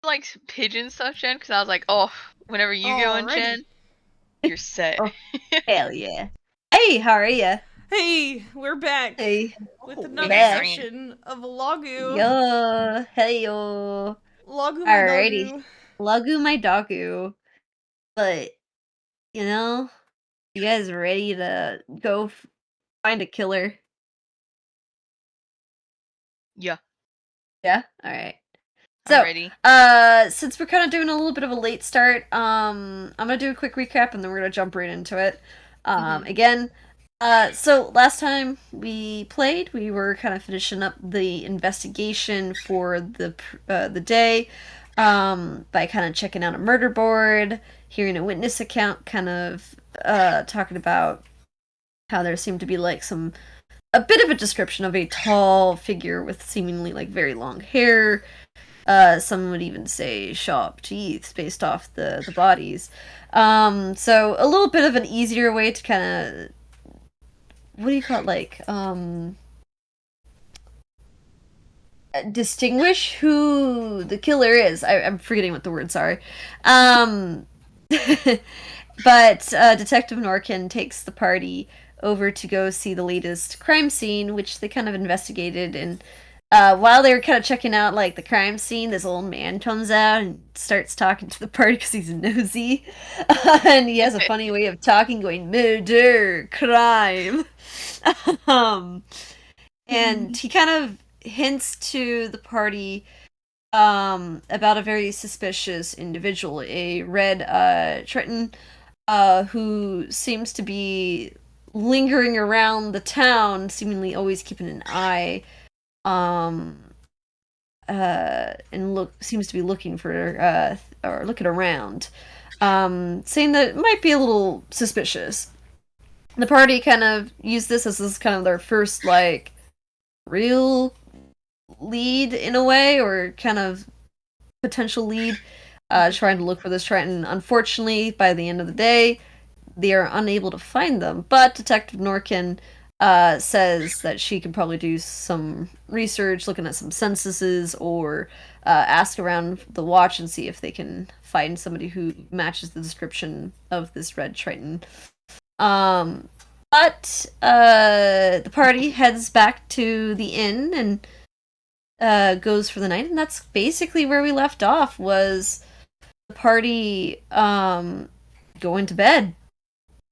like pigeon stuff, Jen, because I was like, oh, whenever you go in, Jen, you're set. Oh, hell yeah. Hey, how are ya? Hey, we're back Hey, with Oh, another back. session of Lagu. Yo, hey yo. Lagu my Alrighty. dogu. Lagu my dogu. But, you know, you guys ready to go find a killer? Yeah, Yeah? Alright. I'm So, ready. since we're kind of doing a little bit of a late start, I'm gonna do a quick recap and then we're gonna jump right into it. Again, so last time we played, we were kind of finishing up the investigation for the day, by kind of checking out a murder board, hearing a witness account, kind of talking about how there seemed to be like a bit of a description of a tall figure with seemingly like very long hair. Some would even say sharp teeth based off the bodies. So a little bit of an easier way to kind of, what do you call it, like, distinguish who the killer is. I'm forgetting what the words are. Um, but Detective Norkin takes the party over to go see the latest crime scene, which they kind of investigated. And while they were kind of checking out like the crime scene, this old man comes out and starts talking to the party because he's nosy, and he has a funny way of talking, going murder, crime. um, and he kind of hints to the party about a very suspicious individual, a red Triton, who seems to be lingering around the town, seemingly always keeping an eye, um, and seems to be looking for or looking around, saying that it might be a little suspicious. The party kind of used this kind of their first like real lead in a way, or kind of potential lead, trying to look for this Triton. Unfortunately, by the end of the day, they are unable to find them. But Detective Norkin says that she can probably do some research, looking at some censuses, or ask around the watch and see if they can find somebody who matches the description of this red Triton. Um, but the party heads back to the inn and goes for the night, and that's basically where we left off. Was the party going to bed,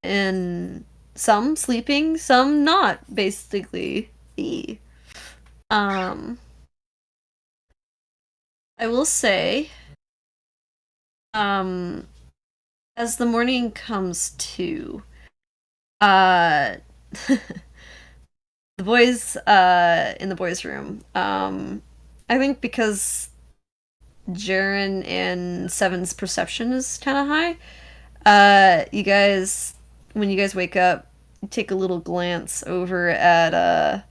and some sleeping, some not. Basically, um, I will say, um, as the morning comes to, uh, the boys in the boys' room, I think because Jaren and Seven's perception is kind of high. You guys, when you guys wake up, take a little glance over at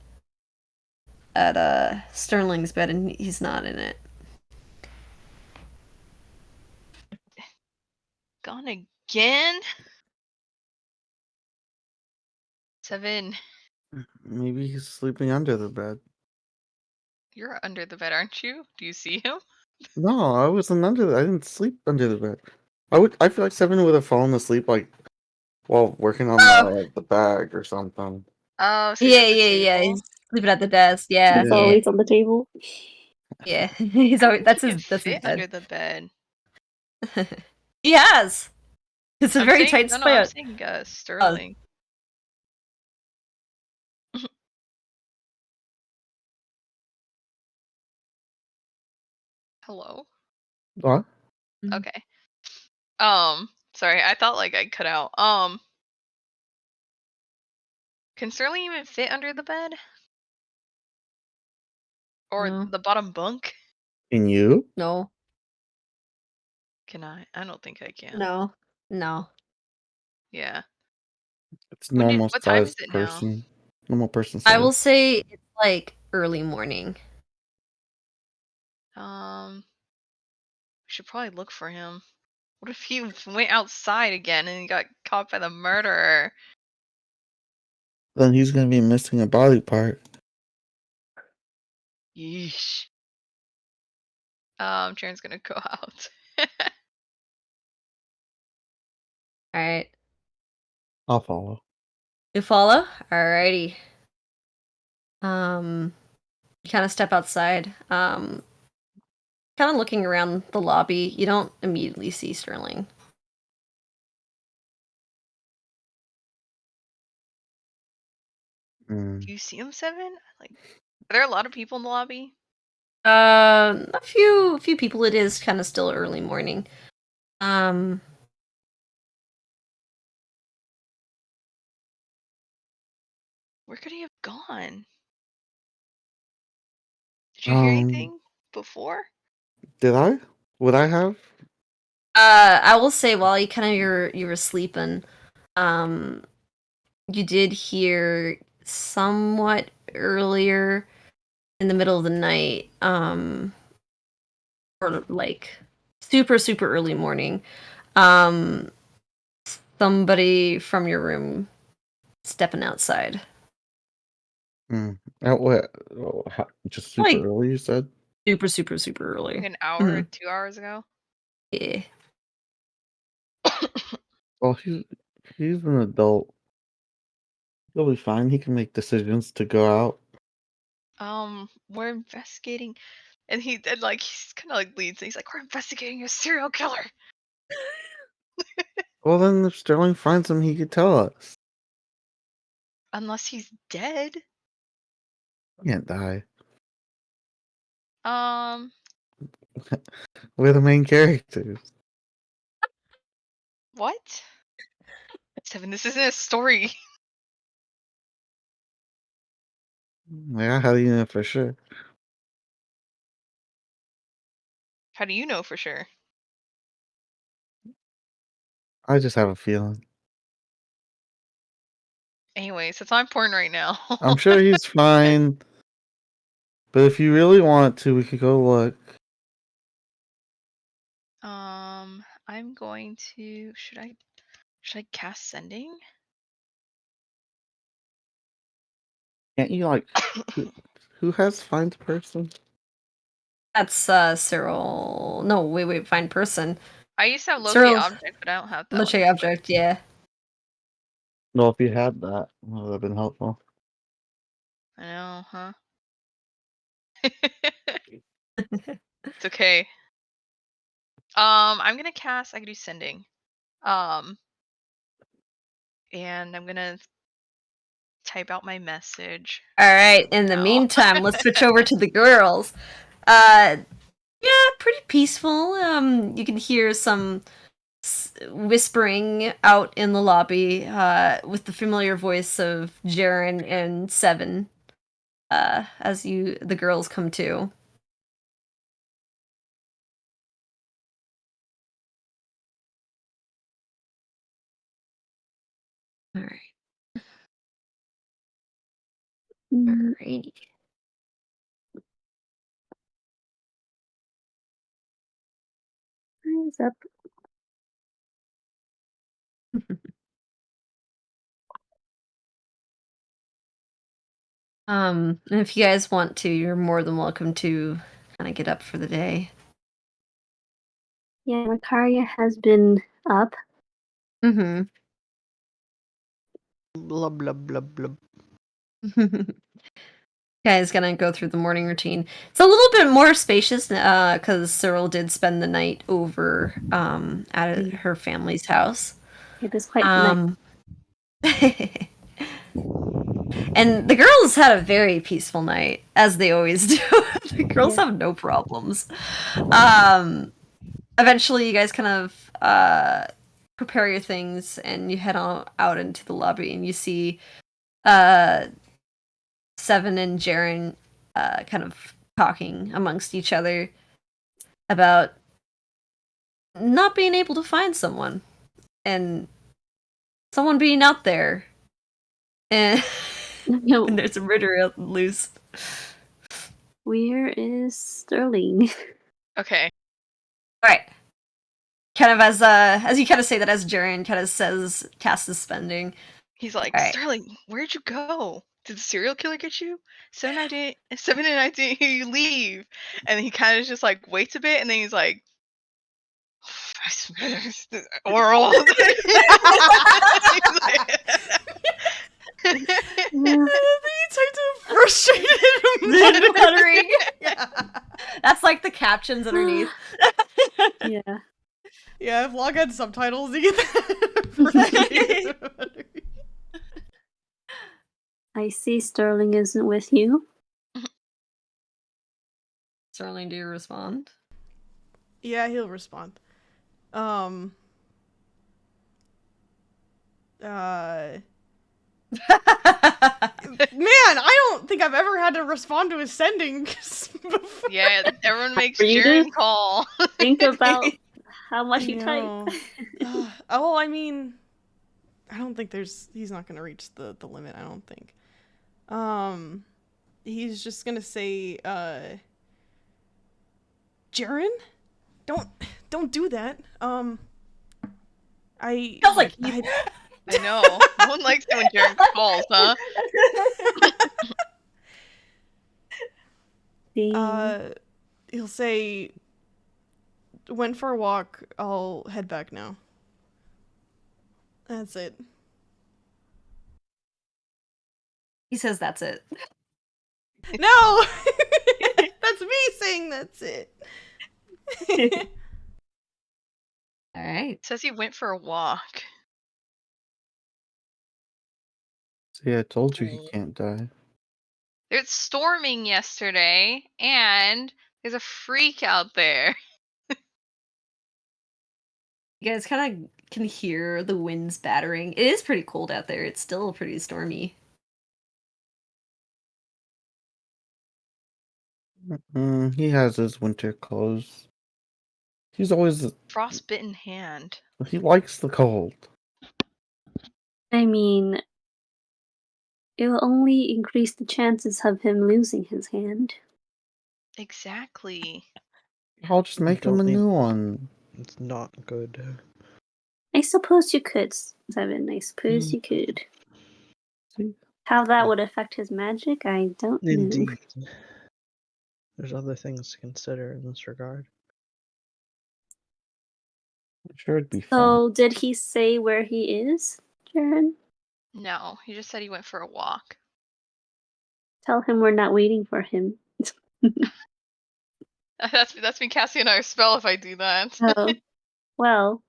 Sterling's bed, and he's not in it. Gone again? Seven, Maybe he's sleeping under the bed. you're under the bed, aren't you? Do you see him? No, I wasn't I didn't sleep under the bed. I feel like Seven would have fallen asleep like while working on the bag or something. Oh, sleep Yeah, at the yeah. table. He's sleeping at the desk. Yeah, Yeah. yeah, Always on the table. yeah. He's I always don't think he can that's his fit under bed. the bed. He has. It's a very tight No, I'm spot. saying Sterling. Hello? What? Okay. Sorry, I thought like I cut out. Can Sterling even fit under the bed? Or No. the bottom bunk? Can you? No, Can I? I don't think I can. no, no. Yeah. It's normal What time is sized it now? person. Normal person I will size. say it's like early morning. We should probably look for him. What if he went outside again and he got caught by the murderer? Then he's gonna be missing a body part. Yeesh. Sharon's gonna go out. Alright. I'll follow. You follow? Alrighty. You kind of step outside. Kind of looking around the lobby. You don't immediately see Sterling. Mm. Do you see him, Seven? Like, are there a lot of people in the lobby? A few people. It is kind of still early morning. Where could he have gone? Did you hear anything before? Did I? Would I have? I will say while you were sleeping, you did hear somewhat earlier in the middle of the night, or like super early morning, somebody from your room stepping outside. At what? Just super Like early, you said? super early. Like an hour, Mhm. 2 hours ago? Yeah. Well, he's an adult. He'll be fine. He can make decisions to go out. We're investigating, and he's kind of like leads, and he's like, "We're investigating a serial killer." Well, then if Sterling finds him, he could tell us. Unless he's dead. He can't die. Um, We're the main characters. what? Seven, this isn't a story. Yeah, how do you know for sure? How do you know for sure? I just have a feeling. Anyways, it's not important right now. I'm sure he's fine. But if you really want to, we could go look. I'm going to. Should I cast sending? Can't you who has find person? That's Cyril. No, wait, find person. I used to have locate Cyril, object, but I don't have that one locate anymore. object. Yeah. Well, if you had that, would have been helpful. I know, huh? It's okay. I'm gonna cast. I can do sending. Um, and I'm gonna type out my message. All right. In the Now. meantime, let's switch over to the girls. Yeah, pretty peaceful. You can hear some whispering out in the lobby, with the familiar voice of Jaren and Seven, as the girls come to. All right. Alrighty. Hands up. And if you guys want to, you're more than welcome to kind of get up for the day. Yeah, Makaria has been up. Mm-hmm. Blub blub blub blub. Guys gonna go through the morning routine. It's a little bit more spacious because Cyril did spend the night over at her family's house. It is quite nice. And the girls had a very peaceful night, as they always do. The girls have no problems. Eventually, you guys kind of prepare your things, and you head on out into the lobby, and you see Seven and Jaren kind of talking amongst each other about not being able to find someone, and someone being out there, and, No, and there's a murder out loose. where is Sterling? Okay. All right. Kind of as you kind of say that, as Jaren kind of says, cast is spending. He's like, All right. Sterling, where'd you go? did the serial killer get you? 7 and 19, you leave. And he kind of just like waits a bit, and then he's like, I swear, oral. Yeah. You typed a frustrated Muttering. Yeah. That's like the captions underneath. Yeah. Yeah, if Log had subtitles, you get that. Frustrated muttering. I see Sterling isn't with you. Sterling, do you respond? Yeah, he'll respond. Man, I don't think I've ever had to respond to a sending before. Yeah, everyone makes For you to Jaren call. think about how much I you know. type. Oh, I mean, I don't think he's not gonna reach the limit, I don't think. He's just gonna say, Jaren? Don't do that. Sounds like I know. No one likes it when Jaren calls, huh? He'll say, went for a walk, I'll head back now. That's it. He says that's it. No! That's me saying that's it. All right. Says he went for a walk. See, I told you he can't die. It's storming yesterday, and there's a freak out there. You guys kind of can hear the winds battering. It is pretty cold out there. It's still pretty stormy. He has his winter clothes. He's always Frostbitten hand. he likes the cold. I mean, it will only increase the chances of him losing his hand. Exactly. I'll just make him a don't new one. It's not good. I suppose you could, Seven. I suppose you could. See? How that would affect his magic, I don't know. Indeed. There's other things to consider in this regard. I'm sure it'd be fun. So, did he say where he is, Jaren? No, he just said he went for a walk. Tell him we're not waiting for him. That's me casting another spell if I do that. Oh, well.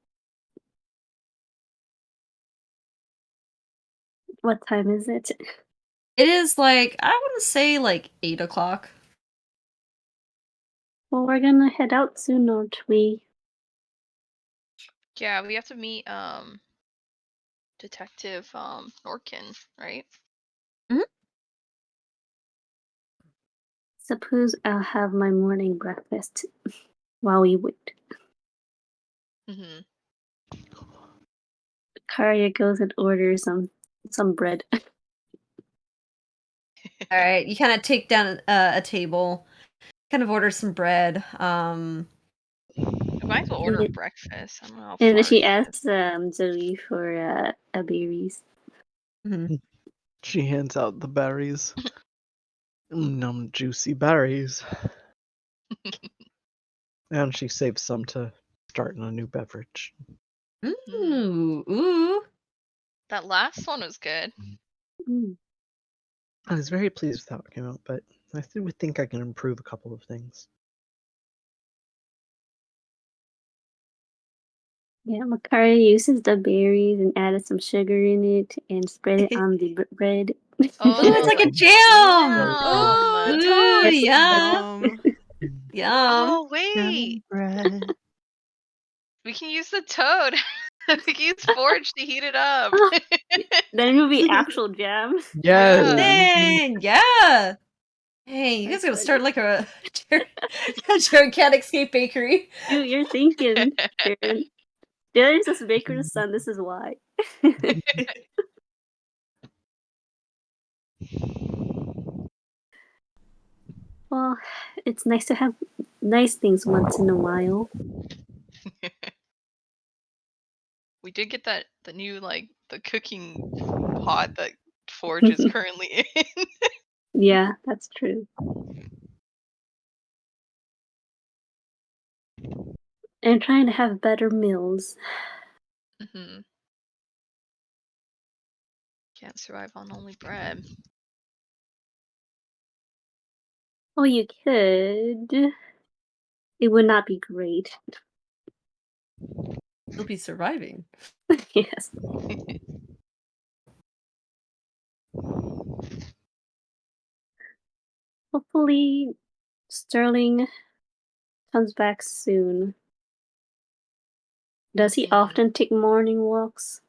What time is it? It is like, I want to say like 8 o'clock. Well, we're gonna head out soon, aren't we? Yeah, we have to meet Detective Norkin, right? Suppose I'll have my morning breakfast while we wait. Mm-hmm. Karya goes and orders some bread. All right, you kind of take down a table, kind of order some bread. I might as well order And breakfast. I don't know how then far she it is. asks Zoe for a berries. She hands out the berries. Num juicy berries. And she saves some to start in a new beverage. Ooh. That last one was good. Mm. I was very pleased with how it came out, but I would think I can improve a couple of things. Yeah, Makara uses the berries and added some sugar in it and spread it on the bread. Oh, Ooh, it's like a jam! Oh, Yum. Ooh, toast! yum. Yum. Oh, wait. We can use the toad. We can use forge to heat it up. Then it'll be actual jam. Yes! Dang, yeah. Hey, you guys gotta start like a gigantic escape bakery. Dude, you're thinking, Jared. There's this baker son, this is why. Well, it's nice to have nice things once in a while. We did get the new like the cooking pot that Forge is currently in. Yeah, that's true. And trying to have better meals. Hmm. Can't survive on only bread. Oh, you could. It would not be great. You'll be surviving. Yes. Hopefully, Sterling comes back soon. Does he Mhm. often take morning walks?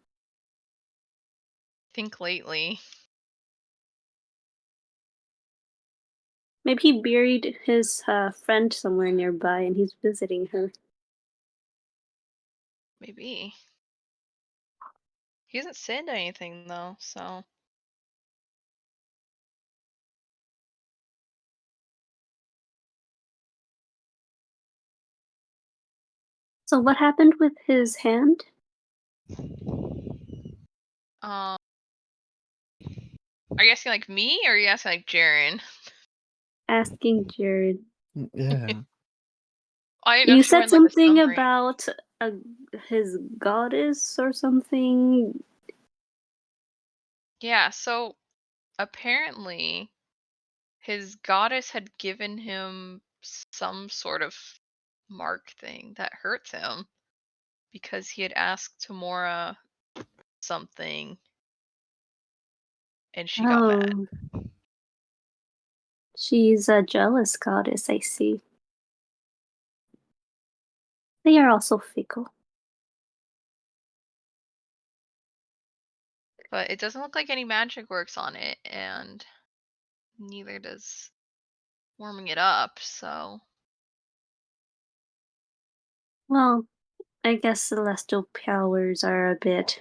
Think lately. Maybe he buried his friend somewhere nearby and he's visiting her. Maybe. He hasn't said anything though, so. So what happened with his hand? Are you asking like me or are you asking like Jaren? Asking Jared. Yeah. I didn't know You if you said read like a something summary. about his goddess or something. Yeah, so apparently his goddess had given him some sort of mark thing that hurts him because he had asked Tamora something and she got mad. Oh, she's a jealous goddess, I see. They are also fickle. But it doesn't look like any magic works on it, and neither does warming it up, so. Well, I guess celestial powers are a bit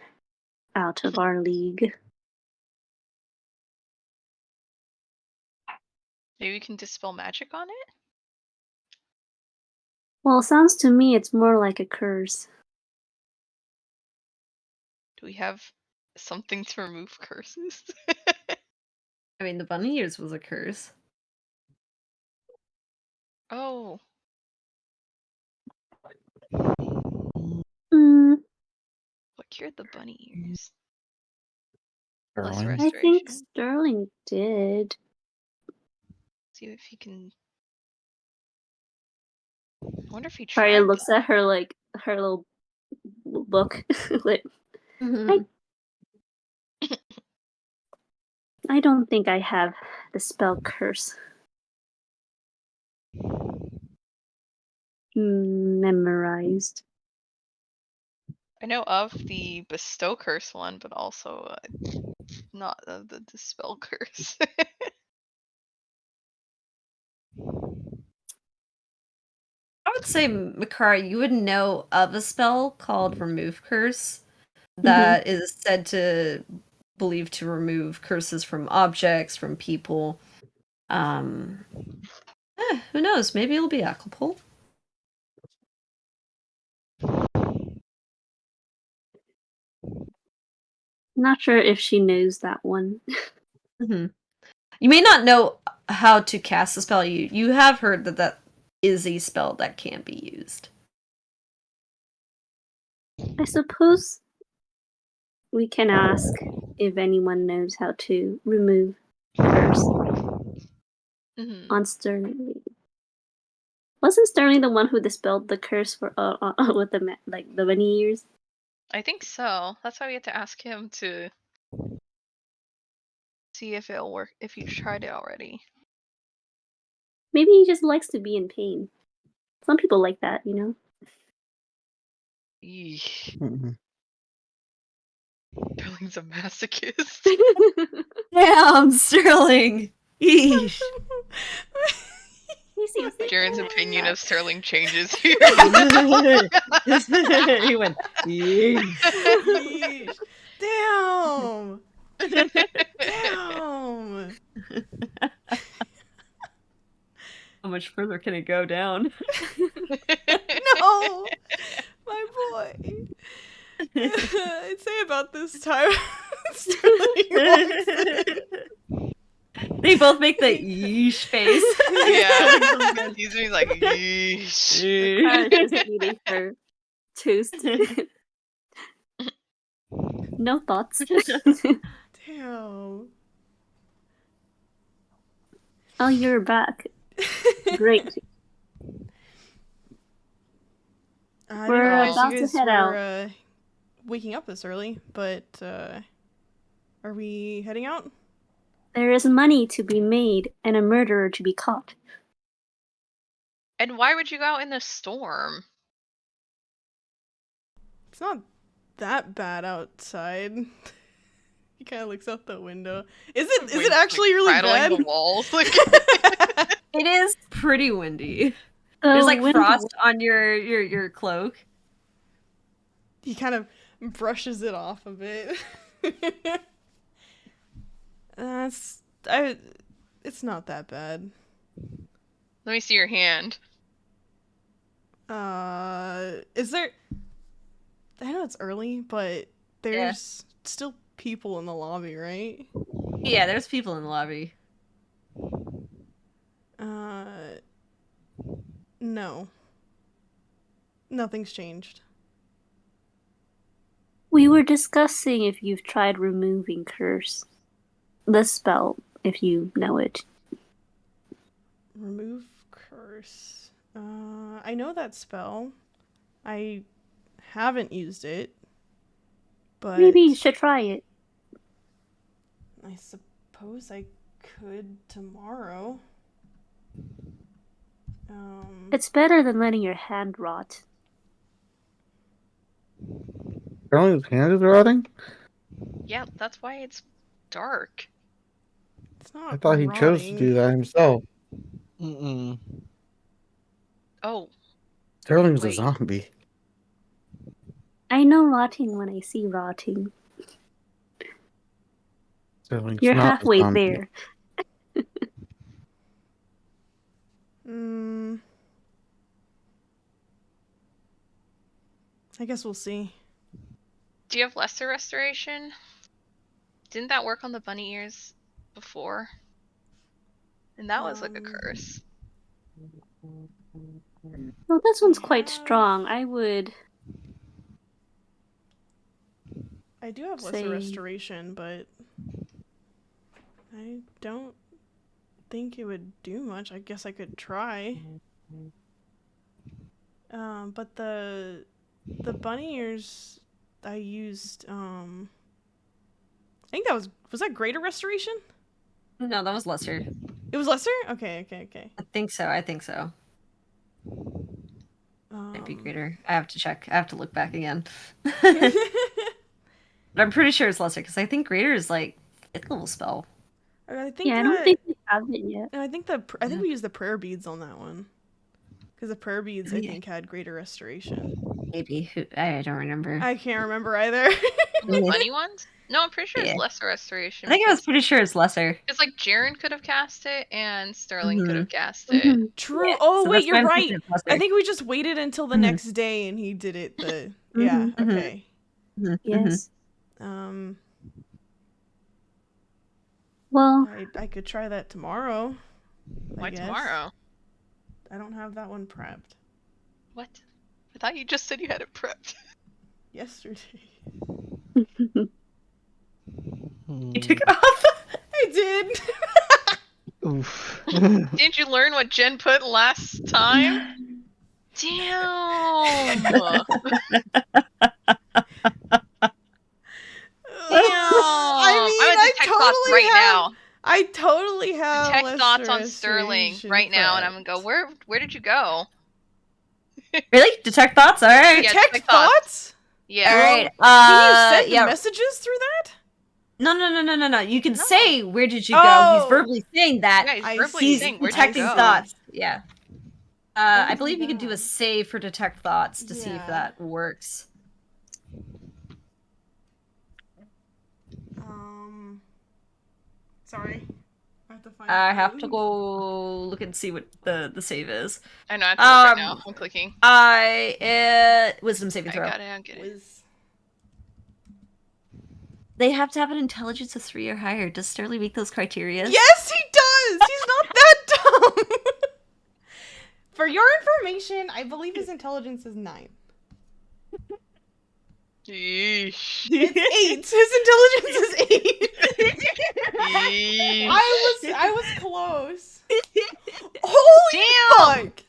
out of our league. Maybe we can dispel magic on it? Well, sounds to me it's more like a curse. Do we have something to remove curses? I mean, the bunny ears was a curse. Oh, Mm, what cured the bunny ears? Less Sterling. I think restoration. Sterling did. See if he can. I wonder if he Arya tried looks that. at her like her little book. Like, Mhm. I don't think I have the spell curse memorized. I know of the bestow curse one, but also not of the dispel curse. I would say, Makara, you would know of a spell called Remove Curse Mm-hmm. that is said to believe to remove curses from objects, from people. Who knows? Maybe it'll be applicable. Not sure if she knows that one. Mhm. You may not know how to cast the spell. You have heard that that is a spell that can be used. I suppose we can ask if anyone knows how to remove curse Hmm. on Sterling. Wasn't Sterling the one who dispelled the curse for with the like the many years? I think so. That's why we had to ask him to see if it'll work, if you've tried it already. Maybe he just likes to be in pain. Some people like that, you know. Eesh. Mm-mm. Darling's a masochist. Damn, Sterling! Yeesh. He seems like Jaren's opinion of Sterling changes here. He went, yeesh. Yeesh. Damn. Damn. How much further can it go down? No. My boy. I'd say about this time. Sterling walks in. They both make the yeesh face. Yeah. He's like, yeesh. Kara is just eating her toast. No thoughts. Damn. Oh, you're back. Great. I We're didn't realize about you to guys head were waking up this early, but are we heading out? There is money to be made and a murderer to be caught. And why would you go out in the storm? It's not that bad outside. He kind of looks out the window. Is it Wind's, actually really rattling bad? the walls. Like, It is pretty windy. The There's like wind- frost on your cloak. He kind of brushes it off a bit. It's not that bad. let me see your hand. Is there? I know it's early, but there's still people in the lobby, right? Yeah, there's people in the lobby. No. Nothing's changed. We were discussing if you've tried removing curse. The spell, if you know it. Remove curse. I know that spell. I haven't used it, but Maybe you should try it. I suppose I could tomorrow. It's better than letting your hand rot. Sterling's hand is rotting? Yeah, that's why it's dark. It's not. I thought he chose to rotting. do that himself. Mm-mm. Oh, Sterling's a Wait. zombie. I know rotting when I see rotting. Sterling's You're not a halfway zombie. there. I guess we'll see. do you have lesser restoration? Didn't that work on the bunny ears before? And that was like a curse. Well, this one's quite Yeah. strong. I would. I do have lesser Say- restoration, but I don't think it would do much. I guess I could try. But the bunny ears I used, I think that was that greater restoration? No, that was lesser. It was lesser? Okay. I think so. Might be Um, greater. I have to check. I have to look back again. But I'm pretty sure it's lesser because I think greater is like 5th level spell. I think Yeah, I don't think we have it yet. I think we used the prayer beads on that one. Because the prayer beads, I Yeah. think, had greater restoration. Maybe. I don't remember. I can't remember either. The Yeah. bunny ones? No, I'm pretty sure Yeah. it's lesser restoration. I think I was pretty sure it's lesser. It's like Jaren could have cast it and Sterling could have cast it. Mhm. True. Yeah, Oh, so wait, that's why you're I'm thinking right. it's lesser. I think we just waited until the Mhm. next day and he did it. Yeah, Mhm. okay. Yes. Well, I could try that tomorrow. Why I guess. tomorrow? I don't have that one prepped. What? I thought you just said you had it prepped. Yesterday. You took it off? I did. Oof. Didn't you learn what Jen put last time? Damn! I'm gonna detect thoughts right now. I totally have Detect thoughts on lesser Sterling restoration right now, and I'm prepped. gonna go. Where did you go? Really? Detect thoughts? Alright. Yeah, Detect detect thoughts. thoughts? Yeah. Alright. Can you send yeah. messages through that? No. You can No. say, where did you go? Oh. He's verbally saying that. Yeah, he's I verbally He's saying, where'd you detecting go? thoughts. Yeah. That I isn't believe you can do a bad. save for detect thoughts to see if Yeah. that works. Sorry. I have to find I the have link. to go look and see what the save is. I know, I have to look right now. I'm clicking. Wisdom saving I throw. got it, I'll get it. Was They have to have an intelligence of 3 or higher. Does Sterling meet those criteria? Yes, he does! He's not that dumb! For your information, I believe his intelligence is 9. Yeesh. It's 8. His intelligence is 8. Yeesh. I was close. Holy Damn! fuck!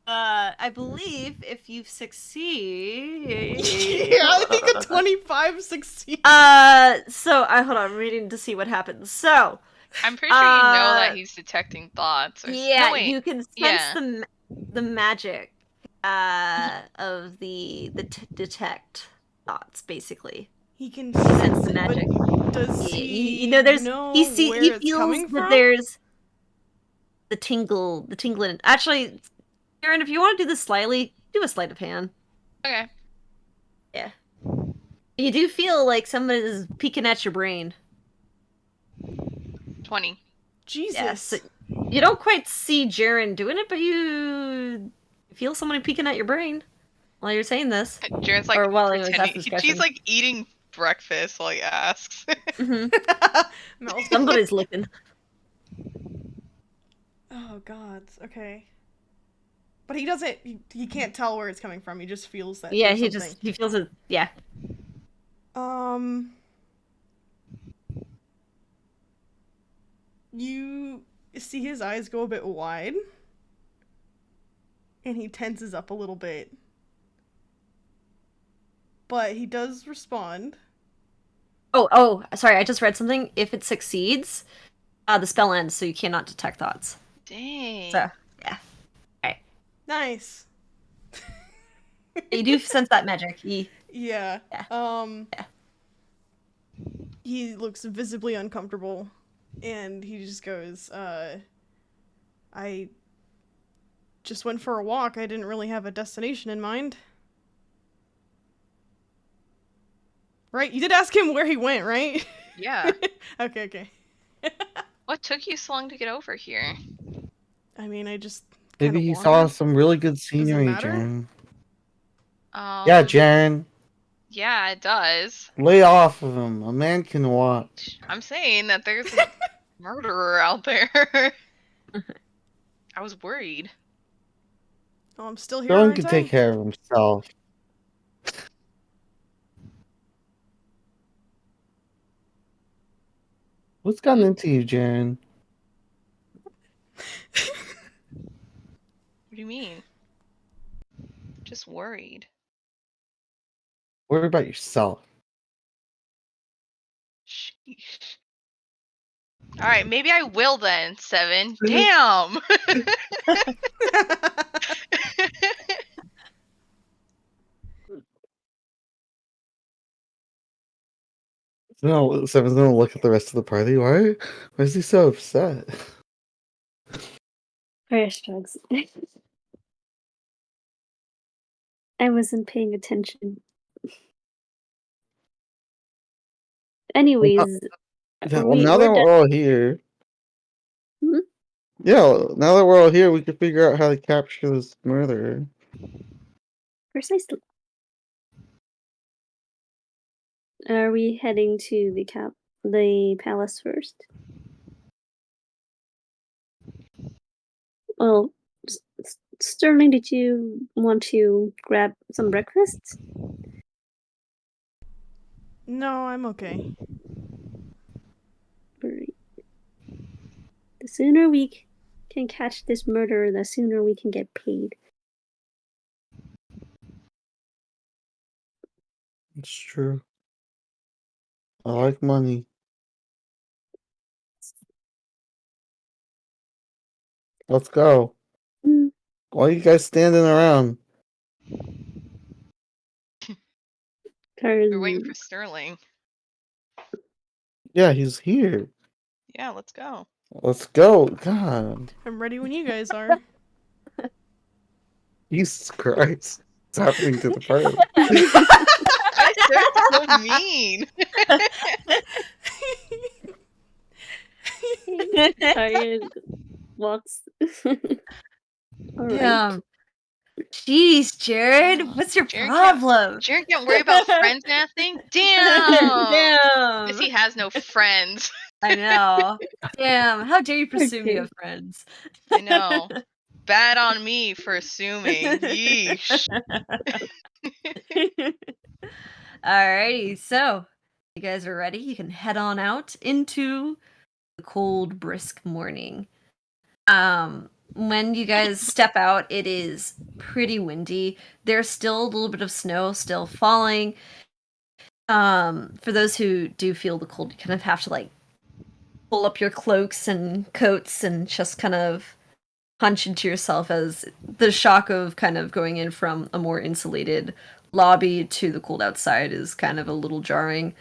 I believe if you succeed. Yeah, I think a 25 succeeds. So I hold on, I'm reading to see what happens. So, I'm pretty sure you know that he's detecting thoughts. Or yeah, no, wait. you can sense Yeah. the magic of the detect thoughts, basically. He can Sense sense the it, magic. but does Yeah, he you know, there's know he where it's feels coming that from? there's the tingling. Actually, Aaron, if you want to do this slyly, do a sleight of hand. Okay. Yeah. You do feel like somebody's peeking at your brain. 20. Jesus. Yeah, so you don't quite see Jaren doing it, but you feel someone peeking at your brain while you're saying this. Jared's like Or while he was pretending. asking this question. He's like eating breakfast while he asks. Mhm. Mel's- Somebody's looking. Oh god. Okay. But he doesn't. He can't tell where it's coming from. He just feels that. Yeah, there's something. he feels it. Yeah. You see his eyes go a bit wide, and he tenses up a little bit. But he does respond. Oh, sorry, I just read something. If it succeeds, the spell ends, so you cannot detect thoughts. Dang. So, yeah. Nice. You do sense that magic. Yeah. Yeah. Yeah. He looks visibly uncomfortable, and he just goes, I just went for a walk. I didn't really have a destination in mind. Right? You did ask him where he went, right? Yeah. Okay. What took you so long to get over here? I mean, I just Maybe kinda he saw wandered. some really good scenery, matter? Jaren. Yeah, Jaren. Yeah, it does. Lay off of him. A man can watch. I'm saying that there's a murderer out there. I was worried. Oh, I'm still here, Sterling aren't can I? take care of himself. What's gotten into you, Jaren? What do you mean? Just worried. Worry about yourself. Sheesh. Alright, maybe I will then, 7. Damn! No, Seven's gonna look at the rest of the party. Why is he so upset? Fire shrugs. I wasn't paying attention. Anyways, Well, now that we're all here. Hmm? Yeah, now that we're all here, we can figure out how to capture this murderer. Precisely. Are we heading to the palace first? Well, Sterling, did you want to grab some breakfast? No, I'm okay. Great. The sooner we can catch this murderer, the sooner we can get paid. It's true. I like money. Let's go. Mm, Why are you guys standing around? We're waiting for 'cause Sterling. Yeah, he's here. Yeah, let's go. Let's go. God. I'm ready when you guys are. Jesus Christ. What's happening to the party? Guys, they're so mean. Tired walks. All right. Yeah. Jeez, Jared, what's your Jared can't- problem? Jared can't worry about friends and nothing? Damn! Damn. Guess he has no friends. I know. Damn, how dare you presume you Okay. have friends? I know. Bad on me for assuming. Yeesh. Alrighty, so you guys are ready. You can head on out into the cold, brisk morning. When you guys step out, it is pretty windy. There's still a little bit of snow still falling. For those who do feel the cold, you kind of have to like pull up your cloaks and coats and just kind of punch into yourself as the shock of kind of going in from a more insulated lobby to the cold outside is kind of a little jarring.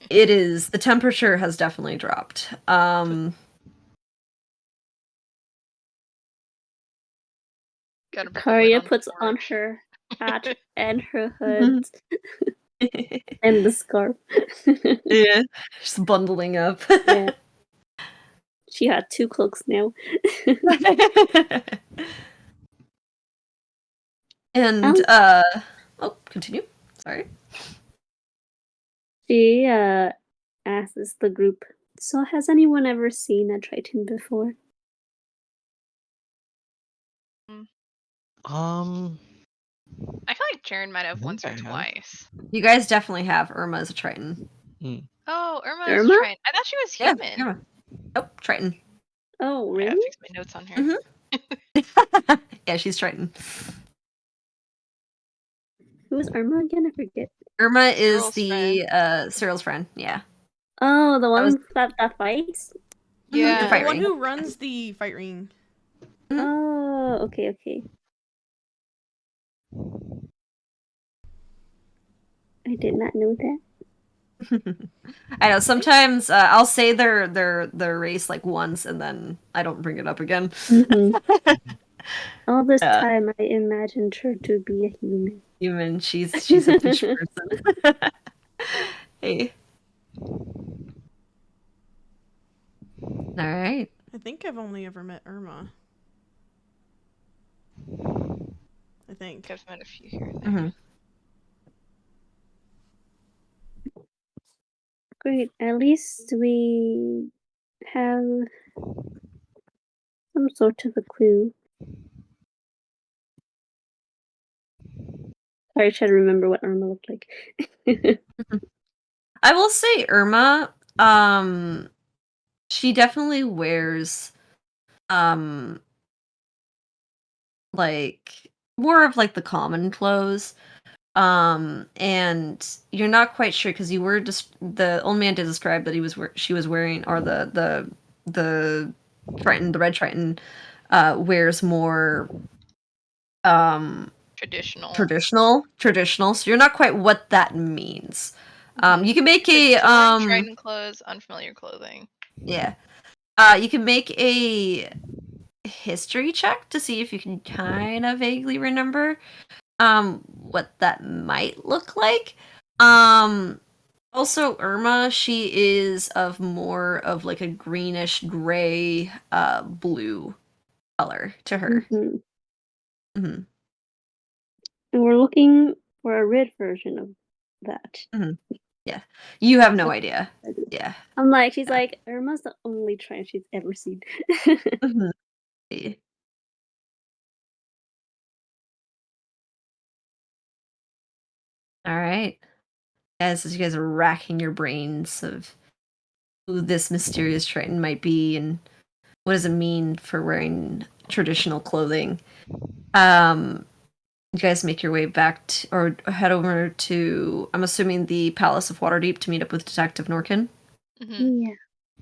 The temperature has definitely dropped. Gotta put the lid Karya on the puts on porch. her hat and her hood and the scarf. Yeah, just bundling up. Yeah. She had 2 cloaks now. And continue. Sorry. She asks the group, so has anyone ever seen a Triton before? I feel like Jared might have think once or I have. twice. You guys definitely have Irma as a Triton. Oh, Irma is Irma? Triton. I thought she was Yeah, human. Irma. Nope, Triton. Oh, I gotta really? fix my notes on her. Yeah, she's Triton. Who's Irma again? I forget. Irma is Cyril's the Cyril's friend. Yeah. Oh, the was- one that fights? Yeah. The fight The one ring. who runs the fight ring. Mhm. Oh, okay. I did not know that. I know sometimes I'll say their race like once and then I don't bring it up again. All this Yeah. time I imagined her to be a human. Human, she's a fish person. Hey. All right. I think I've only ever met Irma. I think. I've met a few here and there. Mm-hmm. Great. At least we have some sort of a clue. Sorry, I try to remember what Irma looked like. I will say Irma, she definitely wears like more of like the common clothes. And you're not quite sure because you were just the old man did describe that she was wearing, or the Triton, the red Triton, wears more traditional. So you're not quite what that means. You can make a Triton clothes, unfamiliar clothing. Yeah. You can make a history check to see if you can kind of vaguely remember what that might look like. Also Irma, she is of more of like a greenish gray blue color to her. Mm-hmm. Mm-hmm. And we're looking for a red version of that. Mm-hmm. Yeah. You have no idea. Yeah. I'm like, she's like, Irma's the only Triton she's ever seen. Mm-hmm. Yeah. All right. As you guys are racking your brains of who this mysterious Triton might be and what does it mean for wearing traditional clothing, you guys make your way back or head over to, I'm assuming, the Palace of Waterdeep to meet up with Detective Norkin. Mm-hmm. Yeah.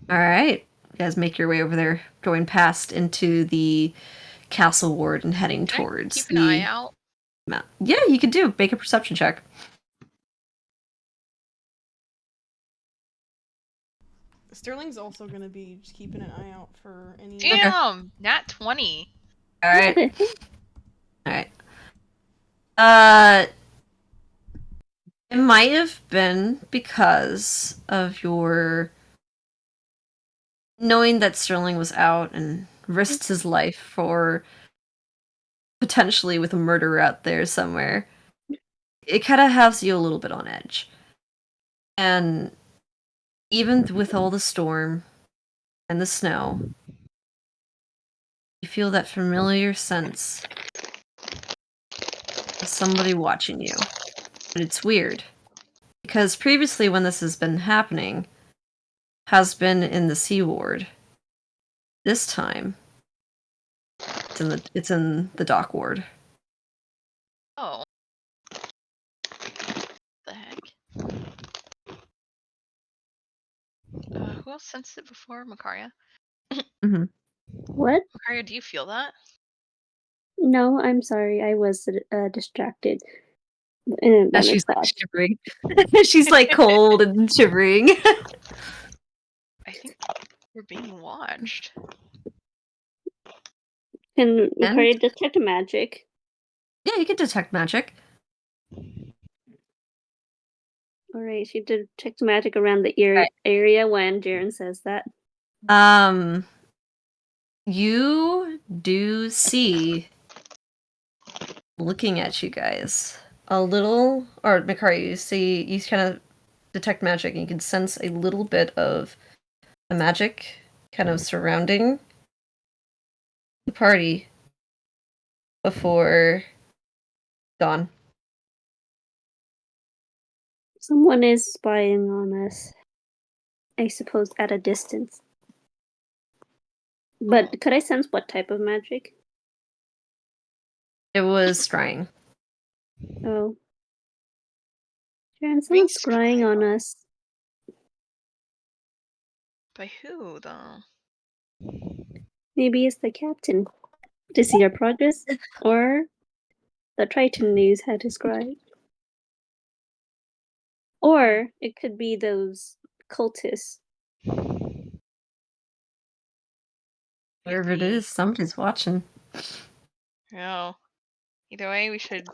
All right. You guys make your way over there, going past into the castle ward and heading Can towards I keep an eye out? Yeah, you can do. Make a perception check. Sterling's also gonna be just keeping an eye out for any. Damn! Nat 20. All right. All right. It might have been because of your knowing that Sterling was out and risked his life for potentially with a murderer out there somewhere, it kind of has you a little bit on edge. And even with all the storm and the snow, you feel that familiar sense of somebody watching you. But it's weird. Because previously when this has been happening, has been in the Sea Ward. This time, it's in the Dock Ward. Oh. The heck? Who else sensed it before? Makaria? What? Makaria, do you feel that? No, I'm sorry. I was distracted by my She's like thoughts. shivering. She's like cold and shivering. I think we're being watched. Can And- Makaria detect magic? Yeah, you can detect magic. Alright, she detects magic around the area when Jaren says that. You do see, looking at you guys, a little, or Mikari, you kind of detect magic, and you can sense a little bit of a magic kind of surrounding the party before dawn. Someone is spying on us. I suppose at a distance. But could I sense what type of magic? It was scrying. Oh. Jaren, Being someone's scrying on us. By who, though? Maybe it's the captain to see our progress, or the Triton knows how to scry. Or it could be those cultists. Whatever it is, somebody's watching. No. Either way, we should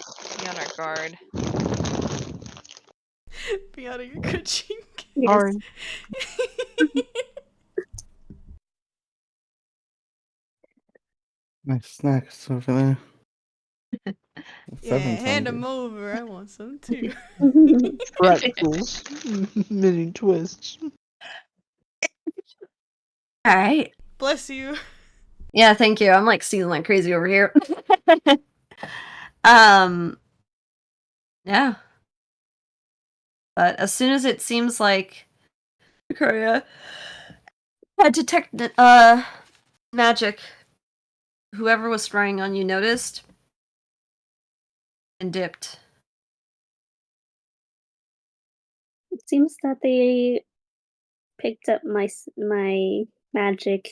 be on our guard. Be out of your coaching. Yes. Sorry. Nice snacks over there. Yeah, Seven's hand hungry. them over. I want some too. Pretzels. Mini twists. Alright. Bless you. Yeah, thank you. I'm like stealing like crazy over here. Yeah. But as soon as it seems like Korea had detected magic, whoever was scrying on you noticed and dipped. It seems that they picked up my magic.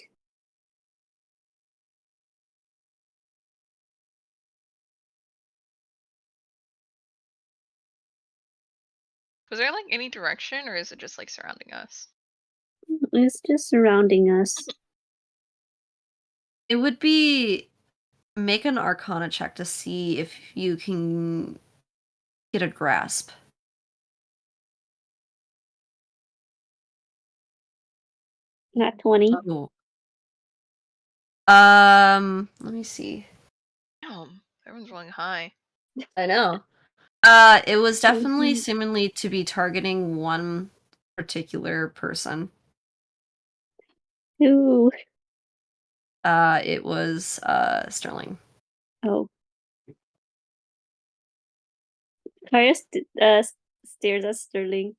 Was there like any direction, or is it just like surrounding us? It's just surrounding us. It would be make an arcana check to see if you can get a grasp. Not 20. Oh. Let me see. Damn, everyone's rolling high. I know. It was definitely 20. seemingly to be targeting one particular person. Ooh. It was Sterling. Oh. Kaya stares at Sterling.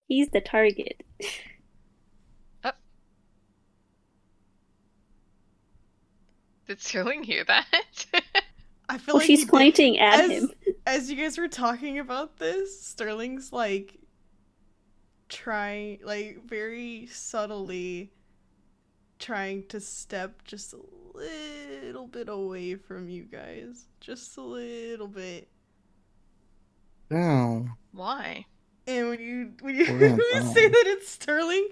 He's the target. Did Sterling hear that? I feel Well, like she's he did. pointing at him. As you guys were talking about this, Sterling's like very subtly trying to step just a little bit away from you guys. Just a little bit. Down. Why? And when you We're gonna say die. that it's Sterling,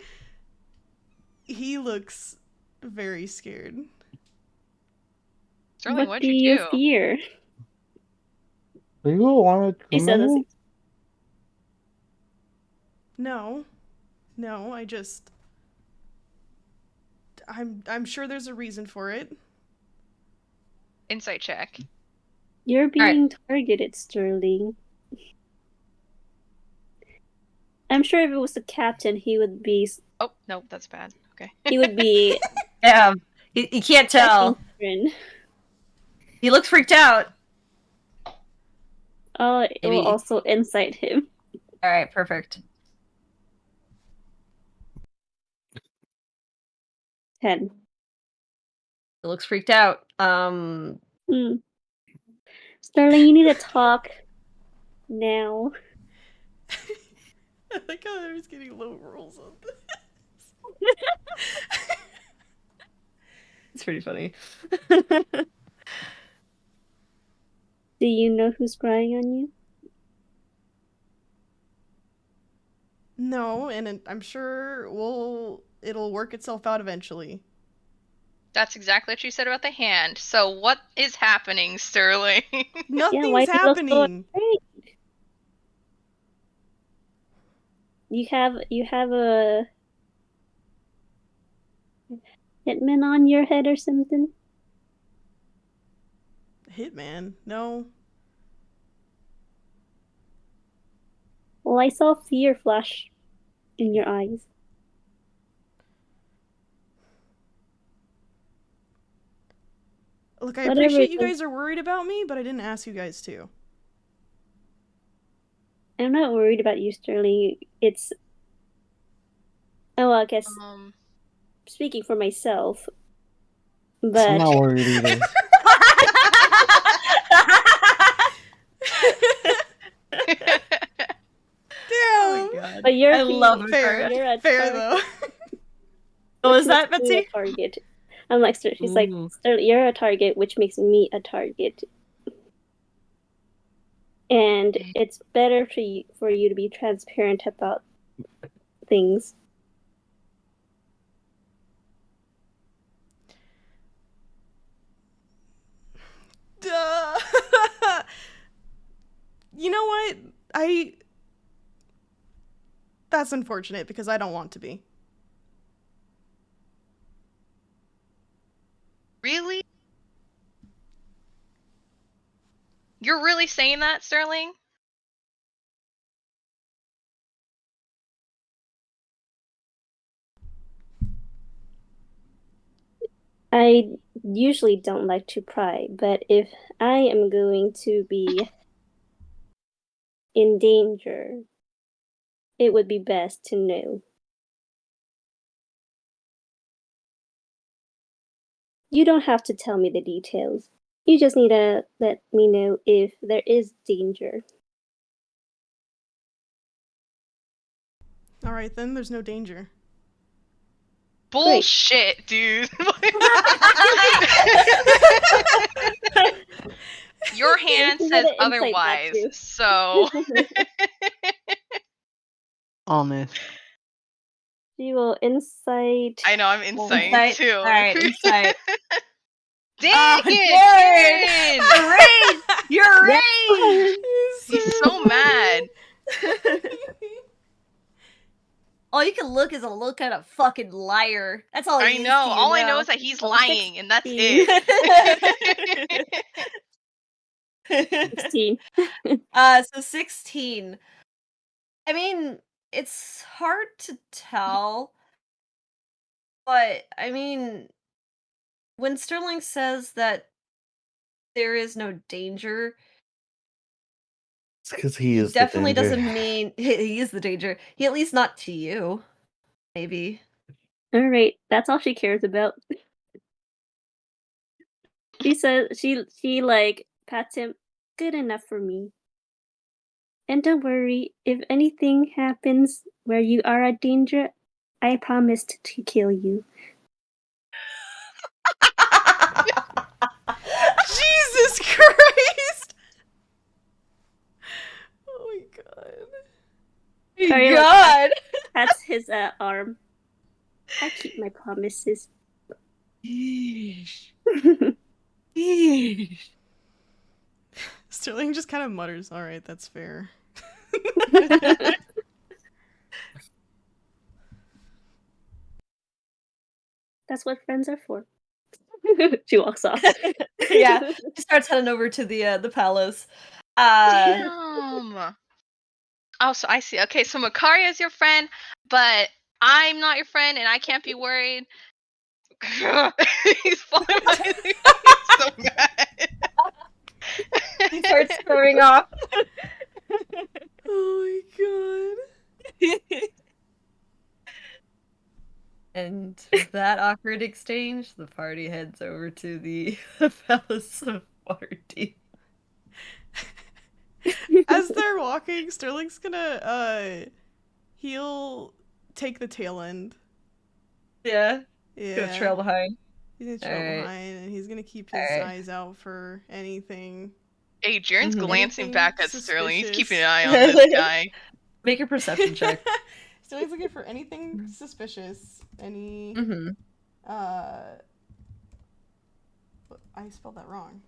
he looks very scared. Sterling, What what'd do you you do? fear? Do you want a He says, criminal? No, I'm sure there's a reason for it. Insight check. You're being targeted, Sterling. I'm sure if it was the captain, he would be. Oh, no, that's bad. Okay. He would be. Yeah, you can't tell. He looks freaked out. Oh, it will Maybe. also incite him. All right, perfect. 10. He looks freaked out. Sterling, you need to talk now. I like how I was getting low rolls on this. It's pretty funny. Do you know who's spying on you? No, and I'm sure it'll work itself out eventually. That's exactly what you said about the hand. So what is happening, Sterling? Nothing's why do you look so happening. afraid? You have a hitman on your head or something? Hitman? No. Well, I saw fear flash in your eyes. Look, I Whatever appreciate it you is. guys are worried about me, but I didn't ask you guys to. I'm not worried about you, Sterling. It's. Oh, well, I guess speaking for myself, I'm but not worried either. Oh my god. but you're I love Fair. You're a Fair target. though. What was Which that, makes me Betsy? a target. I'm like, she's like, Ooh. Sterling, you're a target, which makes me a target. And it's better for you to be transparent about things. Duh. You know what? That's unfortunate because I don't want to be. Really? You're really saying that, Sterling? I usually don't like to pry, but if I am going to be in danger, it would be best to know. You don't have to tell me the details. You just need to let me know if there is danger. Alright then, there's no danger. Bullshit, dude. Your hand You says gotta insight that otherwise, too. so. Honest. She will insight. I know, I'm inciting Insight. too. Alright, insight. Dang Darren! it! You're right! He's so mad. All you can look is a look at a fucking liar. That's all I he is know. to you All I now. know is that he's Oh, lying, and that's 16. it. 16. So 16. I mean, it's hard to tell, but I mean, when Sterling says that there is no danger, It's because he is definitely the danger. doesn't mean he is the danger. He at least not to you, maybe. Alright, that's all she cares about. She says she like pats him. Good enough for me. And don't worry, if anything happens where you are a danger, I promised to kill you. Jesus Christ! Oh my god. Sorry, God! That's his arm. I keep my promises. Sterling just kind of mutters, alright, that's fair. That's what friends are for. She walks off. Yeah, she starts heading over to the palace. Damn. Oh, so I see. Okay, so Makaria is your friend, but I'm not your friend, and I can't be worried. He's falling behind. He's so mad. He starts throwing off. Oh my god. And with that awkward exchange, the party heads over to the palace of Waterdeep. As they're walking, Sterling's gonna he'll take the tail end. Yeah, Yeah. gonna trail behind. He's gonna trail Alright. behind, and he's gonna keep his Alright. eyes out for anything. Hey, Jaren's Mhm. glancing Anything back at Sterling. He's keeping an eye on suspicious. this guy. Make a perception check. Sterling's looking for anything suspicious. Any Mm-hmm. I spelled that wrong.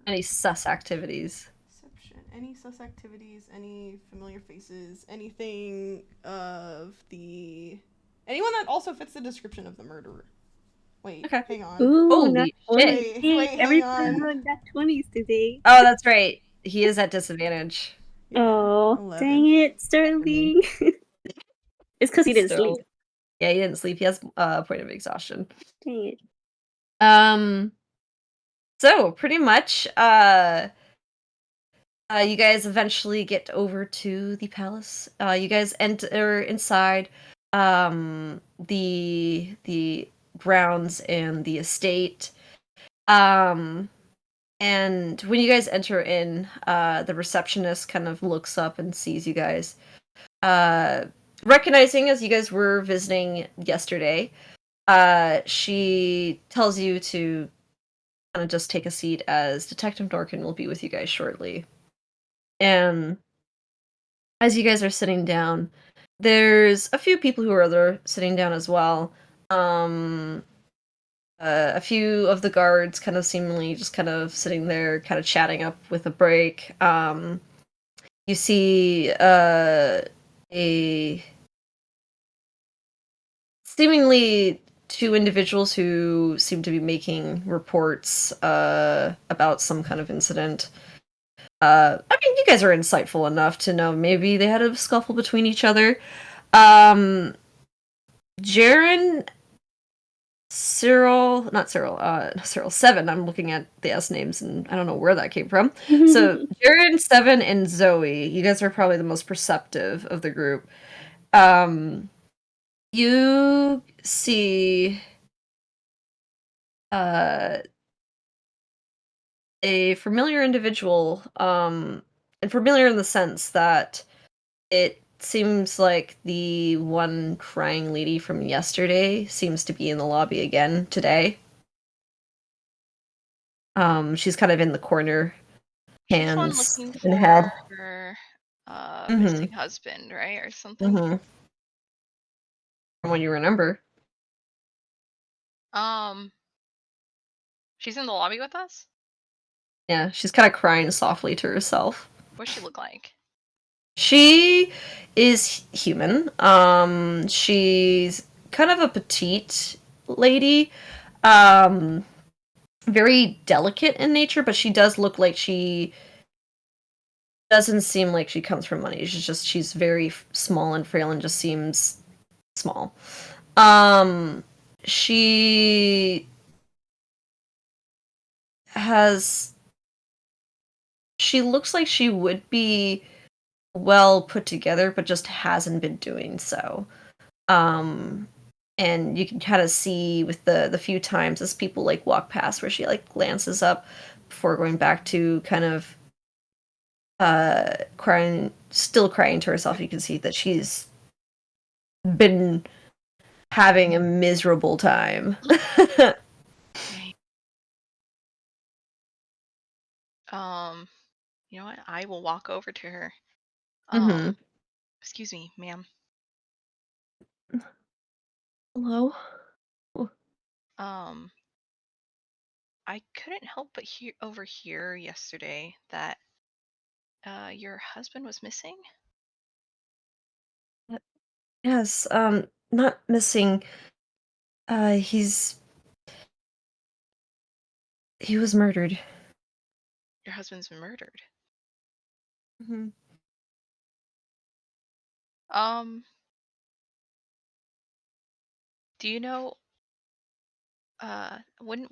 Any sus activities. Perception. Any sus activities, any familiar faces, anything of the anyone that also fits the description of the murderer. Wait, Okay. hang on. Ooh, Holy not shit. 20. Wait, hang Everything on. got 20s today. Oh, that's right. He is at disadvantage. Yeah, Oh, 11. dang it, Sterling. It's because he didn't Still. sleep. Yeah, he didn't sleep. He has a point of exhaustion. Dang it. So pretty much, you guys eventually get over to the palace. You guys enter inside, the grounds and the estate. And when you guys enter in, the receptionist kind of looks up and sees you guys. Recognizing as you guys were visiting yesterday, she tells you to kind of just take a seat as Detective Norkin will be with you guys shortly. And as you guys are sitting down, there's a few people who are there sitting down as well. A few of the guards kind of seemingly just kind of sitting there, kind of chatting up with a break. You see a seemingly two individuals who seem to be making reports about some kind of incident. I mean, you guys are insightful enough to know maybe they had a scuffle between each other. Jaren, Cyril 7. I'm looking at the S names and I don't know where that came from. So Jaren, 7, and Zoe, you guys are probably the most perceptive of the group. You see a familiar individual, and familiar in the sense that it seems like the one crying lady from yesterday seems to be in the lobby again today. She's kind of in the corner, She's one hands looking in head. for her Mhm. missing husband, right, or something. From what you remember. She's in the lobby with us. Yeah, she's kind of crying softly to herself. What's she look like? She is human. She's kind of a petite lady. Very delicate in nature, but she does look like she doesn't seem like she comes from money. She's very small and frail and just seems small. She looks like she would be well put together, but just hasn't been doing so. And you can kind of see with the few times as people like walk past where she like glances up before going back to kind of still crying to herself. You can see that she's been having a miserable time. Okay. You know what? I will walk over to her. Mhm. Excuse me, ma'am. Hello. I couldn't help but overhear yesterday that your husband was missing. Yes, not missing. He's He was murdered. Your husband's been murdered. Mm-hmm. Do you know when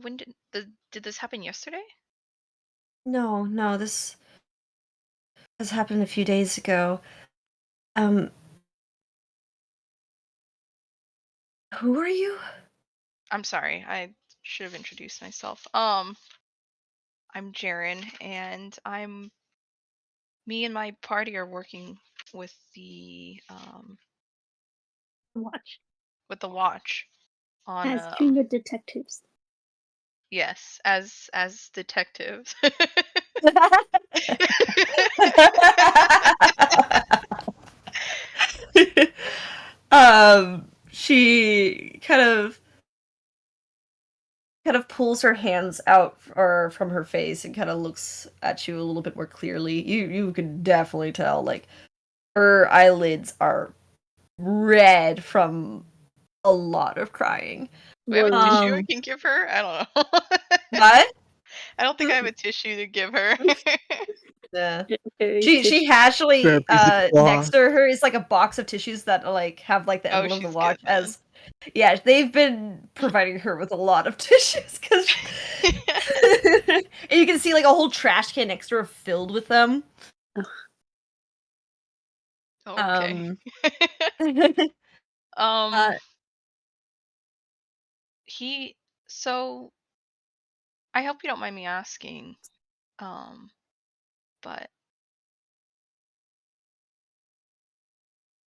did this happen yesterday? No, this happened a few days ago. Who are you? I'm sorry, I should have introduced myself. I'm Jaren, and me and my party are working with the Watch. watch on As junior detectives. yes, as detectives. She kind of pulls her hands out or from her face and kind of looks at you a little bit more clearly. You can definitely tell, like, her eyelids are red from a lot of crying. Do I have a tissue I Um, can give her? I don't know. what? I don't think I have a tissue to give her. Yeah. Very She tissue. actually Grab piece of next cloth. to her is like a box of tissues that like have like the Oh, emblem of the she's good watch then. as yeah, they've been providing her with a lot of tissues because and you can see like a whole trash can next to her filled with them. Okay. Uh, Um, he so I hope you don't mind me asking, um, but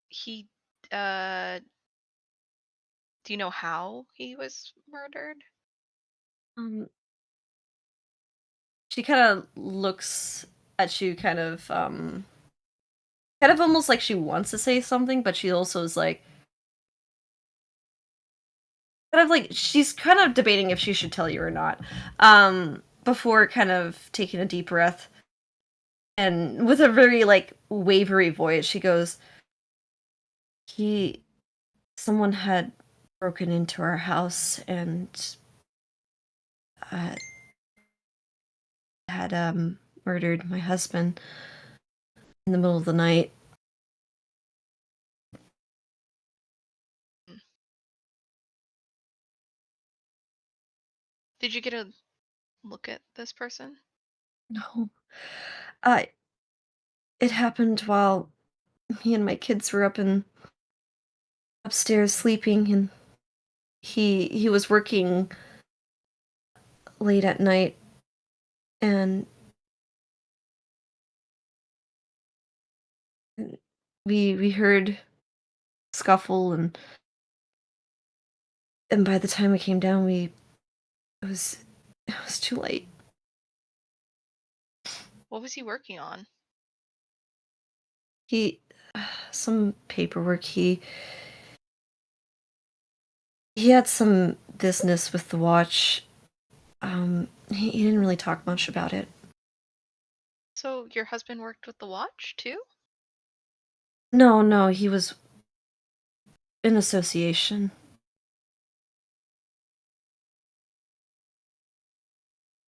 he uh do you know how he was murdered? um, she kind of looks at you, kind of almost like she wants to say something, but she also is like kind of like she's kind of debating if she should tell you or not. Before kind of taking a deep breath and with a very like wavery voice, she goes, "He, someone had broken into our house and uh, had murdered my husband in the middle of the night." Mm. Did you get a look at this person? No, uh, it happened while me and my kids were upstairs sleeping, and he was working late at night, and we heard scuffle, and by the time we came down, it was it was too late. What was he working on? He some paperwork. He had some business with the watch. He didn't really talk much about it. So your husband worked with the watch too? No, he was in association.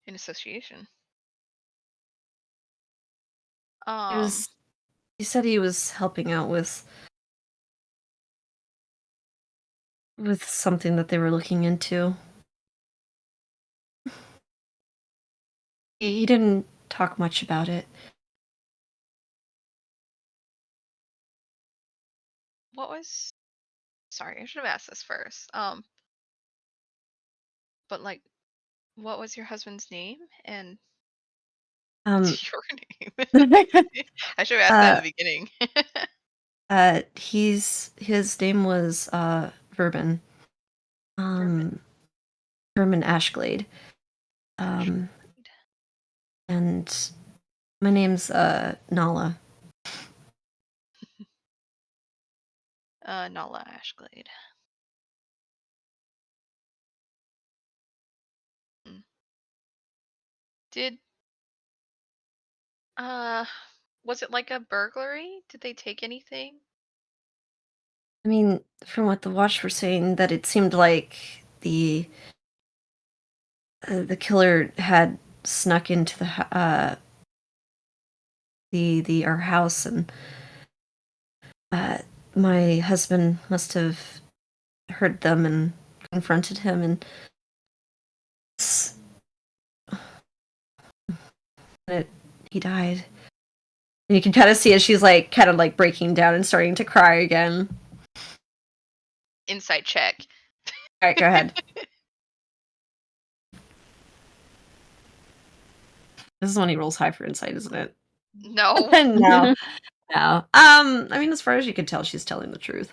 In association. He Um, was. He said he was helping out with something that they were looking into. He didn't talk much about it. what was sorry, I should have asked this first. But like what was your husband's name and Um, what's your name? I should have asked that in uh, the beginning. his name was Verben. Vermin. Herman Ashglade. Um, and my name's Nala. Nala Ashglade. Mm. Did uh was it like a burglary? Did they take anything? I mean, from what the watch were saying, that it seemed like the killer had snuck into the our house, and uh, my husband must have heard them and confronted him, and s- he died. And you can kind of see as she's like kind of like breaking down and starting to cry again. Insight check. All right, go ahead. This is when he rolls high for insight, isn't it? No. No, no. I mean, as far as you can tell, she's telling the truth.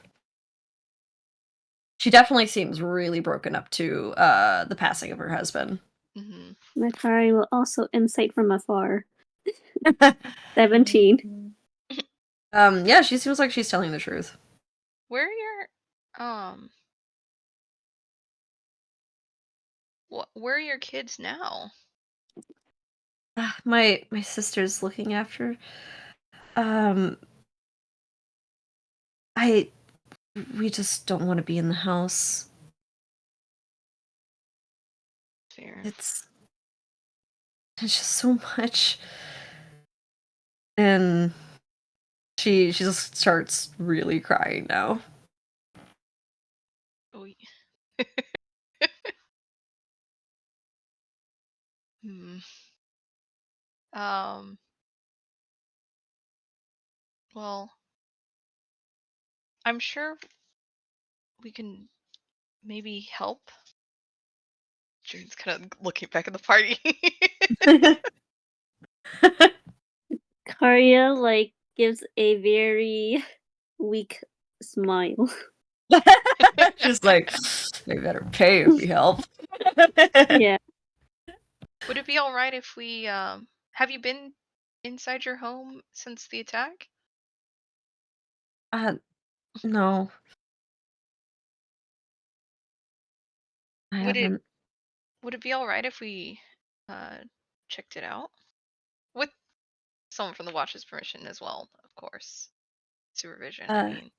She definitely seems really broken up to the passing of her husband. Hmm. Nakari will also insight from afar. 17. Yeah, she seems like she's telling the truth. Where are your where are your kids now? My sister's looking after. Um, I we just don't want to be in the house. Fair. It's just so much, and she just starts really crying now. Oh, hmm. Um. Well, I'm sure we can maybe help. June's kind of looking back at the party. Karya like gives a very weak smile. She's like, they better pay if we help. Yeah. Would it be all right if we have you been inside your home since the attack? No, I Would it haven't. would it be all right if we uh checked it out with someone from the watch's permission as well, of course. Supervision, I Uh, mean.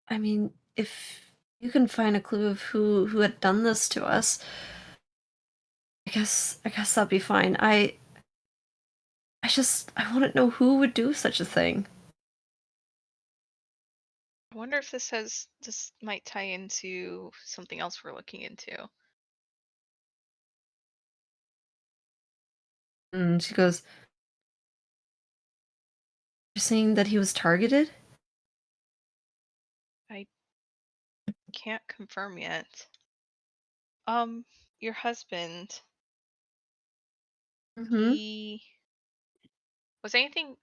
I mean, if you can find a clue of who had done this to us, I guess that'd be fine. I want to know who would do such a thing. I wonder if this might tie into something else we're looking into. And she goes, "You're saying that he was targeted?" I can't confirm yet. Um, your husband, Mm-hmm. he was anything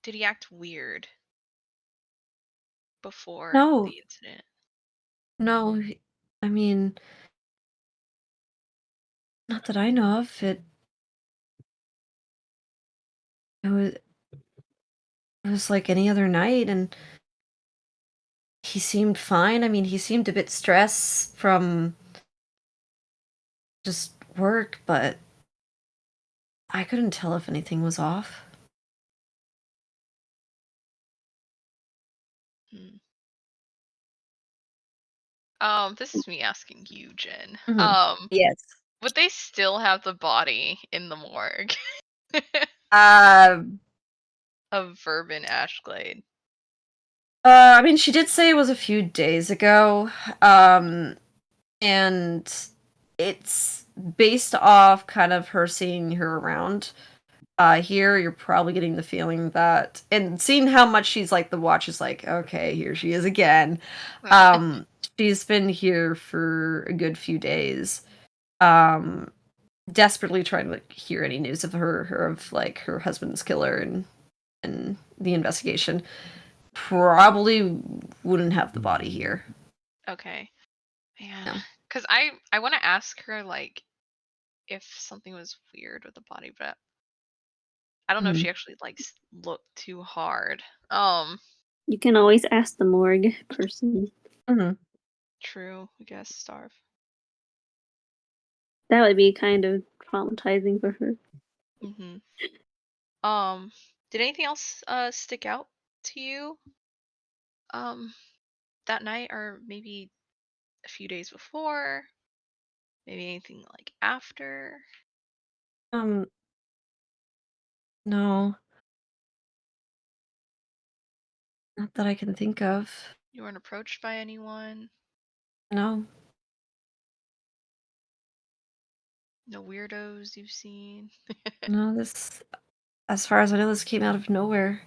did he act weird before No, the incident? no. I mean, not that I know of. It was like any other night, and he seemed fine. I mean, he seemed a bit stressed from just work, but I couldn't tell if anything was off. Hmm. This is me asking you, Jen. Mhm. Yes. Would they still have the body in the morgue Uh, of Verban Ashglade? I mean, she did say it was a few days ago, and it's based off kind of her seeing her around. Here, you're probably getting the feeling that, and seeing how much she's like, the watch is like, okay, here she is again. Um, she's been here for a good few days, um, desperately trying to like, hear any news of her of like her husband's killer and the investigation. Probably wouldn't have the body here. Okay. Man. No. Cause I want to ask her like if something was weird with the body, but I don't know if Mhm. she actually like looked too hard. You can always ask the morgue person. Mhm. True. I guess starve. That would be kind of traumatizing for her. Mm-hmm. Did anything else stick out to you um that night or maybe a few days before? Maybe anything like after? No. Not that I can think of. You weren't approached by anyone? No. No weirdos you've seen? No, this, as far as I know, this came out of nowhere.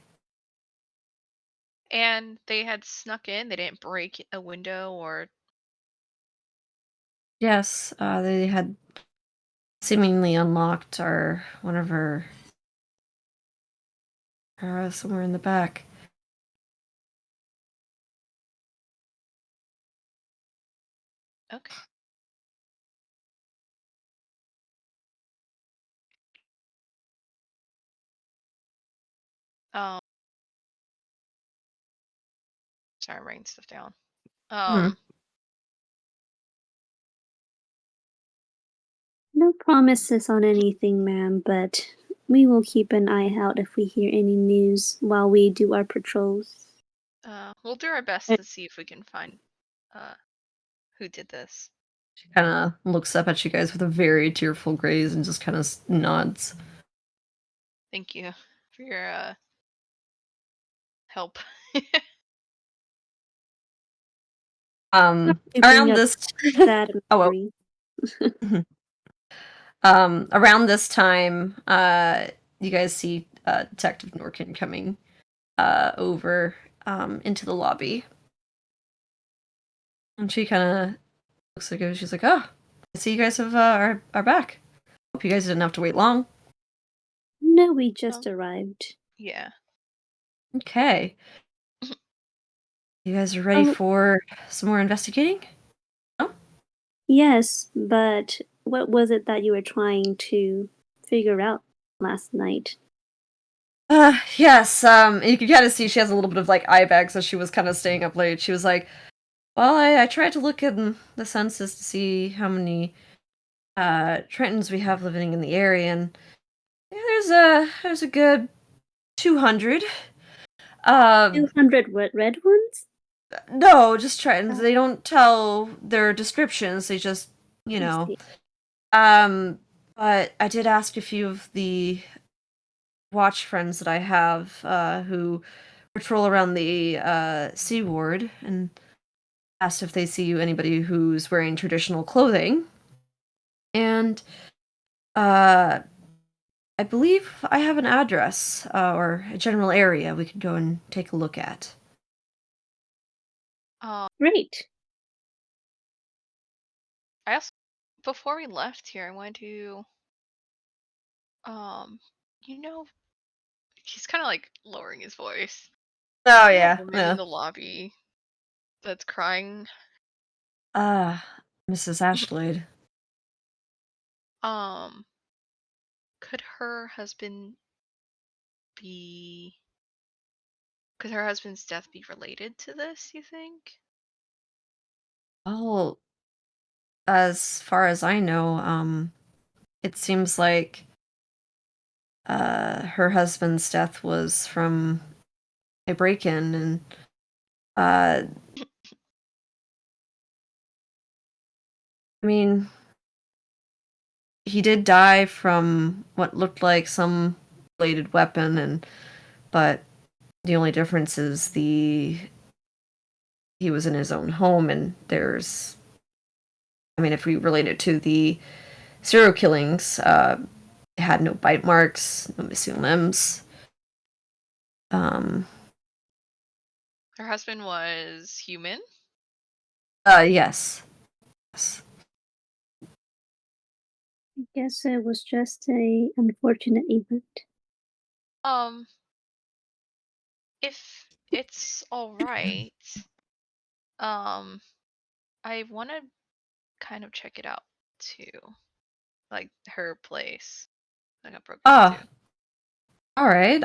And they had snuck in? They didn't break a window or... Yes, they had seemingly unlocked one of our somewhere in the back. Okay. Um, sorry, I'm writing stuff down. Hmm. No promises on anything, ma'am, but we will keep an eye out if we hear any news while we do our patrols. We'll do our best to see if we can find who did this. She kind of looks up at you guys with a very tearful gaze and just kind of nods. Thank you for your help. You bring Around up this. sad Oh well. memories. Around this time, you guys see Detective Norkin coming over into the lobby. And she kind of looks like it. She's like, "Oh, I see you guys have are back. Hope you guys didn't have to wait long." No, we just arrived. Yeah. Okay. You guys are ready Oh. for some more investigating? Yes, but what was it that you were trying to figure out last night? Yes, you can kind of see she has a little bit of like eye bags as she was kind of staying up late. She was like, well, I tried to look in the census to see how many Trentons we have living in the area, and yeah, there's a good 200. 200 red ones? No, just Trentons. Oh. They don't tell their descriptions. They just, you I know. see. But I did ask a few of the watch friends that I have who patrol around the Sea Ward and asked if they see anybody who's wearing traditional clothing. And I believe I have an address or a general area we could go and take a look at. Great. I also, before we left here, I wanted to, you know, he's kind of like lowering his voice. Oh You know, a yeah, woman in yeah. the lobby that's crying. Mrs. Ashleigh. Could her husband be? Could her husband's death be related to this? You think? Oh, as far as I know, it seems like her husband's death was from a break-in, and I mean, he did die from what looked like some bladed weapon, but the only difference is he was in his own home, and I mean, if we relate it to the serial killings, it had no bite marks, no missing limbs. Um, Her husband was human. yes. Yes. I guess it was just a unfortunate event. If it's all right, I want to kind of check it out too, like her place that got broken Ah, into. all right.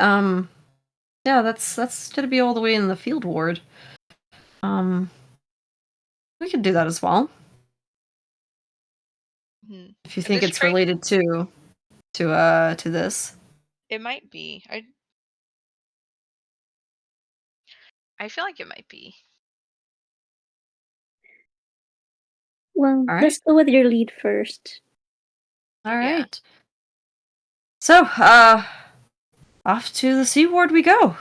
Yeah, that's gonna be all the way in the field ward. Um, we could do that as well Hmm. if you If think it's it's straight, related to this. it might be. I feel like it might be. Well, All let's go with your lead first. All Yeah. right. So, off to the Sea Ward we go.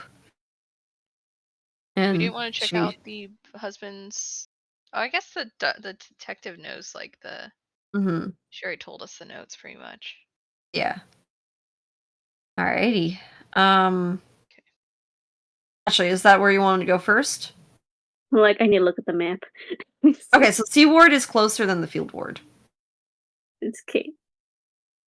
We And didn't want to check out the husband's. Oh, I guess the detective knows like the. Mm-hmm. She already told us the notes pretty much. Yeah. Alrighty. Actually, is that where you wanted to go first? Like, I need to look at the map. Okay, so Sea Ward is closer than the Field Ward. It's okay.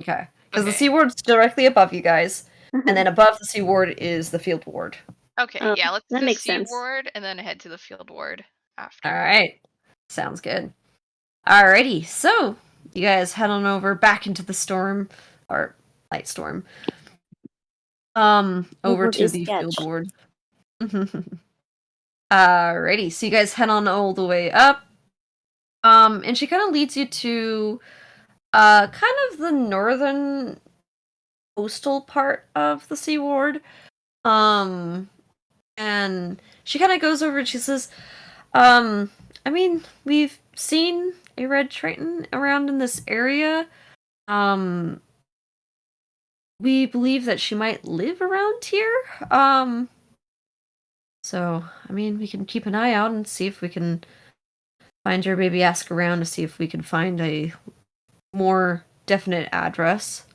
Okay. Because the Okay. Sea Ward's directly above you guys, Uh-huh. and then above the Sea Ward is the Field Ward. Okay, Oh, yeah, let's that do the makes sea sense. ward and then head to the field ward after. Alright. Sounds good. Alrighty, so you guys head on over back into the storm, or light storm. Over Over to this the sketch. Field Ward. Alrighty, so you guys head on all the way up. And she kind of leads you to kind of the northern coastal part of the Sea Ward. And she kind of goes over and she says, I mean, we've seen a red triton around in this area. We believe that she might live around here. So, I mean, we can keep an eye out and see if we can find her, maybe ask around to see if we can find a more definite address.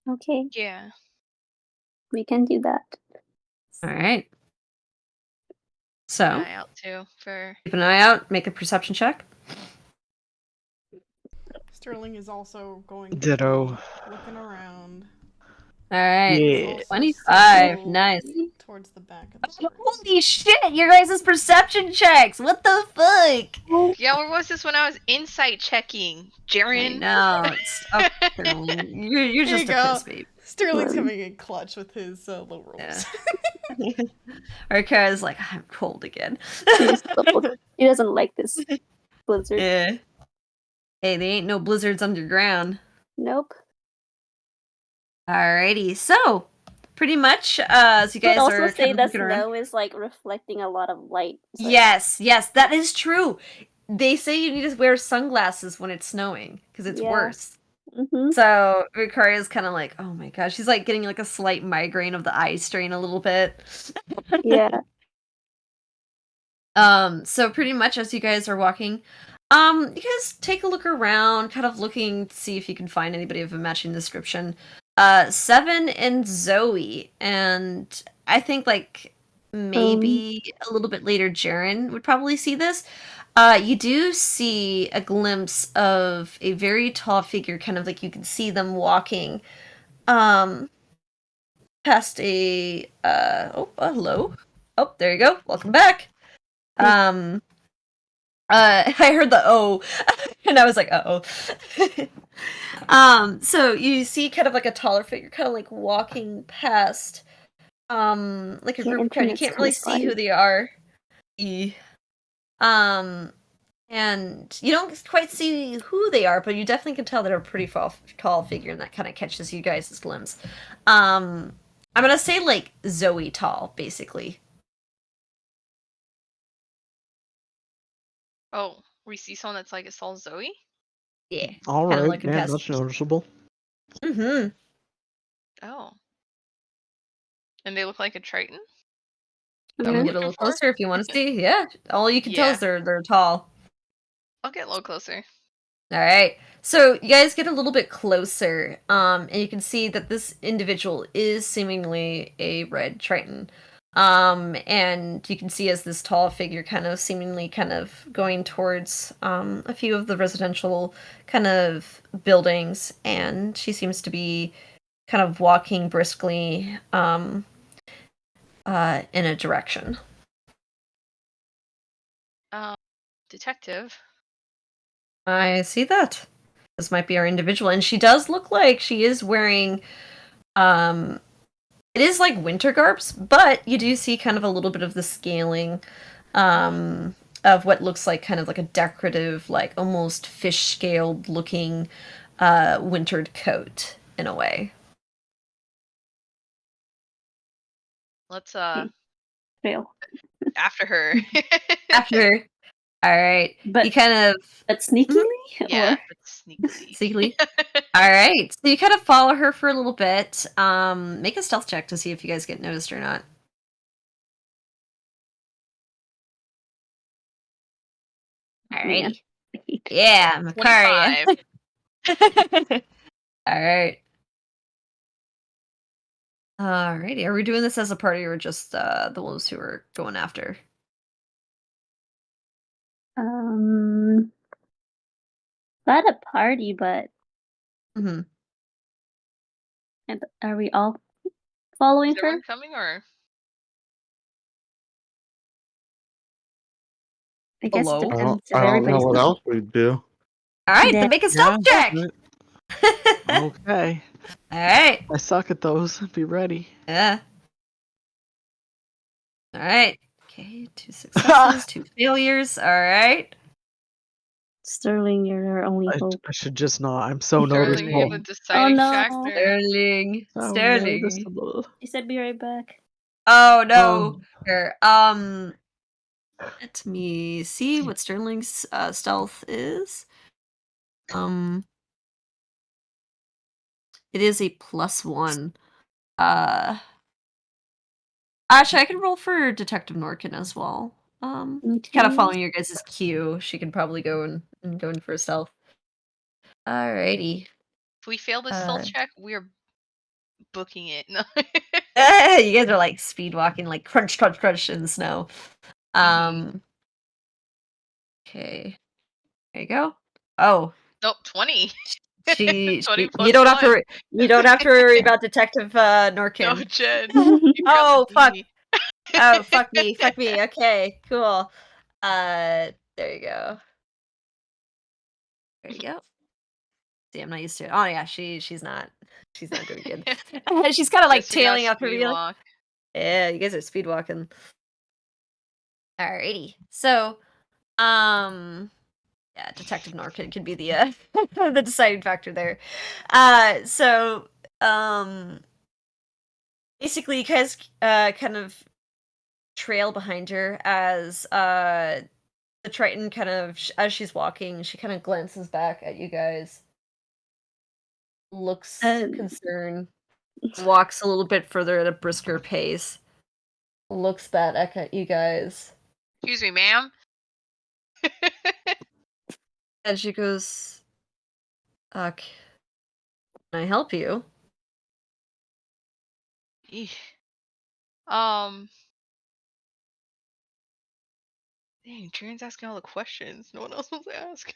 Okay, Yeah. we can do that. Alright. Keep So, an eye out too for. keep an eye out, make a perception check. Sterling is also going to Ditto. be looking around. Alright. He's Yeah. also 25, still nice. towards the back of the party. Holy shit, your guys' perception checks! What the fuck? Yeah, where was this when I was insight checking? I Jaren? know. Stop, Caroline. You're There just you a go. piss babe. Sterling's coming in clutch with his low rolls. Yeah. Or Kara's like, I'm cold again. He doesn't like this blizzard. Yeah. Hey, they ain't no blizzards underground. Nope. Alrighty, so pretty much, as you But guys also are say kind of that looking around. snow is like reflecting a lot of light. So Yes, that is true. They say you need to wear sunglasses when it's snowing because it's Yeah. worse. Mm-hmm. So Vicaria's kind of like, oh my gosh, she's like getting like a slight migraine of the eye strain a little bit. Yeah. So pretty much as you guys are walking, you guys take a look around, kind of looking to see if you can find anybody of a matching description. Seven and Zoe, and I think like maybe a little bit later Jaren would probably see this. You do see a glimpse of a very tall figure, kind of like you can see them walking, past a, hello. Oh, there you go. Welcome back. I heard the O, and I was like, uh-oh. So you see kind of like a taller figure kind of like walking past, like a Yeah, group of crowd. You internet's can't really kinda see who spotty. they are. And you don't quite see who they are, but you definitely can tell they're a pretty tall figure, and that kind of catches you guys' glimpse. I'm gonna say like Zoe tall, basically. Oh, we see someone that's like a Saul Zoe? Yeah. Kind of Alright, looking yeah, past. that's noticeable. Mm-hmm. Oh. And they look like a Triton? You That can we're get a looking little for? closer if you want to see. Yeah. All you can tell Yeah. is they're tall. I'll get a little closer. All right. So you guys get a little bit closer, and you can see that this individual is seemingly a red Triton. And you can see as this tall figure kind of seemingly kind of going towards a few of the residential kind of buildings, and she seems to be kind of walking briskly in a direction. Detective. I see that. This might be our individual, and she does look like she is wearing it is like winter garbs, but you do see kind of a little bit of the scaling of what looks like kind of like a decorative, like almost fish scaled looking wintered coat in a way. Let's Trail. after her. After All right. But- you kind of But sneakily? Yeah, Or but sneakily. Sneakily? All right. So you kind of follow her for a little bit. Make a stealth check to see if you guys get noticed or not. All righty. Yeah, Makaria. 25. All right. Alrighty. Are we doing this as a party or just the wolves who are going after? Not a party, but Mm-hmm. are we all following Is her? everyone coming or? I guess Hello? it depends if I don't know everybody's what else we'd do. All right, Yeah. then make a stealth check. Okay. All right. I suck at those. Be ready. Yeah. All right. Okay, 2 successes, 2 failures. All right. Sterling, you're our only hope. I should just not. I'm so Sterling, you're noticeable. the deciding no. factor. Sterling. So Sterling. noticeable. She said be right back. Oh no. Oh. Here. Let me see what Sterling's stealth is. It is a +1. Actually, I can roll for Detective Norkin as well. Kind of following your guys' cue. She can probably go and go in for a stealth. Alrighty. If we fail this stealth check, we're booking it. No. You guys are like speed walking, like crunch, crunch, crunch in the snow. Okay. There you go. Oh, Nope, 20. she 20 you plus don't have to 1. you don't have to worry about Detective No, Norkin. Jen. Oh fuck. Oh fuck me, fuck me. Okay, cool. There you go. There you go. See, I'm not used to it. Oh yeah, she's not doing good. She's kind of like Guess we got tailing after speed me. Like, walk. yeah, you guys are speed walking. Alrighty. So, yeah, Detective Norkin could be the the deciding factor there. So, basically, you guys kind of trail behind her as the Triton kind of as she's walking, she kind of glances back at you guys, looks concerned, walks a little bit further at a brisker pace, looks back at you guys, Excuse me, ma'am. and she goes, can I help you? Eeh. Dang, Triton's asking all the questions. No one else wants to ask.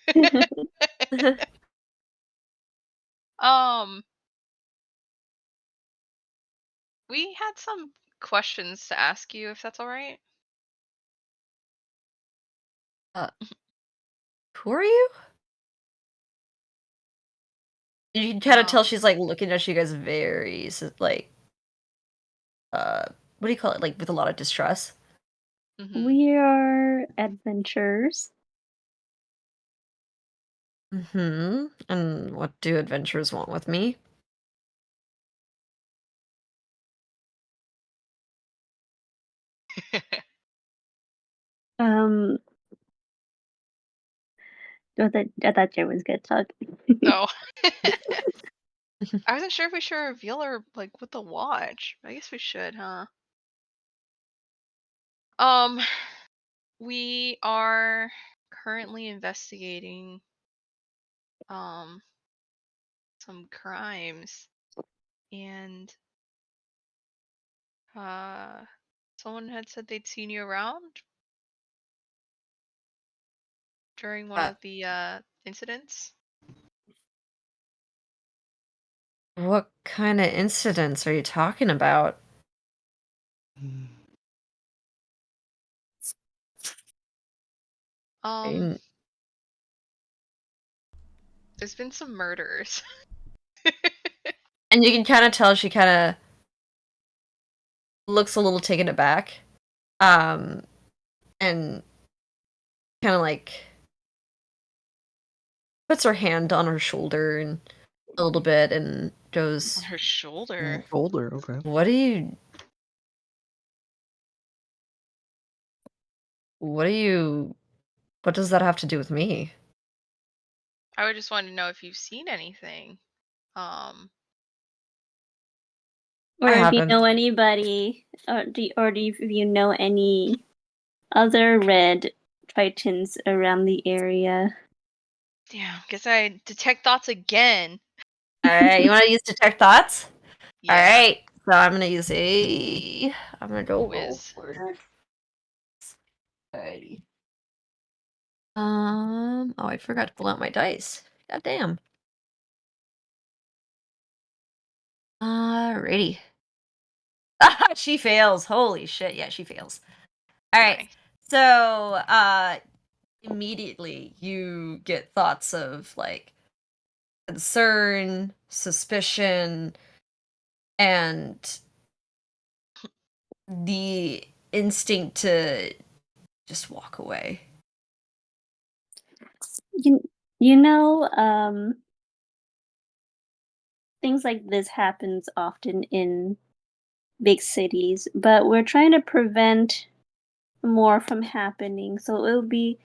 We had some questions to ask you, if that's all right. Who are you? You can kind of tell she's like looking at you guys very like what do you call it? Like with a lot of distress. Mhm. We are adventurers. And what do adventurers want with me? I thought Jay was good talk. Oh. I wasn't sure if we should reveal her like with the watch. I guess we should, huh? We are currently investigating some crimes, and someone had said they'd seen you around during one of the incidents. What kind of incidents are you talking about? There's been some murders. And you can kind of tell she kind of looks a little taken aback. And kind of like puts her hand on her shoulder and a little bit and goes, On her shoulder. Shoulder, okay. What are you What does that have to do with me? I would just want to know if you've seen anything. Or I if you haven't. know anybody, or if you know any other red tritons around the area. Damn, guess I detect thoughts again. Alright, you want to use detect thoughts? Yeah. Alright, so I'm gonna use I'm gonna go Whiz. Alrighty. Oh, I forgot to pull out my dice. God damn. Alrighty. She fails. Holy shit, yeah, she fails. Alright, Nice. so, immediately you get thoughts of, like, concern, suspicion, and the instinct to just walk away. You know, things like this happens often in big cities, but we're trying to prevent more from happening. So it would be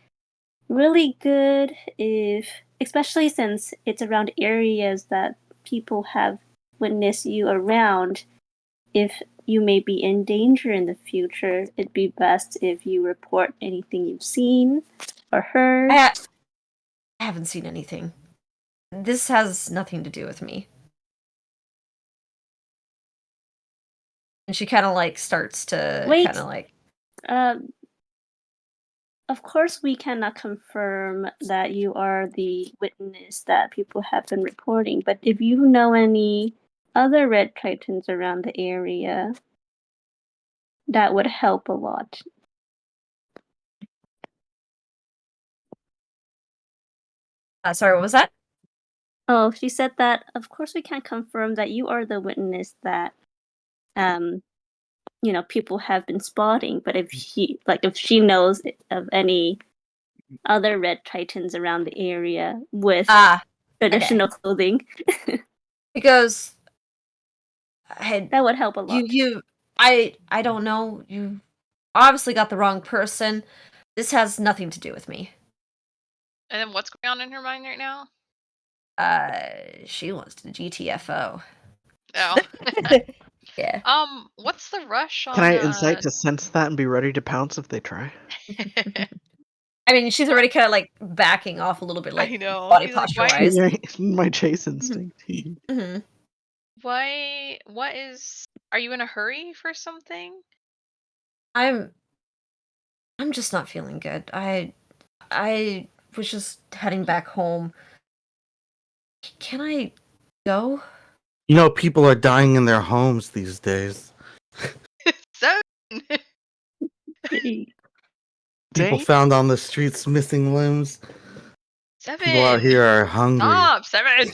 really good if, especially since it's around areas that people have witnessed you around, if you may be in danger in the future, it'd be best if you report anything you've seen or heard. I haven't seen anything. This has nothing to do with me. And she kind of like starts to Wait. kind of like. Of course, we cannot confirm that you are the witness that people have been reporting, but if you know any other red tritons around the area, that would help a lot. Sorry, what was that? Oh, she said that, of course, we can't confirm that you are the witness that, people have been spotting, but if she knows of any other red tritons around the area with traditional clothing, because that would help a lot. I don't know. You obviously got the wrong person. This has nothing to do with me. And then what's going on in her mind right now? She wants to GTFO. Oh. Yeah. What's the rush on? Can I insight to sense that and be ready to pounce if they try? I mean, she's already kind of like backing off a little bit, like I know. body She's like, posture why? wise. My chase instinct. Mm-hmm. Why? Are you in a hurry for something? I'm just not feeling good. I was just heading back home. Can I go? You know, people are dying in their homes these days. So. People Dang. found on the streets missing limbs. 7. People out here are hungry. Stop, 7.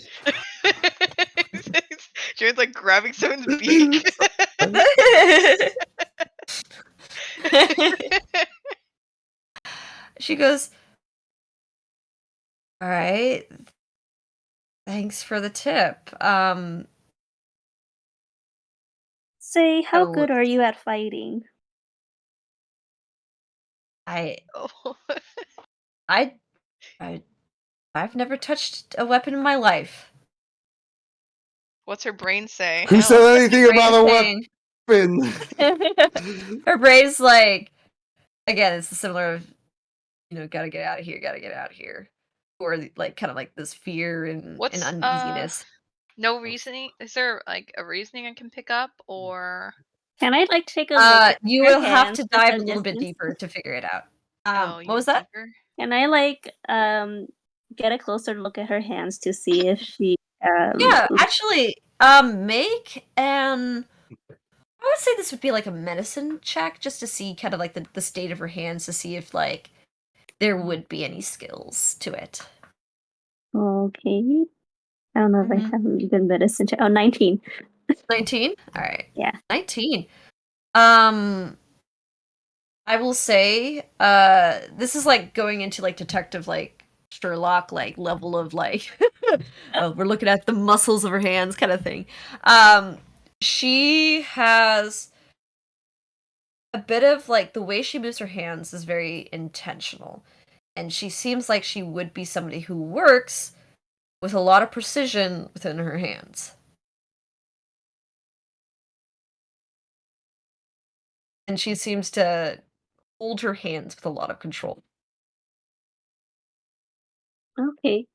Jared's like grabbing 7's beak. She goes, all right. Thanks for the tip. Say, how So good are you at fighting? Oh. I've never touched a weapon in my life. What's her brain say? Who said anything about a Brain weapon? saying- Her brain's like, again, it's the similar, gotta get out of here, gotta get out of here. Or like kind of like this fear and What's uneasiness. no reasoning? Is there like a reasoning I can pick up, or Can I take a look at You her will have hands to for dive a some little bit distance? deeper to figure it out. you What was that? deeper? Can I get a closer look at her hands to see if she Yeah, actually, make an. I would say this would be like a medicine check, just to see kind of like the state of her hands, to see if like there would be any skills to it. Okay. I don't know if I Mhm. have a good medicine check. Oh, 19. 19? All right. Yeah. 19. I will say, this is like going into like detective, like Sherlock, like level of like, oh, we're looking at the muscles of her hands, kind of thing. She has a bit of like the way she moves her hands is very intentional. and she seems like she would be somebody who works with a lot of precision within her hands. And she seems to hold her hands with a lot of control. Okay.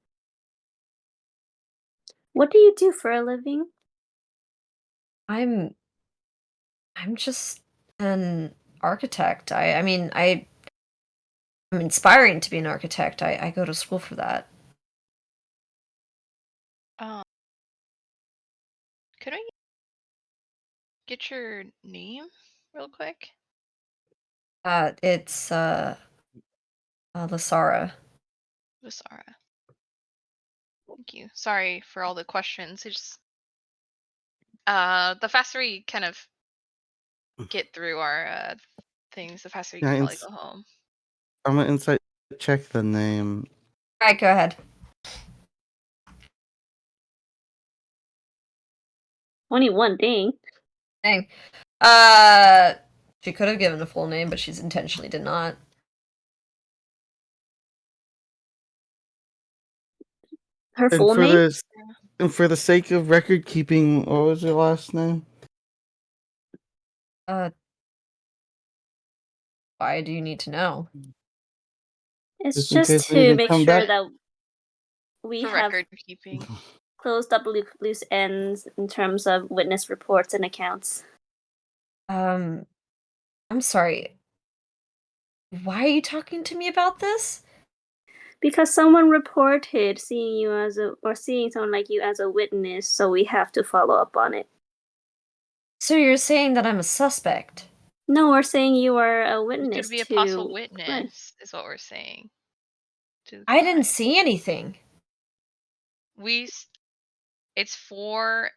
What do you do for a living? I'm just an architect. I'm inspiring to be an architect. I go to school for that. Could I get your name real quick? It's Lasara. Visara. Thank you. Sorry for all the questions. It's just the faster we kind of get through our things, the faster we Yeah, can probably go home. I'm gonna insight check the name. Alright, go ahead. Only one thing. Dang. She could have given a full name, but she's intentionally did not. Her And full for name? this, and for the sake of record keeping, what was your last name? Why do you need to know? It's Just in case just we need to to make come sure back. that we For have record keeping. closed up loose ends in terms of witness reports and accounts. I'm sorry. Why are you talking to me about this? Because someone reported seeing you or seeing someone like you as a witness, so we have to follow up on it. So you're saying that I'm a suspect? No, we're saying you are a You witness could be a to possible crime. witness, is what we're saying. To the I didn't crime. see anything. It's for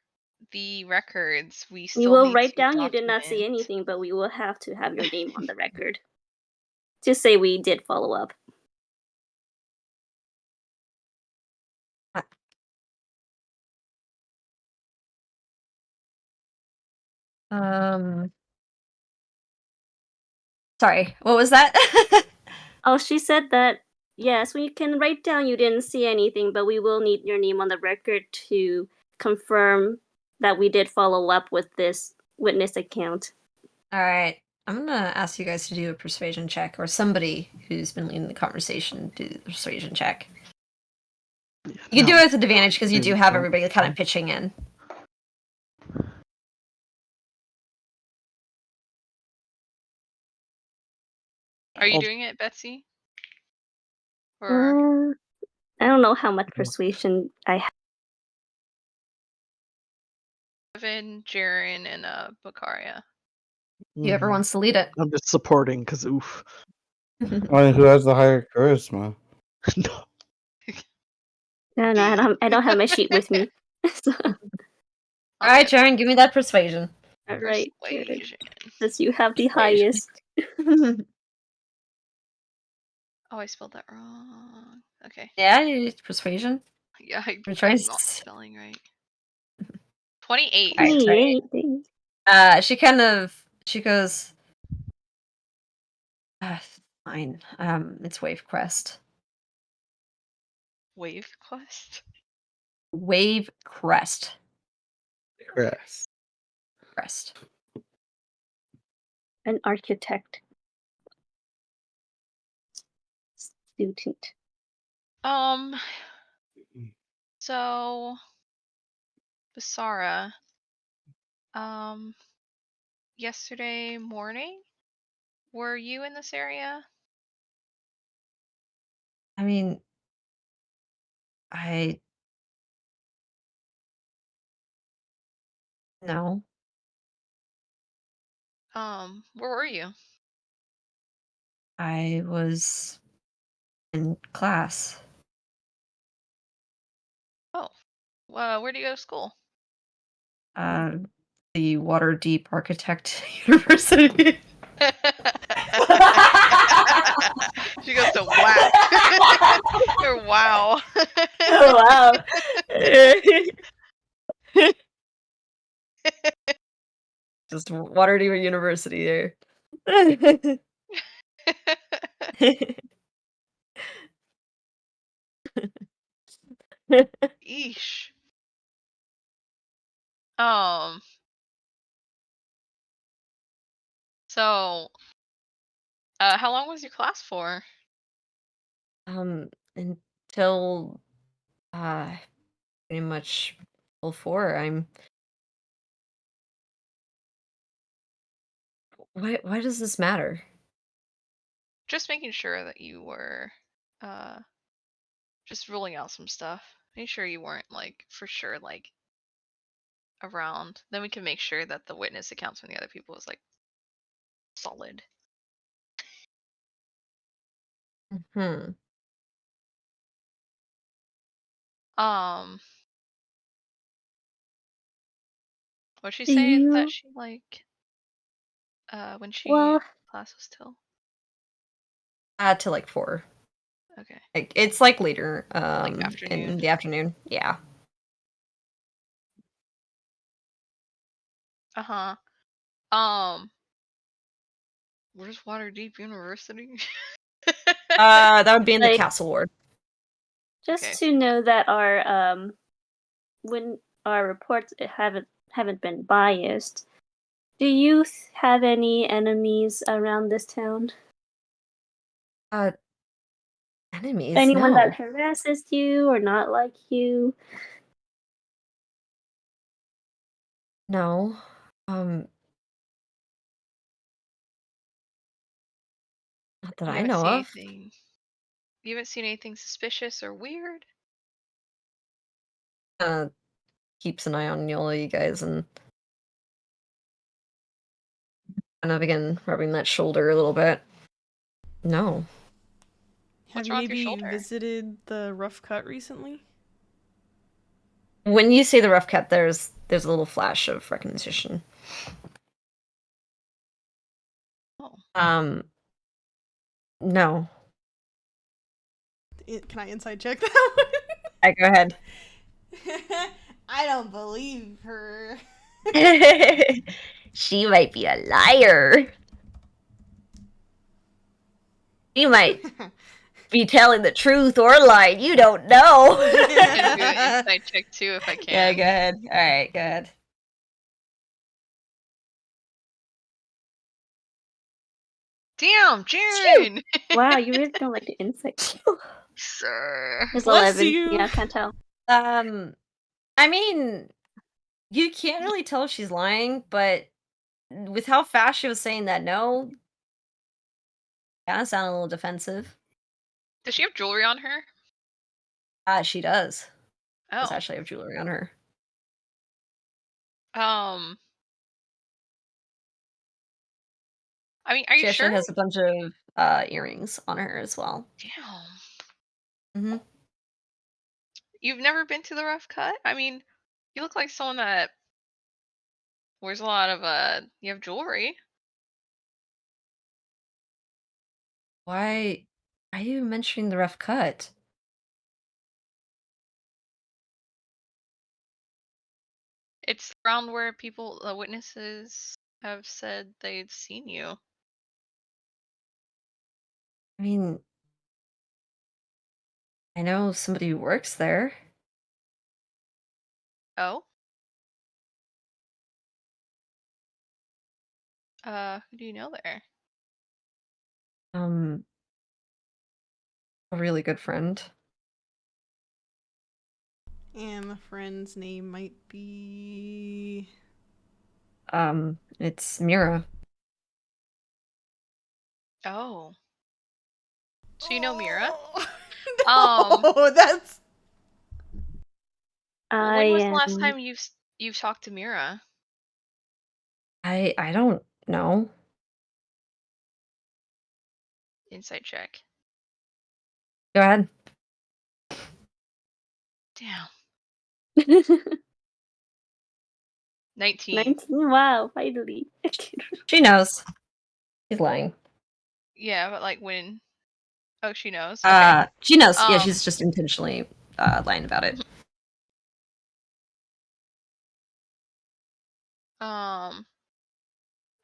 the records. We We still will need write to down you did not see document. anything, but we will have to have your name on the record. Just say we did follow up. Sorry, what was that? Oh, she said that, yes, we can write down you didn't see anything, but we will need your name on the record to confirm that we did follow up with this witness account. Alright, I'm gonna ask you guys to do a persuasion check, or somebody who's been leading the conversation do the persuasion check. You can do it with advantage because you do have everybody kind of pitching in. Are you doing it, Betsy? Or I don't know how much persuasion I have. Evan, Jaren, and Bakaria. Whoever wants to lead it. I'm just supporting because oof. Who has the higher charisma? No. No, I don't have my sheet with me. Alright, Jaren, give me that persuasion. All right, Persuasion. since you have the Persuasion. highest. Oh, I spelled that wrong. Okay. Yeah, you used persuasion. Yeah, We're trying I'm not to... spelling right. 28. Alright, sorry. 28. She goes, fine. It's Wave Crest. Wave quest? Wave Crest. Crest. Crest. An architect. Student. So Basara, yesterday morning, were you in this area? I mean, no. Where were you? I was in class. Oh, where do you go to school? The Waterdeep Architect University. She goes to whack. Or wow. Oh, wow. Just Waterdeep University there. Eesh. Um. So, how long was your class for? Until uh pretty much full 4. Why does this matter? Just making sure that you were, uh, just ruling out some stuff. Make sure you weren't like for sure like around. Then we can make sure that the witness accounts from the other people is like solid. Hmm. Um, what'd she Do say that you? she like when she Well, class was till? To like 4. Okay. Like it's like later Like in afternoon. the afternoon. Yeah. Uh-huh. Um, where's Waterdeep University? That would be in the like, castle ward. Okay. just to know that our when our reports haven't been biased. Do you have any enemies around this town? Uh Enemies? Anyone that No. harasses you or not like you? No. Um Not that You I haven't know seen of. anything. You haven't seen anything suspicious or weird? Uh Keeps an eye on all you guys and kind of again rubbing that shoulder a little bit. No. Have What's you wrong with your maybe shoulder? visited the rough cut recently? When you say the rough cut, there's a little flash of recognition. Oh. Um no. Can I inside check that one? Go ahead. I don't believe her. She might be a liar. She might be telling the truth or lying. You don't know. I'm gonna do an insight check too if I Yeah, can. go ahead. All right, go ahead. Damn, Phew. Jaren! Wow, you really don't like the insect. Sir. It's Bless 11. you. Yeah, can't tell. I mean, you can't really tell if she's lying, but with how fast she was saying that no, kind of sounded a little defensive. Does she have jewelry on her? She does. Does Oh. actually have jewelry on her. Um. I mean, are you She sure? actually has a bunch of earrings on her as well. Damn. Hmm. You've never been to the rough cut? I mean, you look like someone that wears a lot of you have jewelry. Why are you mentioning the rough cut? It's around where people witnesses have said they've seen you. I mean, I know somebody who works there. Oh? Who do you know there? Um, a really good friend. And the friend's name might be. It's Mira. Oh. So you know Mira? Oh, no, that's. I When was the last am. time you've talked to Mira? I don't know. Insight check. Go ahead. Damn. 19. 19. Wow, finally. She knows. She's lying. Yeah, but like when oh, she knows. Okay. She knows. Yeah, Um she's just intentionally lying about it. um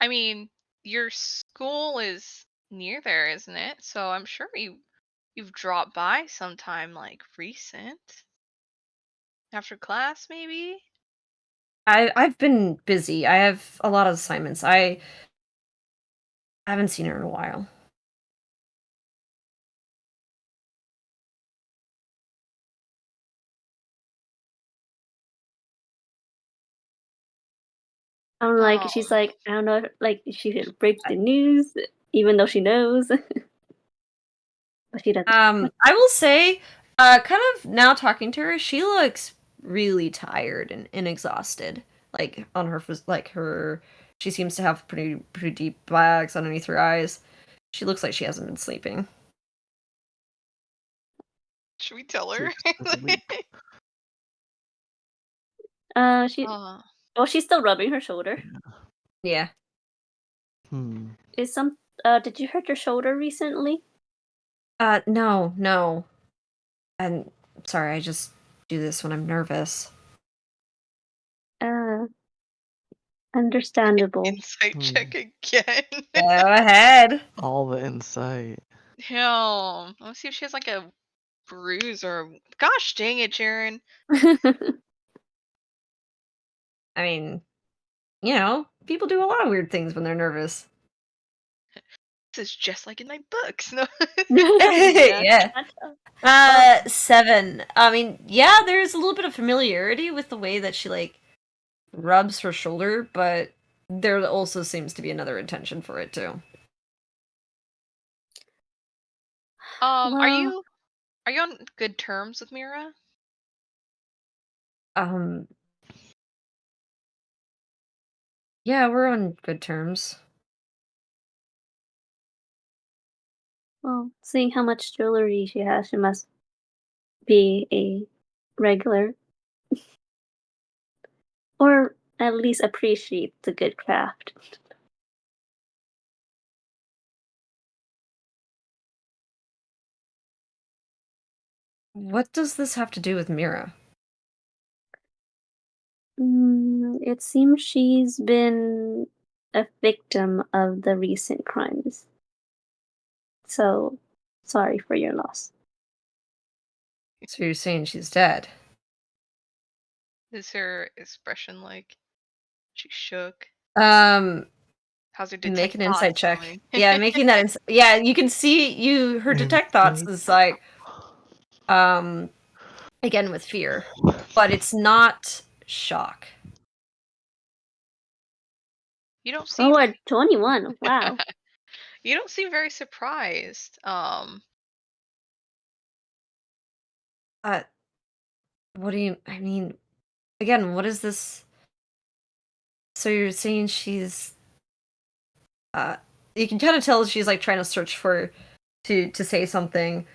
I mean, your school is near there, isn't it? So I'm sure you've dropped by sometime like recent. After class, maybe? I've been busy. I have a lot of assignments. I haven't seen her in a while. I'm like, she's like, I don't know, like she should break the news, even though she knows, but she doesn't. I will say, kind of now talking to her, she looks really tired and exhausted. Like on her, she seems to have pretty deep bags underneath her eyes. She looks like she hasn't been sleeping. Should we tell her? She, Uh, well, she's still rubbing her shoulder. Yeah. Is did you hurt your shoulder recently? No. And sorry, I just do this when I'm nervous. Understandable. insight check again. Go ahead. All the insight. Hell, let's see if she has like a bruise or. Gosh dang it, Sharon. I mean, people do a lot of weird things when they're nervous. This is just like in my books. No. Yeah. Well, 7. I mean, yeah, there's a little bit of familiarity with the way that she like rubs her shoulder, but there also seems to be another intention for it too. Are well, you on good terms with Mira? Yeah, we're on good terms. well, seeing how much jewelry she has, she must be a regular, or at least appreciate the good craft. What does this have to do with Mira? It seems she's been a victim of the recent crimes. So, sorry for your loss. So you're saying she's dead? Is her expression like she shook? Um, How's her make detect an insight thoughts check. going? Yeah, making that. Yeah, you can see her detect thoughts Insight. is like, again with fear, but it's not shock. You don't seem. Oh, a 21. Wow. You don't seem very surprised. What do you? I mean, again, what is this? So you're saying she's, you can kind of tell she's like trying to search for, to say something,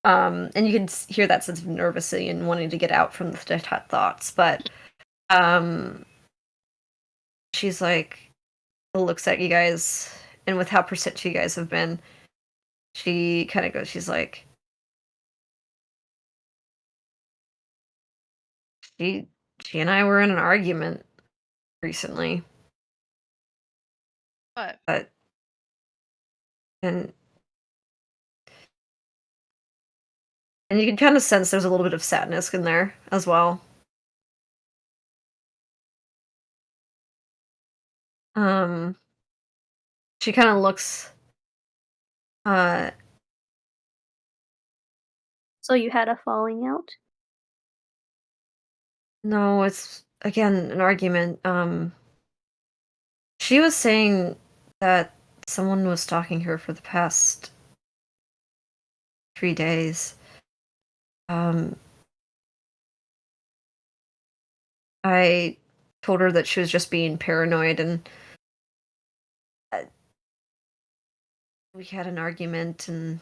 and you can hear that sense of nervousy and wanting to get out from the thoughts, but, she's like, looks at you guys, and with how persistent you guys have been, she kind of goes, she's like, she, she and I were in an argument recently, What? but, and you can kind of sense there's a little bit of sadness in there as well. She kind of looks, uh, So you had a falling out? no, it's again an argument. She was saying that someone was stalking her for the past 3 days. I told her that she was just being paranoid, and uh, we had an argument, and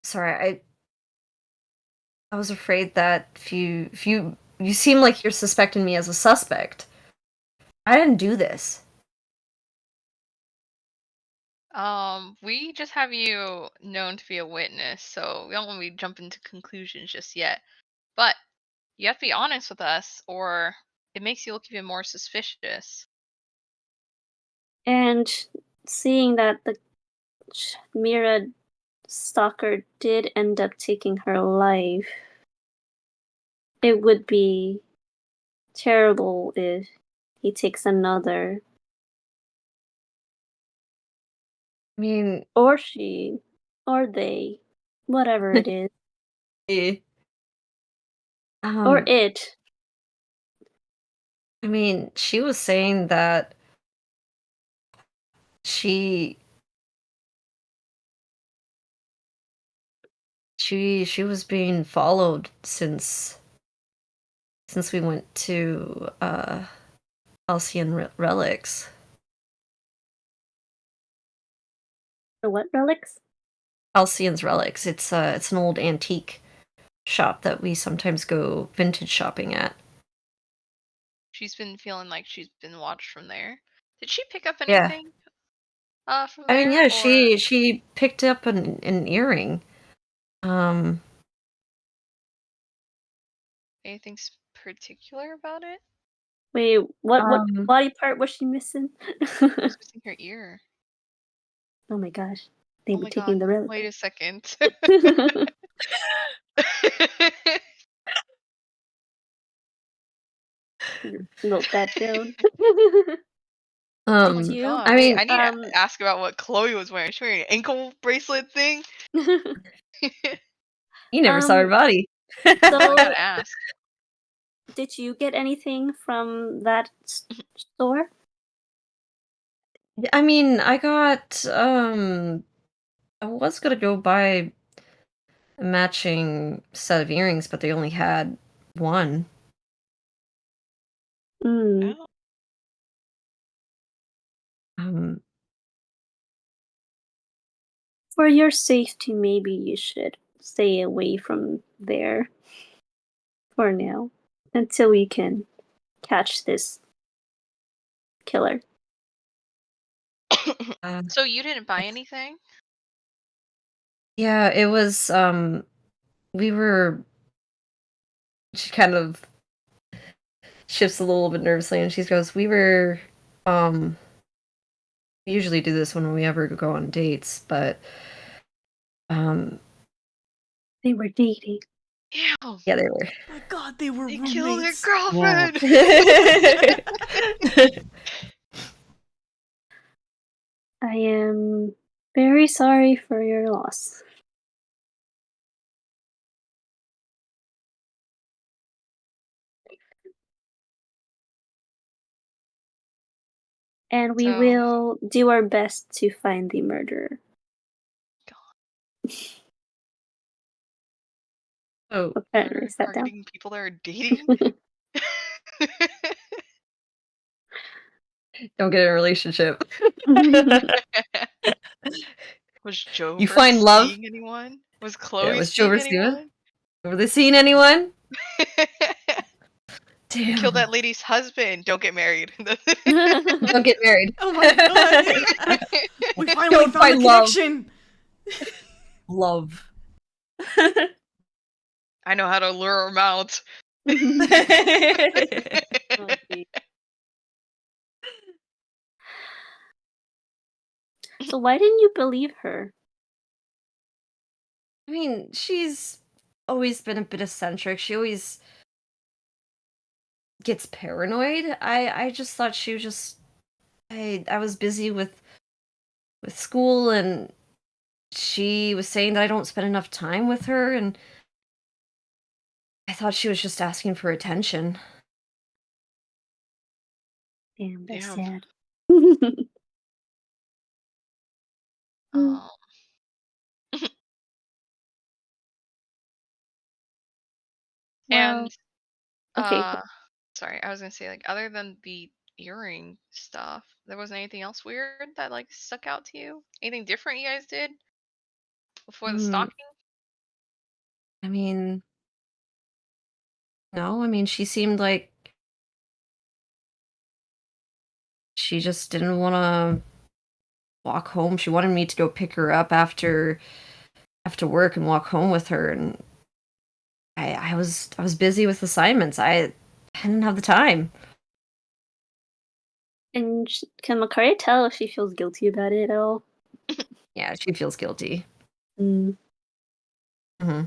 sorry, I was afraid that if you seem like you're suspecting me as a suspect. I didn't do this. We just have you known to be a witness, so we don't want to jump into conclusions just yet. But you have to be honest with us, or it makes you look even more suspicious. And seeing that the Mira Stalker did end up taking her life, it would be terrible if he takes another. I mean, Or she. Or they. Whatever it is. Or um, it. I mean, she was saying that she she was being followed since we went to Halcyon Relics. The what relics? Halcyon's Relics. It's an old antique shop that we sometimes go vintage shopping at. She's been feeling like she's been watched from there. Did she pick up Yeah. anything from I mean, there, yeah, or she picked up an earring. anything particular about it? Wait, what Um, body part was she missing? She's missing her ear. Oh my gosh. They Oh were my god! taking the relic. Wait a second. Note that down. Oh Did my you? god! I Wait, mean, I need to ask about what Chloe was wearing. She wearing an ankle bracelet thing. you never saw her body. No, I So gotta ask. did you get anything from that store? I mean, I got I was gonna go buy a matching set of earrings, but they only had one. Mm. Oh. Um, For your safety, maybe you should stay away from there for now until we can catch this killer. uh, So you didn't buy anything? yeah, it was we were she kind of shifts a little bit nervously and she goes, we were we usually do this when we ever go on dates, but um They were dating. Ew! yeah, they were. My God, they were They killed their roommates. girlfriend. I am very sorry for your loss. And we So, will do our best to find the murderer. Oh, Apparently, you're sat down. targeting people that are dating? don't get in a relationship. Was Joe You find first love. seeing anyone? Was Yeah, Chloe was Joe seeing Steven? anyone? Were they seeing anyone? You killed Damn. that lady's husband. Don't get married. Don't get married. Oh my God. We finally Don't found find the love. connection. Love. I know how to lure him out. So why didn't you believe her? I mean, she's always been a bit eccentric. She always gets paranoid. I just thought she was just I was busy with school and she was saying that I don't spend enough time with her and I thought she was just asking for attention. Damn, that's Damn. sad. Oh. Well, And okay. sorry, I was gonna say, like, other than the earring stuff, there wasn't anything else weird that like stuck out to you? Anything different you guys did before the Mm, stalking? I mean, no, I mean she seemed like she just didn't want to walk home. She wanted me to go pick her up after work and walk home with her and I was busy with assignments. I didn't have the time. And can Makari tell if she feels guilty about it at all? Yeah, she feels guilty. Mm. Hmm.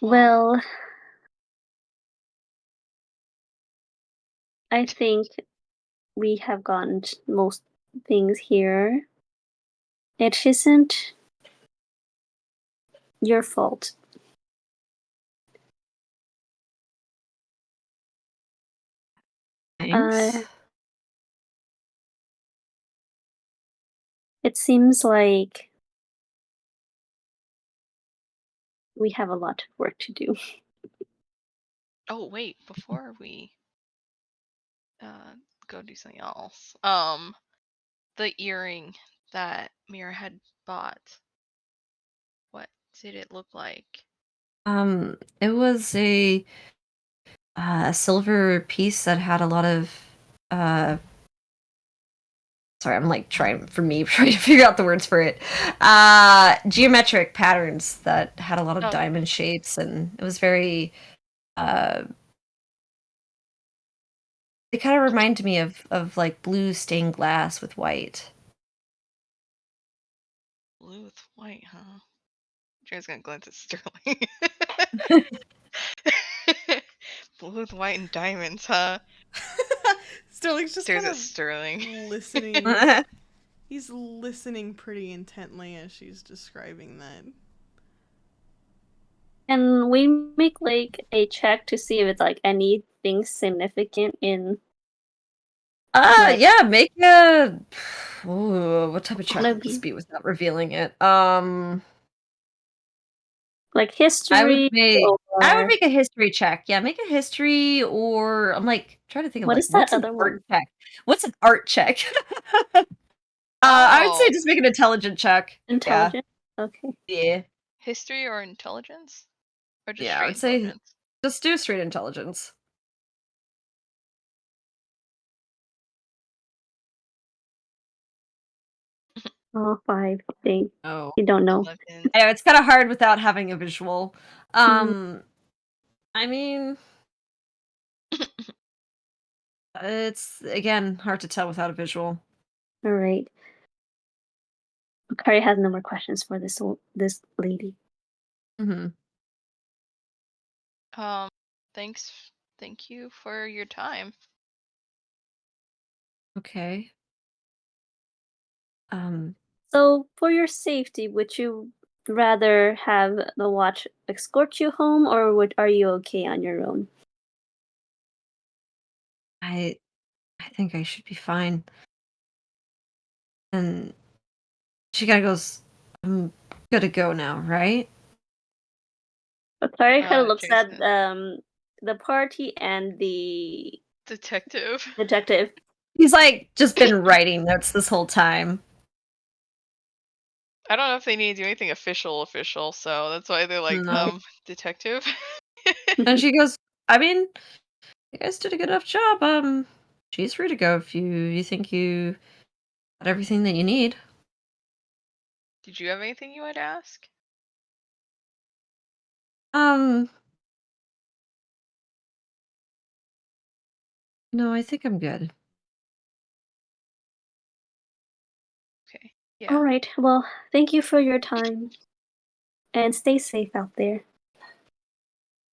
Well, I think we have gotten most things here. It isn't your fault. Thanks. It seems like we have a lot of work to do. Oh wait, before we go do something else. The earring that Mira had bought. What did it look like? It was a silver piece that had a lot of sorry, I'm like trying to figure out the words for it. Geometric patterns that had a lot of Oh, diamond shapes, and it was very it kind of reminded me of like blue stained glass with white. blue with white, huh? Jared's gonna glance at Sterling. Blue with white and diamonds, huh? Sterling's just Stares kind at of Sterling. listening. He's listening pretty intently as she's describing that. Can we make like a check to see if it's like anything significant in like Yeah, make a ooh, what type of check wanna would this be be without revealing it? like I would history or make a history check. Yeah, make a history or I'm like trying to think of what like is that what's an other art one? check? What's an art check? I would say Oh, just make an intelligent check. Yeah. Intelligence? Okay. Yeah. history or intelligence? Or just Yeah, I straight would say intelligence? just do straight intelligence. Oh, 5. They Oh. you don't know. 11. I know it's kind of hard without having a visual. Mm, I mean, it's again hard to tell without a visual. all right. Kari has no more questions for this lady. Hmm. Um, thank you for your time. Okay. So, for your safety, would you rather have the watch escort you home, or are you okay on your own? I I think I should be fine. And she kind of goes, "I'm good to go now, right?" But Kari kind of looks at Jason. the party and the Detective. detective. He's like just been writing notes this whole time. I don't know if they need to do anything official, so that's why they're like, No. detective. And she goes, "I mean, you guys did a good enough job. She's free to go if you think you got everything that you need." Did you have anything you would ask? Um, no, I think I'm good. Okay. All Yeah. right. Well, thank you for your time, and stay safe out there.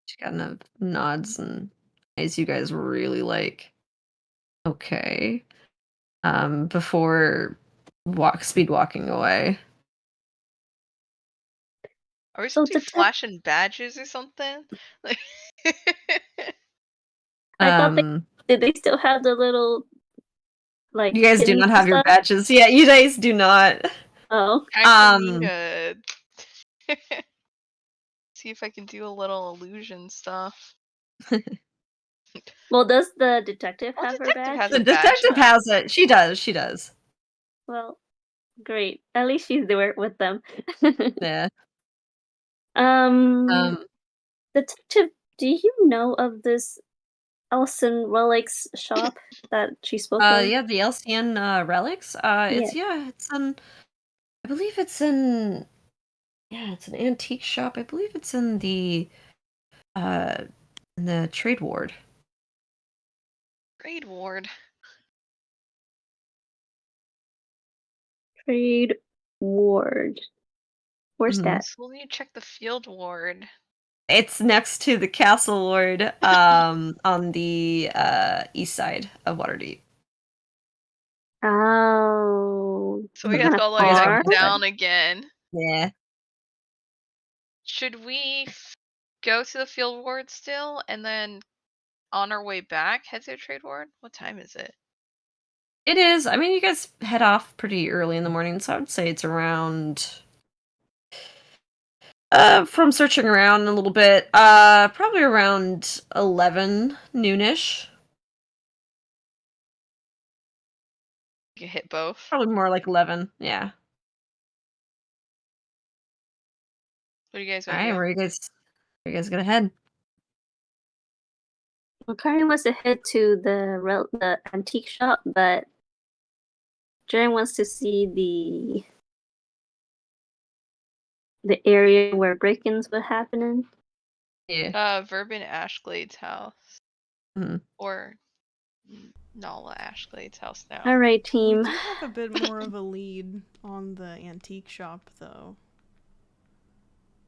She kind of nods and eyes you guys really like, okay. Before speed walking away. Are we So, supposed to be detective, flashing badges or something? Like I thought Um, did they still have the little like you guys do pins not and have your stuff? badges. Yeah, you guys do not. Oh, time for me Um, to see if I can do a little illusion stuff. well, does the detective Oh, have her detective badge? has the a badge detective then. has it. She does. She does. Well, great. At least she's there with them. Yeah. um, Um. detective, do you know of this Elson Relics shop that she spoke of? Yeah. The LCN relics. Yeah. It's yeah. It's in. I believe it's in. Yeah, it's an antique shop. I believe it's uh in the trade ward. Grade ward. Trade ward. Where's Mhm. that? So we'll need to check the field ward. It's next to the castle ward, on the east side of Waterdeep. Oh. So we Mhm. have to Kinda go like You guys far. can decide. down again. Yeah. Should we go to the field ward still and then on our way back head to the trade ward? What time is it? It is. I mean, you guys head off pretty early in the morning, so I would say it's around. From searching around a little bit, probably around 11 noonish. You can hit both. Probably more like 11. Yeah. What do you guys All want to right. do? Where you guys gonna head? Well, Kari wants to head to the antique shop, but Jaren wants to see the area where break-ins were happening. Yeah. Verbin Ashglade's house. Mhm. Or Nala Ashglade's house now. All right, We team. do have a bit more of a lead on the antique shop, though.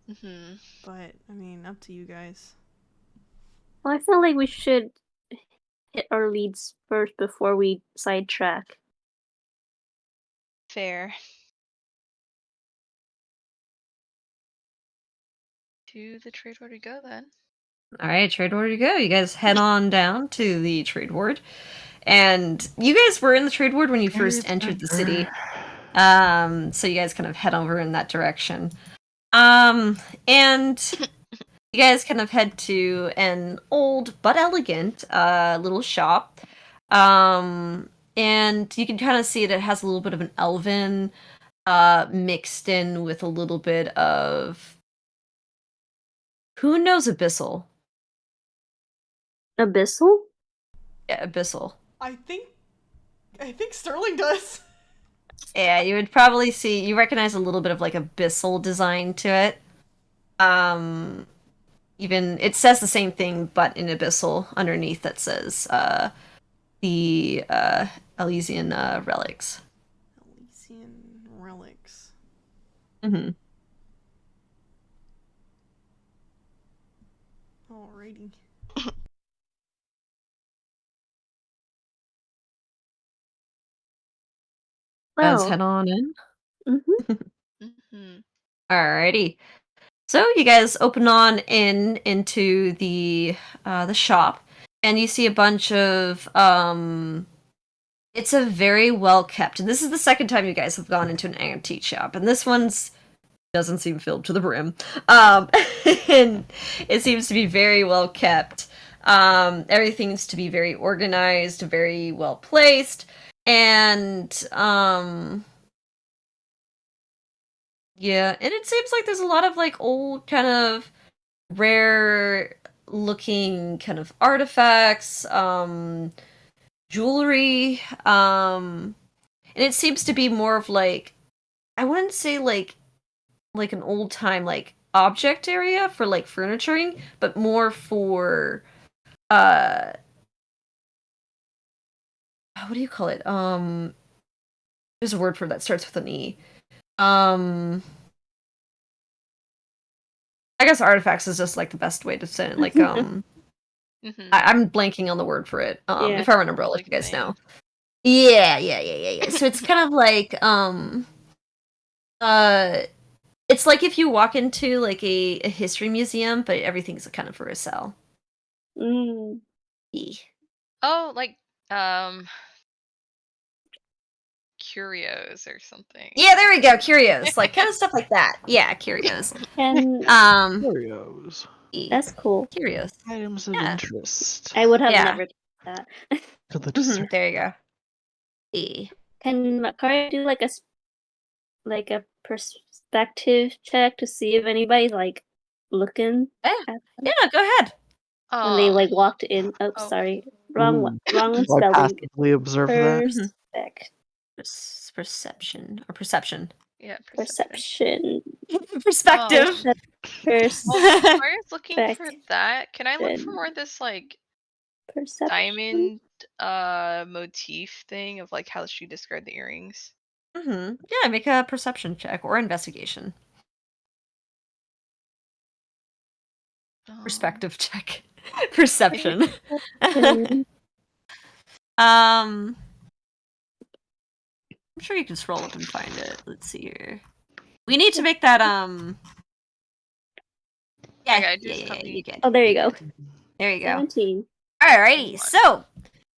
Mm-hmm. But, I mean, up to you guys. Well, I feel like we should hit our leads first before we sidetrack. Fair. To the trade ward we go then. All right, trade ward you go. You guys head on down to the trade ward, and you guys were in the trade ward when you first entered the city. So you guys kind of head over in that direction. And you guys kind of head to an old but elegant little shop. And you can kind of see it has a little bit of an elven mixed in with a little bit of, who knows, abyssal. Abyssal? Yeah, abyssal. I think Sterling does. Yeah, you would probably see, you recognize a little bit of like abyssal design to it. Even it says the same thing, but in abyssal underneath that says the Elysian relics. Elysian relics. Mm-hmm. Alrighty. Guys, Oh. head on in. Mm-hmm. Mm-hmm. Alrighty. So you guys open on in into the shop, and you see a bunch of It's a very well kept. And this is the second time you guys have gone into an antique shop, and this one's doesn't seem filled to the brim. And it seems to be very well kept. Everything seems to be very organized, very well placed, and yeah, and it seems like there's a lot of like old kind of rare looking kind of artifacts, jewelry, and it seems to be more of like, I wouldn't say like an old time like object area for like furnituring, but more for uh what do you call it? There's a word for that starts with an E. I guess artifacts is just like the best way to say it. Like Mm-hmm. I'm blanking on the word for it. Yeah. If I remember, I'll let Like you guys name. know. Yeah. So it's kind of like it's like if you walk into like a history museum, but everything's kind of for a sale. Mm. Oh, like curios or something. Yeah, there we go. Curios, like kind of stuff like that. Yeah, curios. And Curios. that's cool. Curios. Items of Yeah. interest. I would have Yeah. never done that. Could they just There you go. E. Can Makari do like a perspective check to see if anybody's like looking Yeah. at them Yeah, go ahead. when they like walked in? Oh, Oh. sorry, wrong Ooh. wrong Do I spelling. passively observe that? Perspective. Perception or perception. Yeah, perception. Perspective. Well, Maria's looking for Perspective. that. Can I look for more of this like Perception. diamond motif thing of like how she described the earrings? Yeah, make a perception check or investigation. Perspective check. Perception. I'm sure you can scroll up and find it. Let's see here. We need to make that Okay, you get. Oh, there you go. There you go. 17. Alrighty, so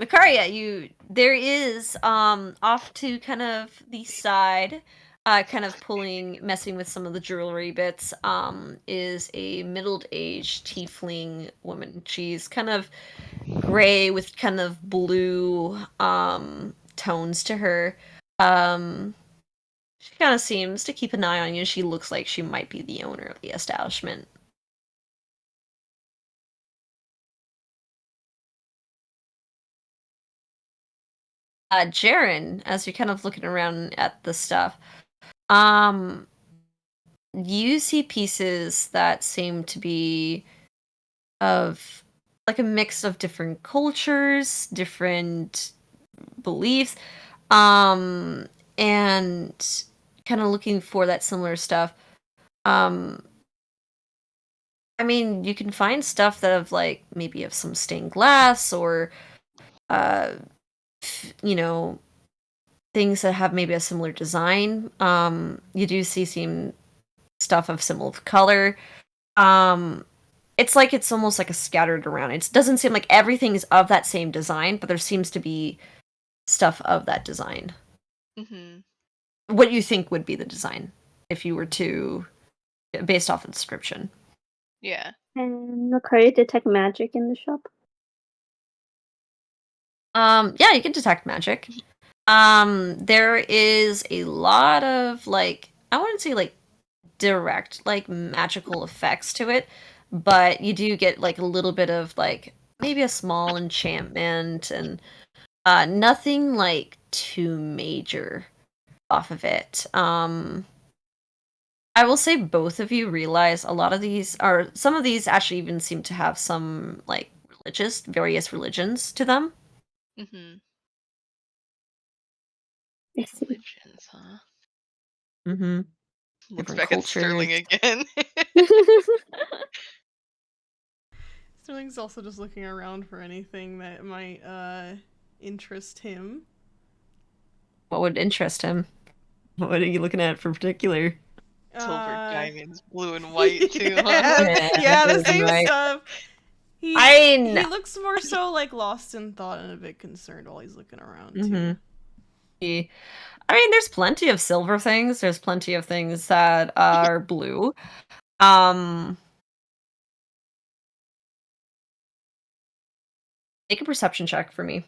Makaria, there is off to kind of the side, kind of messing with some of the jewelry bits, is a middle-aged tiefling woman. She's kind of gray with kind of blue tones to her. She kind of seems to keep an eye on you. She looks like she might be the owner of the establishment. Jaren, as you're kind of looking around at the stuff, you see pieces that seem to be of like a mix of different cultures, different beliefs, and kind of looking for that similar stuff. I mean, you can find stuff that have like maybe of some stained glass or you know, things that have maybe a similar design. You do see some stuff of similar color. It's like it's almost like a scattered around. It doesn't seem like everything is of that same design, but there seems to be stuff of that design. What you think would be the design if you were to, based off the description? Yeah. Can Macari detect magic in the shop? Yeah, you can detect magic. There is a lot of like, I wouldn't say like direct like magical effects to it, but you do get like a little bit of like maybe a small enchantment and nothing like too major off of it. I will say both of you realize a lot of these are some of these actually even seem to have some like various religions to them. I see. Religions, huh? Looks Different back at Sterling cultures. again. Sterling's also just looking around for anything that might interest him. What would interest him? What are you looking at for particular? Silver diamonds, blue and white too, huh? Yeah, the same right. stuff. He I looks more so like lost in thought and a bit concerned while he's looking around too. I mean, there's plenty of silver things. There's plenty of things that are blue. Make a perception check for me.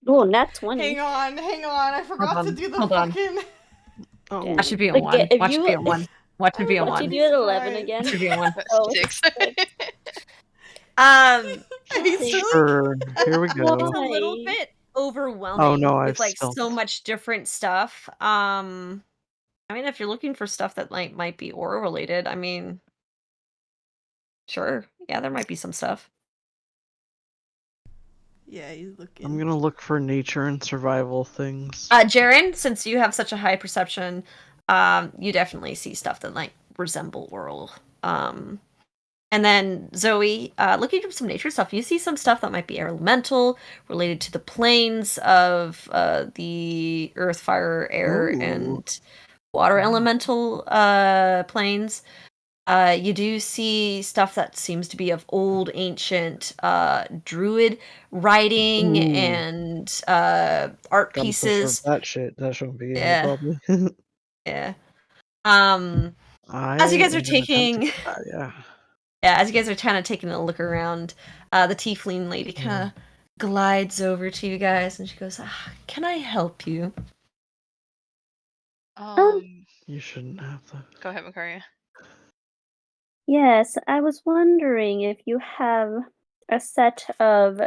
Oh, nat 20. Hang on. I forgot to do the hold on. fucking. Oh, That should be a Like, 1. if Watch you- it be a 1. Watch it be a What'd 1. you do at 11 Christ. again? Should be a 1. Oh, 6. sure. Here we go. It's a little Why? bit overwhelming Oh no, I've with like so stealthed. much different stuff. I mean, if you're looking for stuff that like might be aura related, I mean, sure, yeah, there might be some stuff. Yeah, he's looking. I'm gonna look for nature and survival things. Jaren, since you have such a high perception, you definitely see stuff that like resemble oral. And then Zoe, looking for some nature stuff, you see some stuff that might be elemental, related to the planes of the earth, fire, air, Ooh. and water elemental planes. You do see stuff that seems to be of old, ancient druid writing Ooh. and art Gotta push pieces. for that shit. That shouldn't be Yeah. any problem. Yeah. As you guys are taking- yeah. Yeah, as you guys are kind of taking a look around, the tiefling lady kind of glides over to you guys and she goes, "Can I help you?" You shouldn't have to. Go ahead, Makaria. Yes, I was wondering if you have a set of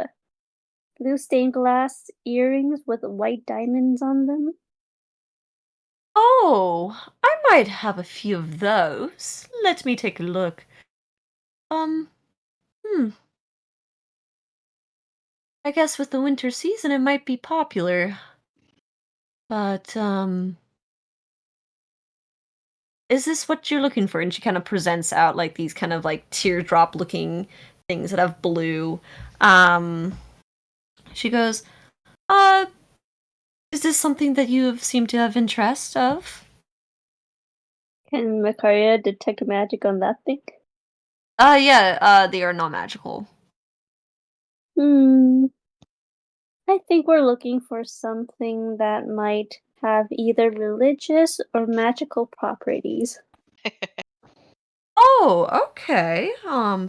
blue stained glass earrings with white diamonds on them. Oh, I might have a few of those. Let me take a look. I guess with the winter season it might be popular. But, is this what you're looking for? And she kind of presents out like these kind of like teardrop looking things that have blue. Um, she goes, uh, is this something that you have seemed to have interest of? Can Makaria detect magic on that thing? Yeah, they are not magical. Hmm. I think we're looking for something that might have either religious or magical properties. Oh, okay.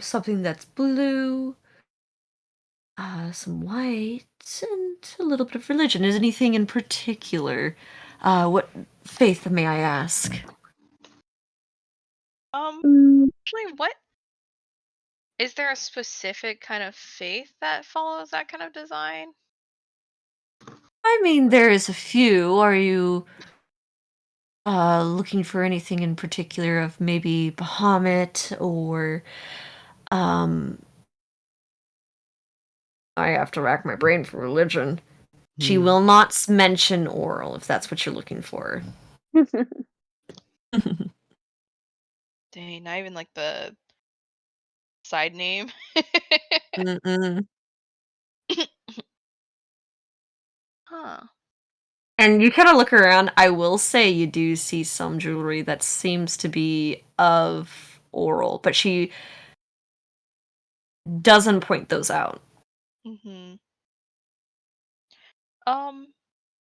Something that's blue, some white, and a little bit of religion. Is anything in particular? What faith, may I ask? Mm, Actually, what is there a specific kind of faith that follows that kind of design? I mean, there is a few. Are you looking for anything in particular of maybe Bahamut or um I have to rack my brain for religion. She Hmm. will not mention oral if that's what you're looking for. Dang, not even like the side name. Mm-mm. Huh. And you kind of look around. I will say you do see some jewelry that seems to be of oral, but she doesn't point those out. Mm-hmm.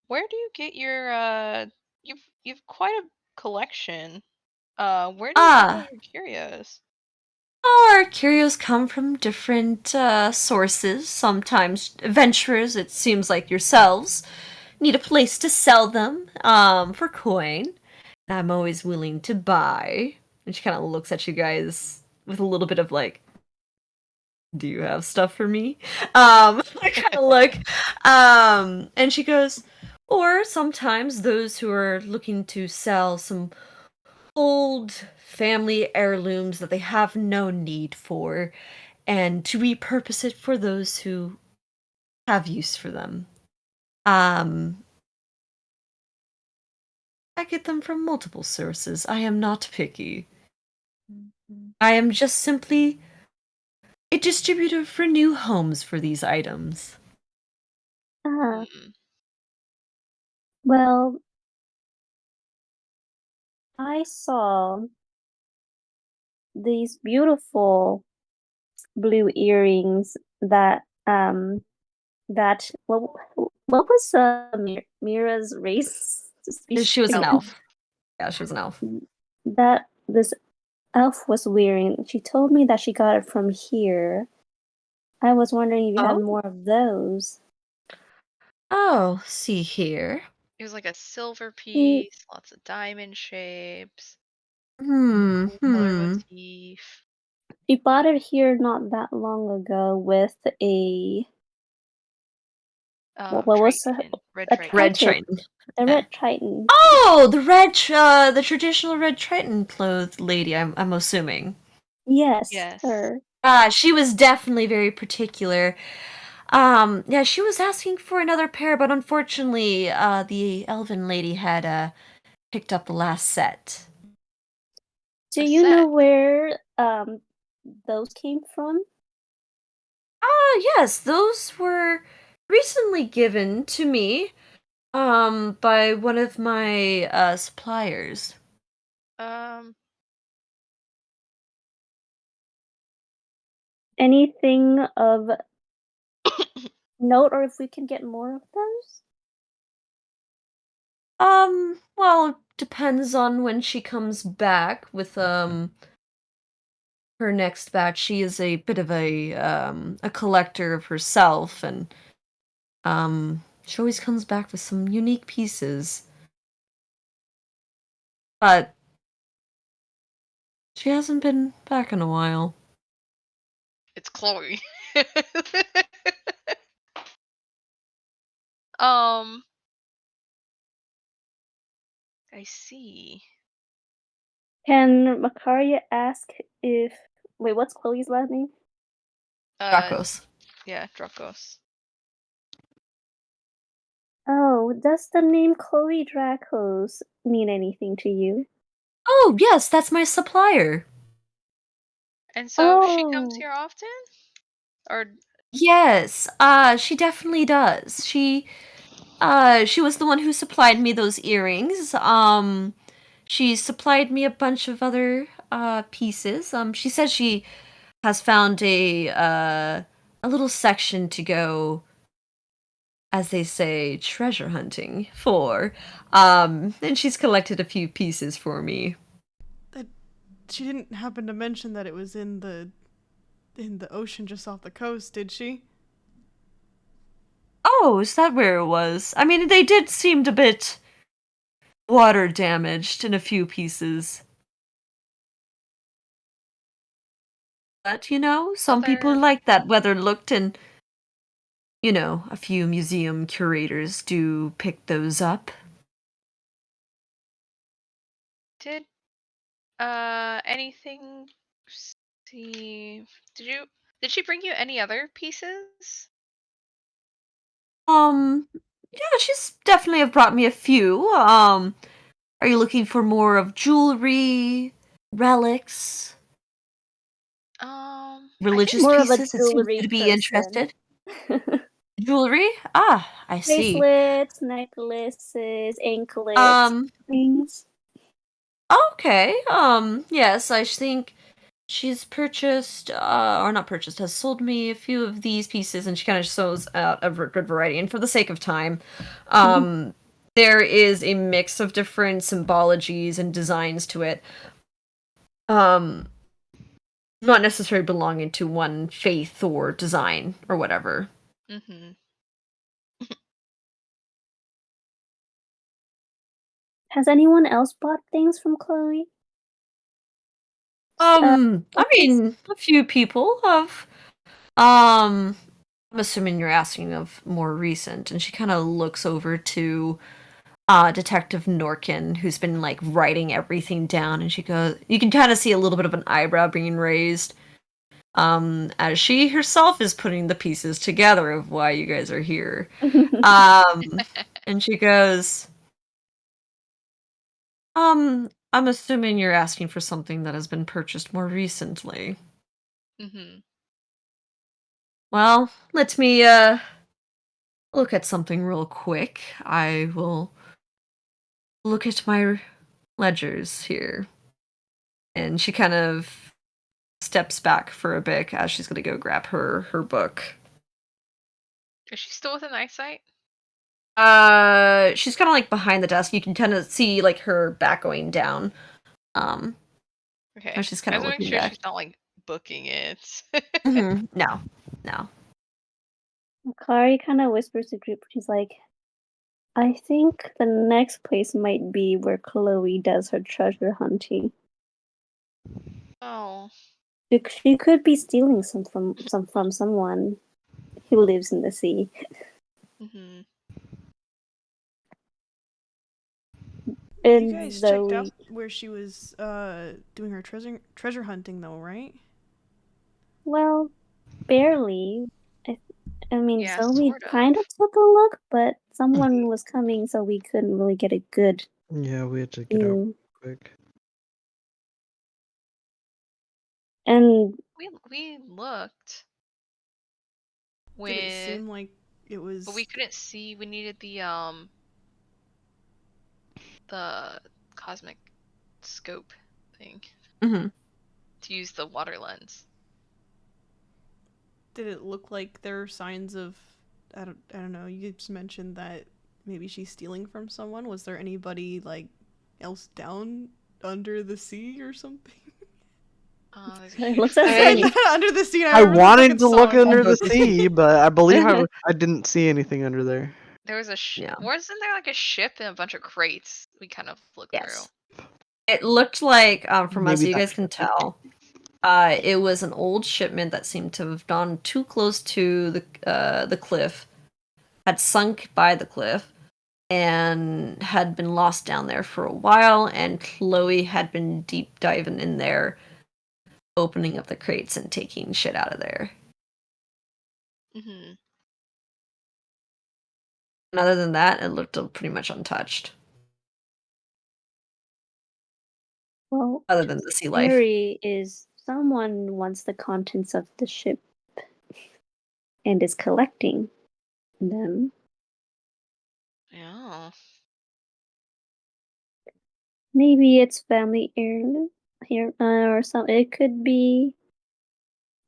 Where do you get your you've quite a collection. Where do you get all Ah, your curios? our curios come from different sources. Sometimes adventurers, it seems like yourselves, need a place to sell them for coin. I'm always willing to buy. And she kind of looks at you guys with a little bit of like, do you have stuff for me? Kind of look. And she goes, or sometimes those who are looking to sell some old family heirlooms that they have no need for and to repurpose it for those who have use for them. Um, I get them from multiple sources. I am not picky. I am just simply a distributor for new homes for these items. ah, Hmm. well, I saw these beautiful blue earrings that what was Mira's race She was an Elf. again? elf. Yeah, she was an elf. That this elf was wearing. She told me that she got it from here. I was wondering if you had Oh? more of those. Oh, see here. It was like a silver She piece, lots of diamond shapes, Hmm, cool color hmm. motif. she bought it here not that long ago with a what was Triton, red a Triton. Red Triton, Triton. a Okay. red Triton. Oh, the traditional red Triton clothed lady, I'm assuming. Yes, Yes. her. She was definitely very particular. Yeah, she was asking for another pair, but unfortunately, the elven lady had, picked up the last set. Do A you know set. where those came from? Ah, yes, those were recently given to me, by one of my, suppliers. Um, Anything of note, or if we can get more of those? Well, it depends on when she comes back with, her next batch. She is a bit of a collector of herself, and, she always comes back with some unique pieces. But she hasn't been back in a while. it's Chloe. um, I see. Can Makaria ask if wait, what's Chloe's last name? Uh, Dracos. yeah, Dracos. Oh, does the name Chloe Dracos mean anything to you? Oh, yes, that's my supplier. And so she comes Oh, here often? Or Yes, she definitely does. She was the one who supplied me those earrings. She supplied me a bunch of other, pieces. She says she has found a little section to go, as they say, treasure hunting for. And she's collected a few pieces for me. That she didn't happen to mention that it was in the ocean just off the coast, did she? Oh, is that where it was? I mean, they did seemed a bit water damaged in a few pieces. But, some people other like that weather looked, and, a few museum curators do pick those up. did anything see did she bring you any other pieces? Um, yeah, she's definitely have brought me a few. Are you looking for more of jewelry, relics, I religious think more of a pieces? It seems you jewelry to be person. interested. Jewelry? Ah, I see. Bracelets, necklaces, anklets, Um, rings. okay. Yes, I think she's purchased, or not purchased, has sold me a few of these pieces, and she kind of shows out a good variety. And for the sake of time, um, there is a mix of different symbologies and designs to it. Um, not necessarily belonging to one faith or design or whatever. Mhm. Has anyone else bought things from Chloe? I mean, a few people have. I'm assuming you're asking of more recent, and she kind of looks over to Detective Norkin, who's been like writing everything down, and she goes, you can kind of see a little bit of an eyebrow being raised, as she herself is putting the pieces together of why you guys are here. And she goes, I'm assuming you're asking for something that has been purchased more recently. Mhm. Well, let me look at something real quick. I will look at my ledgers here. And she kind of steps back for a bit as she's gonna go grab her book. Is she still within eyesight? She's kind of like behind the desk. You can kind of see like her back going down. Okay. As she's I kind have of to make looking sure back. she's not like booking it. No, no. Kari kind of whispers to group. She's like, I think the next place might be where Chloe does her treasure hunting. Oh. She could be stealing some from someone who lives in the sea. Mhm. You And guys checked out Zoe, where she was doing her treasure hunting though, right? well, barely. I, I mean, Yeah, Zoe sort of. kind of took a look, but someone was coming, so we couldn't really get a good Yeah, we had to get out view. quick. And We looked Did it when seem like it but we was couldn't see. We needed the cosmic scope thing Mm-hmm. to use the water lens. did it look like there are signs of I don't know, you just mentioned that maybe she's stealing from someone. Was there anybody like else down under the sea or something? There's a it huge looks at Sorry, Zoe. fish. not under the sea. I I remember the fucking wanted to look song. under Under the the sea, but I believe I didn't see anything under there. There was Yeah. wasn't there like a ship and a bunch of crates we kind of looked through? Yes. It looked like, from as Maybe you that guys can ship. tell, it was an old shipment that seemed to have gone too close to the cliff, had sunk by the cliff, and had been lost down there for a while, and Chloe had been deep diving in there, opening up the crates and taking shit out of there. Mhm. And other than that, it looked pretty much untouched. Well, Other than the sea life. theory is someone wants the contents of the ship and is collecting them. Yeah. Maybe it's family heirloom here, or some. It could be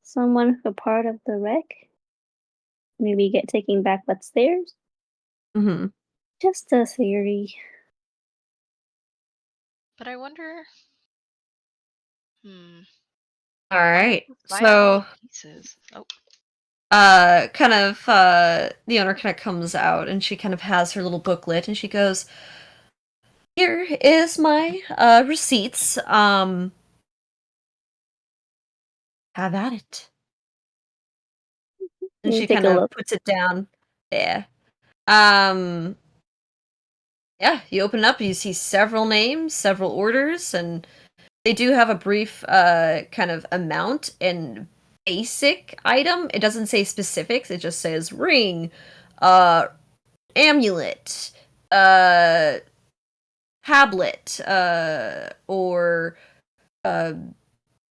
someone a part of the wreck. Maybe get taking back what's theirs. Mm-hmm. Just a theory. But I wonder. All Why right. did this buy that many So, pieces? Oh, the owner kind of comes out and she kind of has her little booklet and she goes, "Here is my receipts. Have at it." And You she take kind a of look. puts it down there. Um, yeah, you open it up, you see several names, several orders, and they do have a brief kind of amount and basic item. It doesn't say specifics, it just says ring, amulet, tablet, or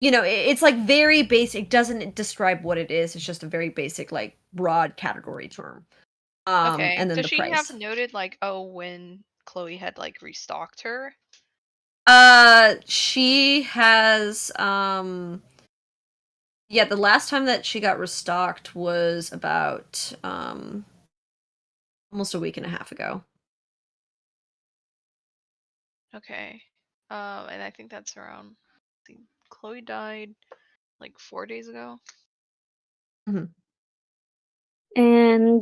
it's like very basic. It doesn't describe what it is. It's just a very basic, like broad category term. okay. And then Does the she have price. noted like, oh, when Chloe had like restocked her? She has yeah, the last time that she got restocked was about almost a week and a half ago. Okay. And I think that's around. I think Chloe died like 4 days ago. And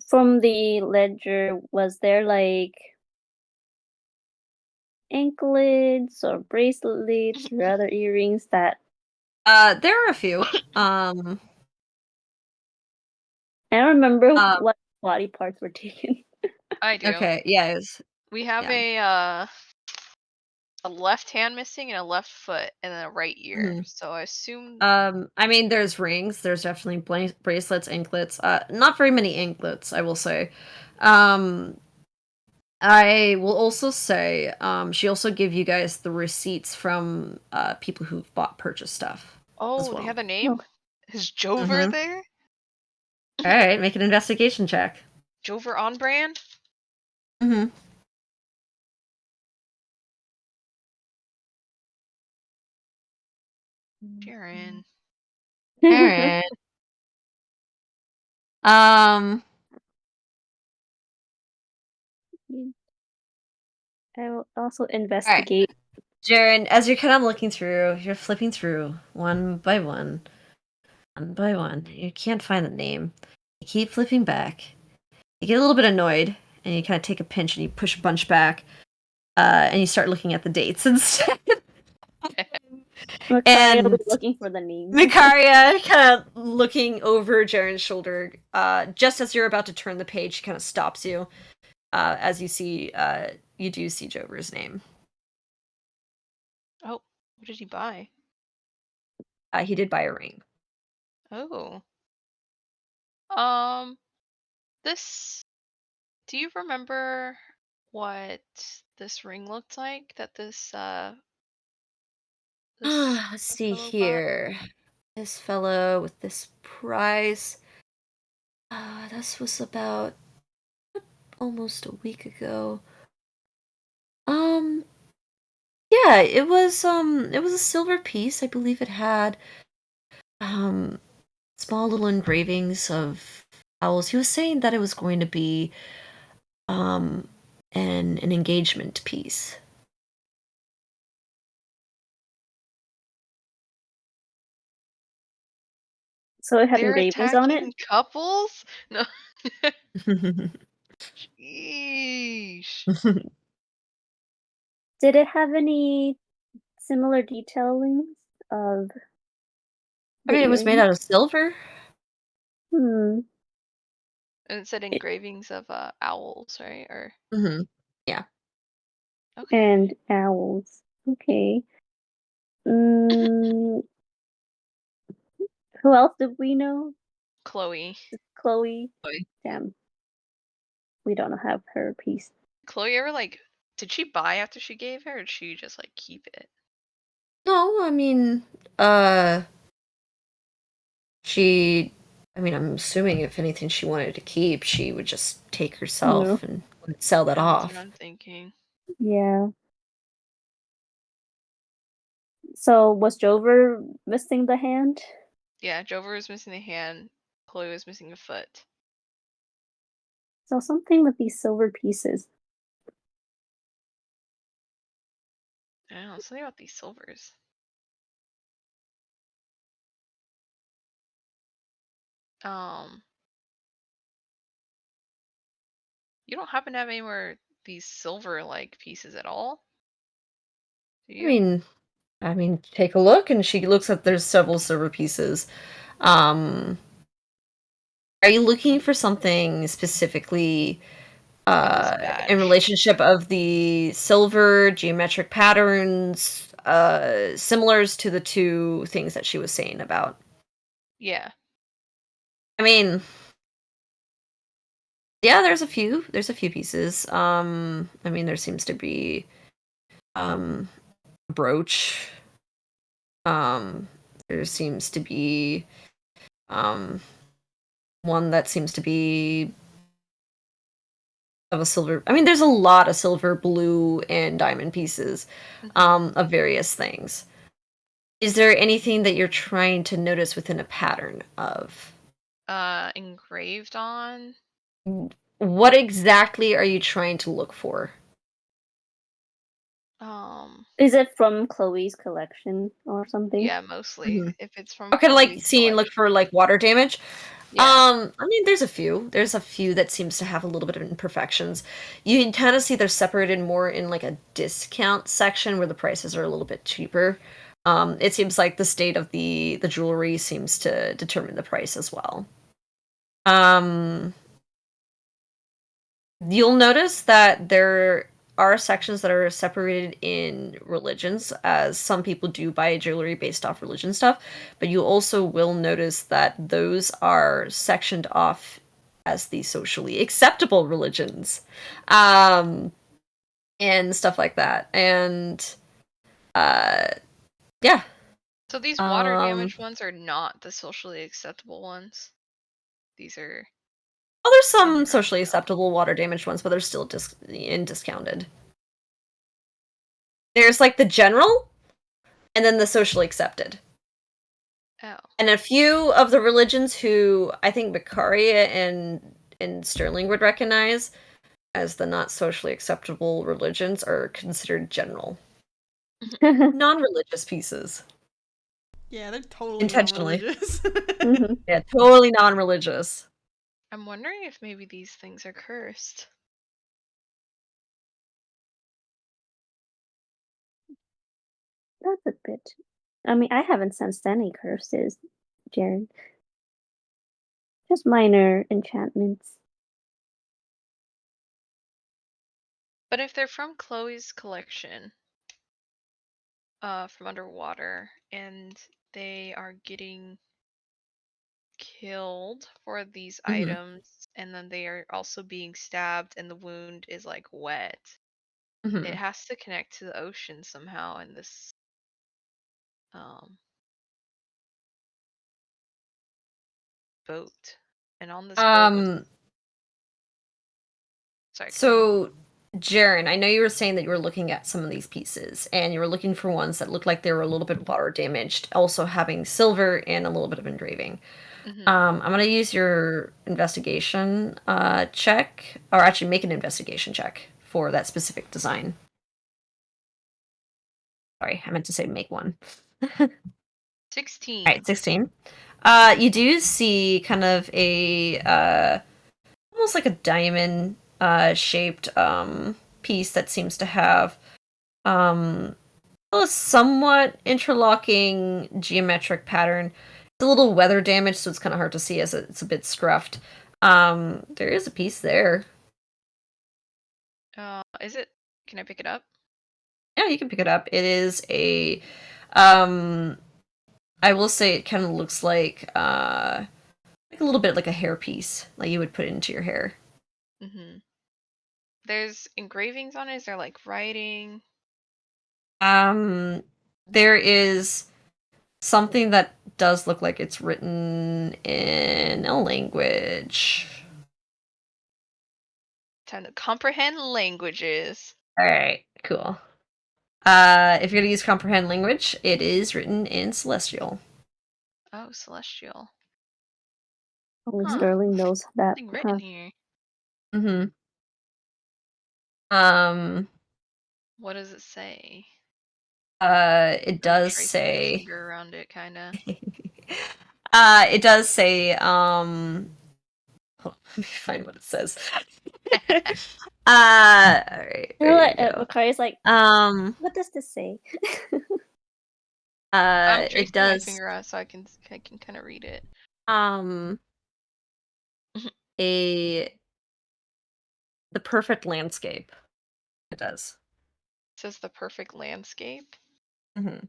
from the ledger, was there like anklets or bracelets or other earrings that There are a few. Um I don't remember uh, what body parts were taken. I do. okay, yeah, it was, We have yeah. a left hand missing and a left foot and then a right ear. Mhm. So I assume. I mean, there's rings. There's definitely bracelets, anklets. Not very many anklets, I will say. Um, I will also say, she also give you guys the receipts from people who've purchased stuff as Oh, they well. have the name. Okay. Is Jover Mm-hmm. there? All right, make an investigation check. Jover on brand? Mm-hmm. Sharon. All right. Um. I will also All right, investigate. Jaren. As you're kind of looking through, you're flipping through one by one. One by one. You can't find the name. You keep flipping back. You get a little bit annoyed, and you kind of take a pinch and you push a bunch back, and you start looking at the dates instead. Makaria will And be looking for the names. Mikaria kind of looking over Jaren's shoulder, just as you're about to turn the page, she kind of stops you, as you do see Jover's name. Oh, what did he buy? He did buy a ring. Oh. Um, this. Do you remember what this ring looked like that Let's this see fellow bought? here. This fellow with this prize. This was about almost a week ago. Um, yeah, it was a silver piece. I believe it had um small little engravings of owls. He was saying that it was going to be um an engagement piece. So it had They're engravings on it. attacking couples? No. Sheesh. Did it have any similar detailing of I the mean, it was made earrings? out of silver. Hmm. And it said engravings of owls, right? Or Yeah. okay. And owls. Okay. Mm, who else did we know? Chloe. Chloe. Boy. Damn. we don't have her piece. Chloe ever did she buy after she gave her, or did she just keep it? No, I mean, I'm assuming if anything she wanted to keep, she would just take herself and would sell that That's what off. I'm thinking. Yeah. So was Jover missing the hand? Yeah, Jover was missing a hand. Chloe was missing a foot. So something with these silver pieces. I don't know, something about these silvers. You don't happen to have any more these silver pieces at all? Do you? I mean, take a look, and she looks at there's several silver pieces. Are you looking for something specifically In this in batch. relationship of the silver geometric patterns, similars to the two things that she was saying about? Yeah. I mean, yeah, there's a few. There's a few pieces. I mean, there seems to be a brooch. There seems to be one that seems to be of a silver. I mean, there's a lot of silver, blue, and diamond pieces of various things. Is there anything that you're trying to notice within a pattern of? Engraved on? What exactly are you trying to look for? Is it from Chloe's collection or something? Yeah, mostly. Mhm. If it's from Okay, Chloe's look collection. for water damage. Yeah. I mean, there's a few. There's a few that seems to have a little bit of imperfections. You can kind of see they're separated more in a discount section where the prices are a little bit cheaper. It seems like the state of the jewelry seems to determine the price as well. You'll notice that there are sections that are separated in religions, as some people do buy jewelry based off religion stuff, but you also will notice that those are sectioned off as the socially acceptable religions, and stuff like that. And yeah. So these water damaged ones are not the socially acceptable ones. These are Well, there's some somewhere else socially now. acceptable water damaged ones, but they're still discounted. There's the general, and then the socially accepted. Oh. And a few of the religions who I think Vicaria and Sterling would recognize as the not socially acceptable religions are considered general. Non-religious pieces. Yeah, they're totally Intentionally. non-religious. Yeah, totally non-religious. I'm wondering if maybe these things are cursed. That's a bit. I mean, I haven't sensed any curses, Jared. Just minor enchantments. But if they're from Chloe's collection, from underwater, and they are getting killed for these items, and then they are also being stabbed, and the wound is wet, it has to connect to the ocean somehow in this boat. And on this boat was sorry, So, Jaren, I know you were saying that you were looking at some of these pieces, and you were looking for ones that looked like they were a little bit water damaged, also having silver and a little bit of engraving. I'm gonna use your investigation check, or actually make an investigation check for that specific design. Sorry, I meant to say make one. 16. All right, 16. You do see kind of a almost like a diamond shaped piece that seems to have a somewhat interlocking geometric pattern. It's a little weather damaged, so it's kind of hard to see as it's a bit scruffed. There is a piece there. Is it? Can I pick it up? Yeah, you can pick it up. It is a I will say it kind of looks like a little bit like a hair piece, like you would put it into your hair. There's engravings on it. Is there like writing? There is something that does look like it's written in a language. Time to comprehend languages. Alright, cool. If you're gonna use comprehend language, it is written in Celestial. Oh, celestial. Only Huh. Sterling knows that. Something written here. Mm-hmm. Um, What does it say? it I'm does tracing my say... finger around it, kinda. it does say, hold on, let me find what it says. Alright, You know there what? you go. Makari's like, what does this say? I'm It tracing my does, finger out so I can kind of read it. the perfect landscape. It does. It says the perfect landscape. Mm-hmm.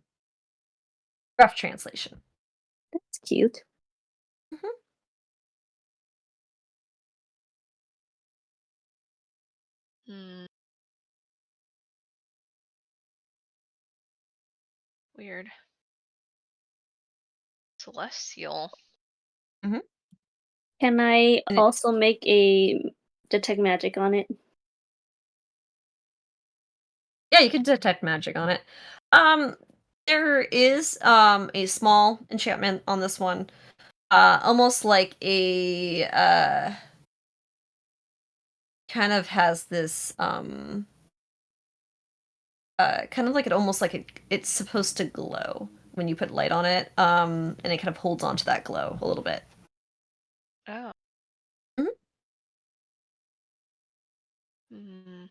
Rough translation. That's cute. Hmm. Weird. Celestial. Can I And also make a detect magic on it? yeah, you can detect magic on it. There is a small enchantment on this one. Almost like a kind of has this kind of like it almost like it's supposed to glow when you put light on it. And it kind of holds on to that glow a little bit. Oh. Mhm. Hmm.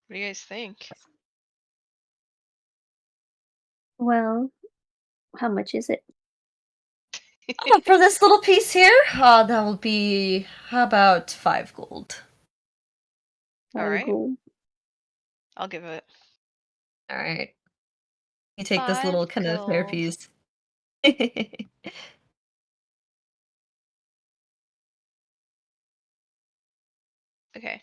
What do you guys think? Well, how much is it? For this little piece here, that will be how about 5 gold. All right. Gold. I'll give it All right. You take this 5 little kind of hair gold. piece. Okay.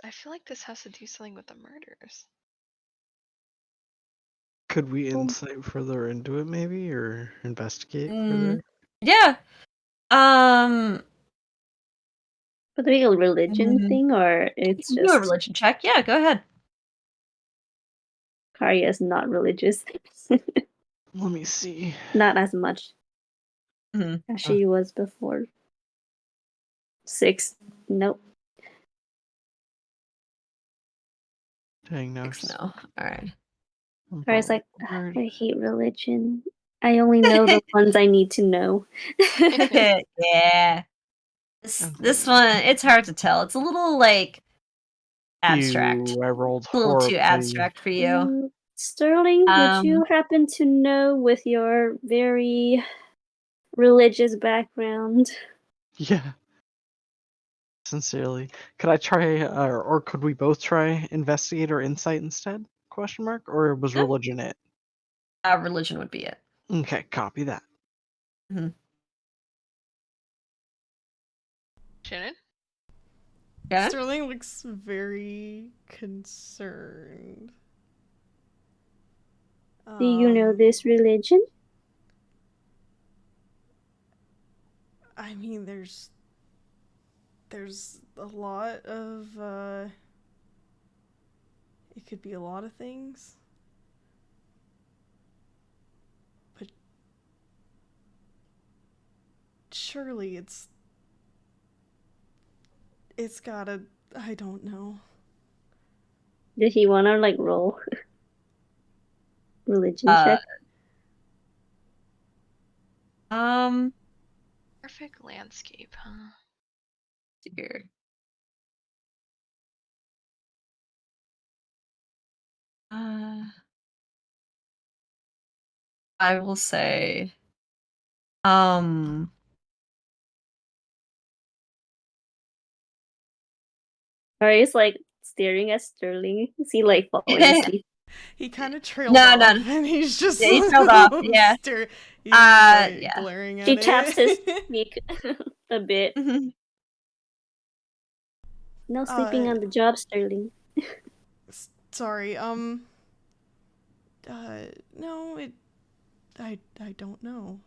I feel like this has to do something with the murders. Could we insight further into it, maybe, or investigate Mm, further? yeah. Would it be a religion Mm, thing, or you it's can do a just religion check. Yeah, go ahead. Karya is not religious? Let me see. Not as much Mhm. as she was before. 6. Nope. Dang, no. No. All right. Karya's like, Alrighty. I hate religion. I only know the ones I need to know. Yeah. This one, it's hard to tell. It's a little like abstract. Ew, I rolled A little too horribly. abstract for you. Sterling, would you happen to know with your very religious background? Yeah. Sincerely. Could I try, or could we both try investigate or insight instead? Question mark? Or was Yeah. religion it? Religion would be it. Okay, copy that. Shannon? Yeah. Sterling looks very concerned. Do you know this religion? I mean, there's a lot of it could be a lot of things, but surely it's gotta, I don't know. Did he wanna like roll religion check? Perfect landscape, huh? Dear. I will say, Karya's like staring at Sterling. Is he like falling asleep? He kind of trailed No, off, no. and he's just Yeah, he trailed off, yeah. he's like Yeah. glaring at She it. taps his cheek a bit. Mhm. No sleeping on the job, Sterling. Sorry, no, I don't know.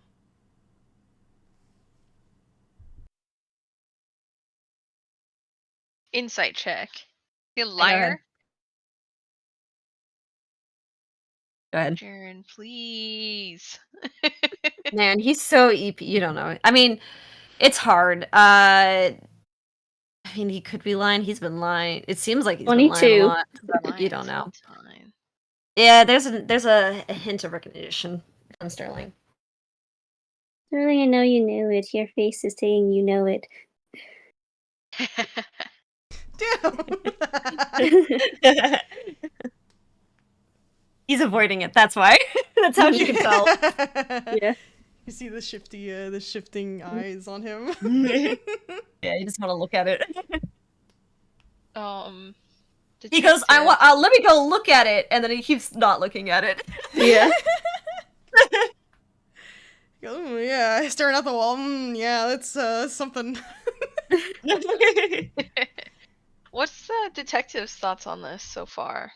Insight check. You Go ahead. liar. Go ahead. Jaren, please. Man, he's so EP. You don't know. I mean, it's hard. I mean, he could be lying. He's been lying. It seems like he's been lying a 22. lot. So you Lying don't this know. whole time. Yeah, there's a hint of recognition from Sterling. Sterling, I know you knew it. Your face is saying you know it. Damn. He's avoiding it. That's why. That's how she can tell. Yeah. You see the shifting eyes on him. Yeah, you just want to look at it. He goes, detective. let me go look at it," and then he keeps not looking at it. Yeah. Oh, yeah, staring at the wall. Yeah, that's something. What's the detective's thoughts on this so far?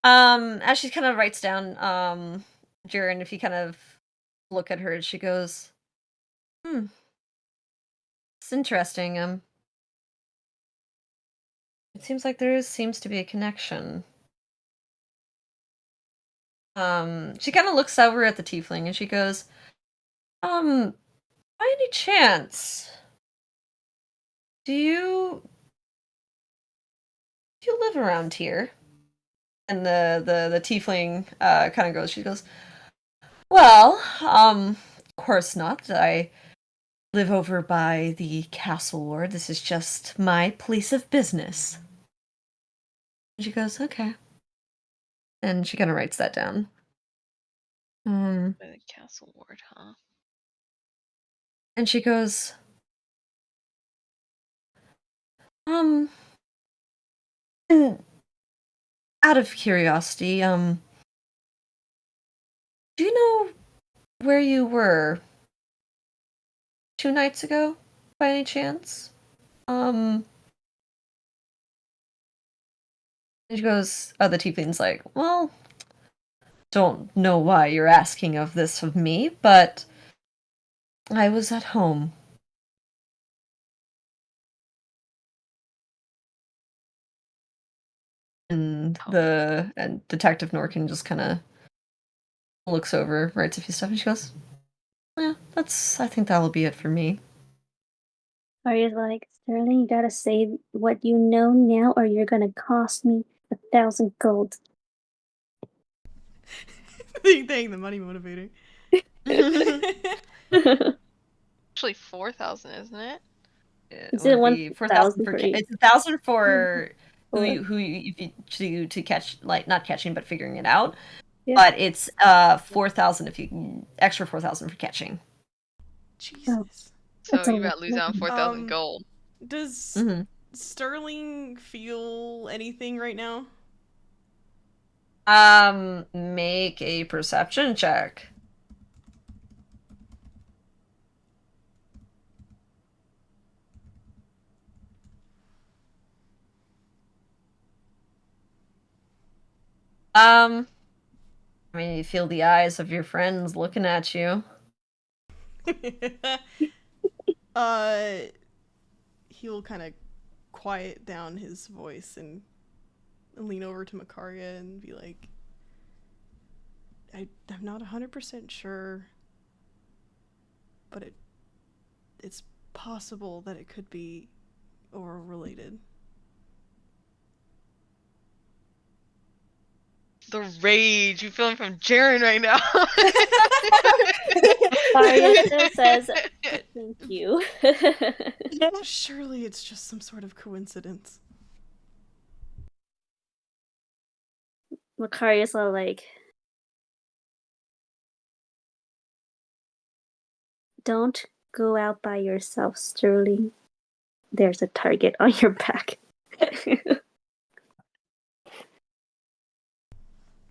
As she kind of writes down, Jaren, if you kind of look at her, she goes, it's interesting. It seems like seems to be a connection. She kind of looks over at the tiefling and she goes, by any chance, do you live around here? And the tiefling kind of goes, she goes, well, of course not. I live over by the castle lord. This is just my place of business. And she goes, okay. And she kind of writes that down. By the castle ward, huh? And she goes, and out of curiosity, do you know where you were 2 nights ago, by any chance? And she goes, the tiefling's like, well, don't know why you're asking of this of me, but I was at home. And Detective Norkin just kind of looks over, writes a few stuff, and she goes, yeah, I think that'll be it for me. Arya's like, Sterling, you gotta say what you know now or you're gonna cost me 1,000 gold. Dang, the money motivator. Actually, 4,000, isn't it? It Is it would be 4,000 for each? it's 1,000 for Or- if you to catch, like, not catching but figuring it out. Yeah. But it's 4,000 if you extra 4,000 for catching. Jesus. So That's a you lot about lose out on of 4,000 gold. Does Sterling feel anything right now? Make a perception check. I mean, you feel the eyes of your friends looking at you. He'll kind of quiet down his voice and lean over to Makaria and be like, I'm not 100% sure, but it's possible that it could be Aura related. The rage you feeling from Jaren right now. Arya still says, thank you. Surely it's just some sort of coincidence. Macarius all like, don't go out by yourself, Sterling. There's a target on your back.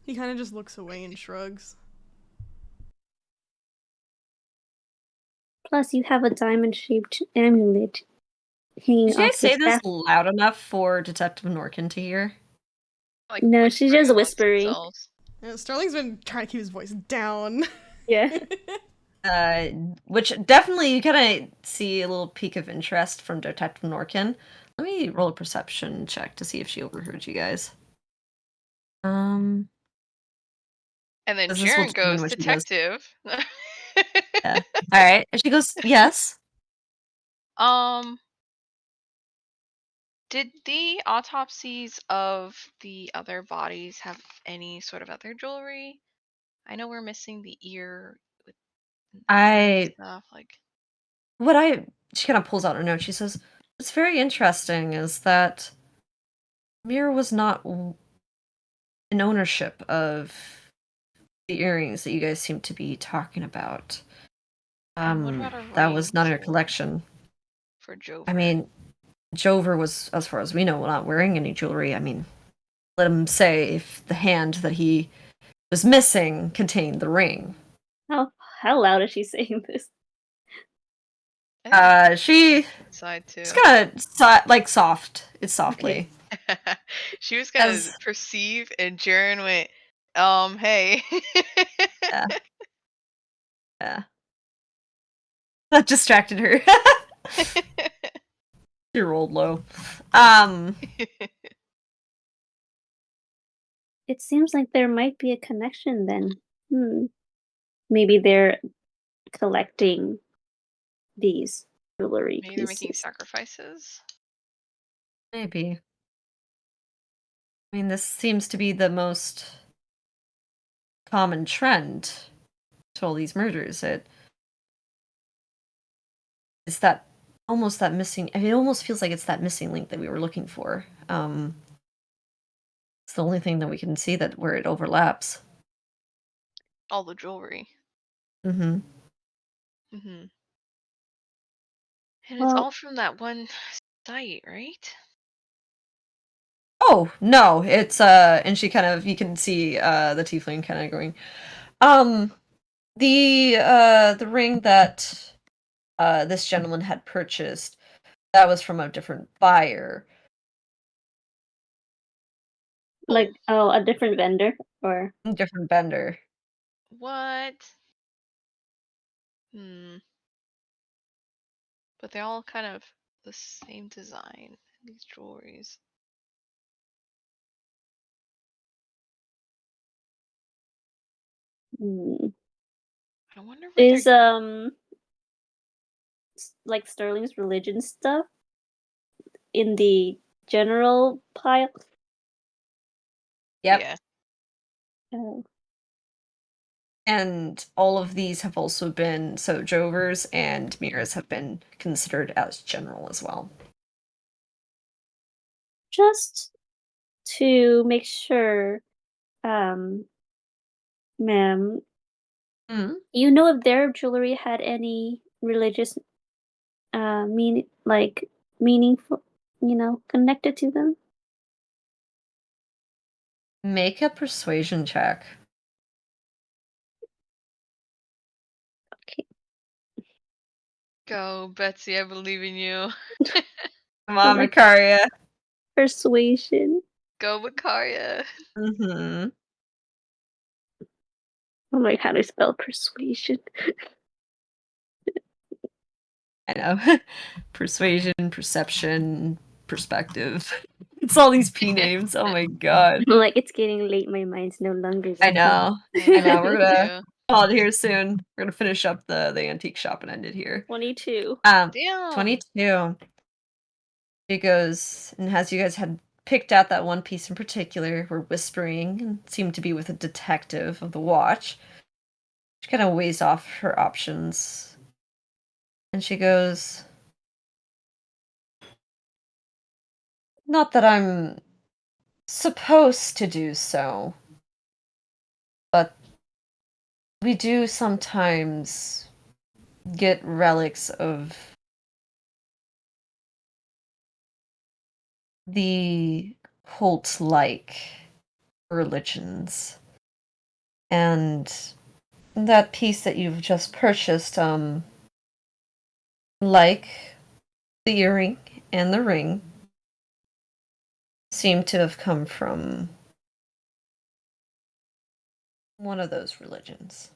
He kind of just looks away and shrugs. Plus, you have a diamond-shaped amulet hanging Did you off guys your say this staff. loud enough for Detective Norkin to hear? Like No, she's whispering just amongst whispering. themselves. Sterling's been trying to keep his voice down. Yeah. Which definitely you kind of see a little peak of interest from Detective Norkin. Let me roll a perception check to see if she overheard you guys. And then This will Jaren determine goes, what she does. detective. Yeah. All right. And she goes, yes. Did the autopsies of the other bodies have any sort of other jewelry? I know we're missing the ear with I stuff. Like, she kind of pulls out her note. She says, "What's very interesting is that Mira was not in ownership of the earrings that you guys seem to be talking about. and what about a That ring was not in her collection. for Jover? I mean, Jover was, as far as we know, not wearing any jewelry. I mean, let him say if the hand that he was missing contained the ring. How loud is she saying this? She's Side too. kind of like soft. It's softly. She was gonna As perceive, and Jaren went, hey. yeah. That distracted her. She rolled low. It seems like there might be a connection then. Maybe they're collecting these jewelry Maybe they're making pieces. sacrifices. Maybe. I mean, this seems to be the most common trend to all these murders. It's that almost that missing. I mean, it almost feels like it's that missing link that we were looking for. It's the only thing that we can see that where it overlaps. All the jewelry. Mm-hmm. Mm-hmm. And it's Well, all from that one site, right? Oh no, it's and she kind of you can see the tiefling kind of going, the ring that this gentleman had purchased, that was from a different buyer. like, a different vendor or Different vendor. What? But they're all kind of the same design, these jewelries. I wonder where is they're like Sterling's religion stuff in the general pile. Yep. Yeah. Oh, And all of these have also been, so Jovers and Mirrors have been considered as general as well. just to make sure, ma'am, you know if their jewelry had any religious meaning for connected to them? Make a persuasion check. Okay. Go, Betsy, I believe in you. Come on, Like- Makaria. Persuasion. Go, Makaria. Mm-hmm. I'm like, how do I spell persuasion? I know. Persuasion, perception, perspective. It's all these P names. Oh my god. I'm like, it's getting late. My mind's no longer. I know. I know. We're gonna Yeah. call it here soon. We're gonna finish up the antique shop and end it here. 22. Damn. 22. She goes, and as you guys had picked out that one piece in particular, were whispering and seemed to be with a detective of the watch. She kind of weighs off her options. And she goes, not that I'm supposed to do so, but we do sometimes get relics of the cult-like religions And that piece that you've just purchased, like the earring and the ring, seem to have come from one of those religions.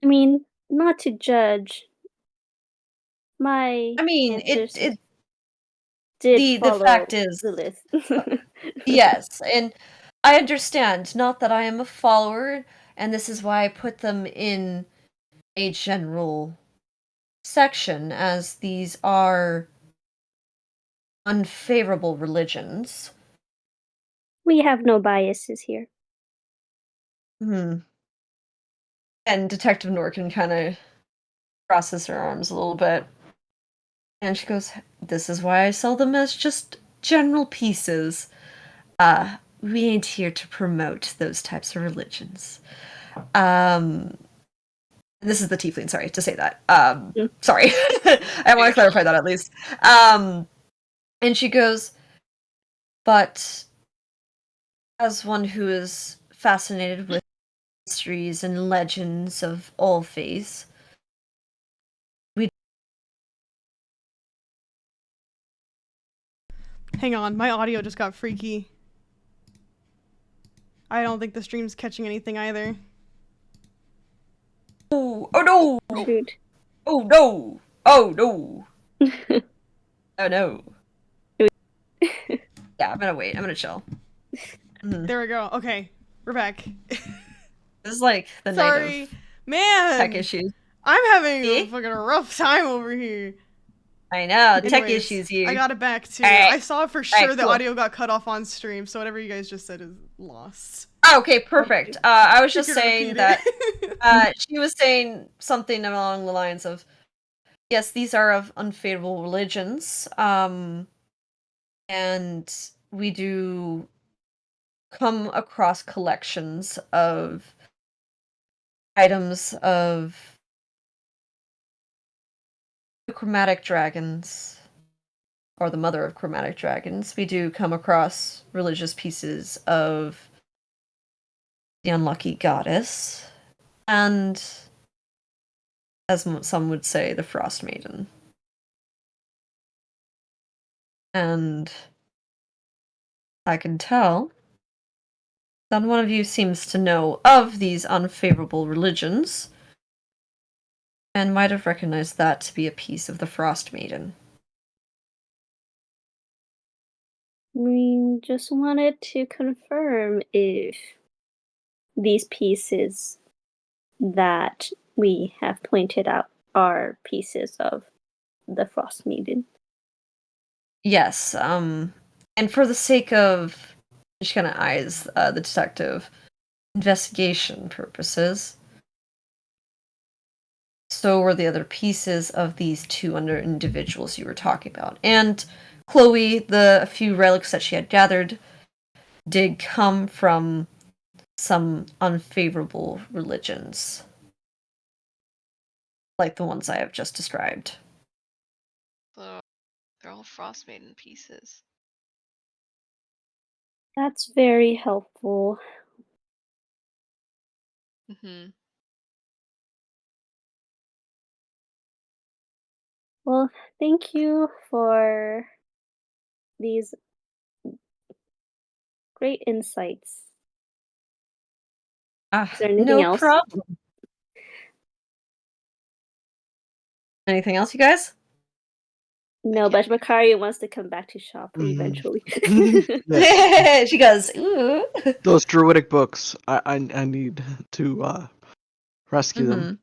I mean, not to judge, my I mean, ancestors did the fact follow is, the list. yes, and I understand, not that I am a follower, and this is why I put them in a general section, as these are unfavorable religions. We have no biases here. Hmm. And Detective Norkin kind of crosses her arms a little bit. And she goes, "This is why I sell them as just general pieces. We ain't here to promote those types of religions." This is the tiefling, sorry, to say that. Sorry. I want to clarify that at least. And she goes, "But as one who is fascinated with mysteries and legends of all faiths, Hang on, my audio just got freaky. I don't think the stream's catching anything either. oh no! Shoot. Oh no! Oh no! Oh no! Yeah, I'm gonna wait. I'm gonna chill. There we go. Okay, we're back. This is like the night Sorry, of man. tech issues. I'm having a See? fucking rough time over here. I know, tech Anyways, issues here. I got it back too. Alright. I saw for sure the cool. audio got cut off on stream, so whatever you guys just said is lost. Oh, okay, perfect. I was just You can saying repeat that it. she was saying something along the lines of, yes, these are of unfavorable religions, and we do come across collections of items of chromatic dragons, or the mother of chromatic dragons. We do come across religious pieces of the unlucky goddess, and, as some would say, the Frost Maiden. And I can tell that one of you seems to know of these unfavorable religions, and might have recognized that to be a piece of the Frost Maiden. We just wanted to confirm if these pieces that we have pointed out are pieces of the Frost Maiden. Yes, and for the sake of, she kind of eyes the detective, investigation purposes, so were the other pieces of these two other individuals you were talking about. And Chloe, the few relics that she had gathered, did come from some unfavorable religions, like the ones I have just described. So they're all Frost Maiden pieces. That's very helpful. Mm-hmm. Well, thank you for these great insights. Is there anything No else? problem. Anything else, you guys? No, but Makari wants to come back to shop eventually. Yes. She goes, ooh. Those druidic books. I need to rescue them.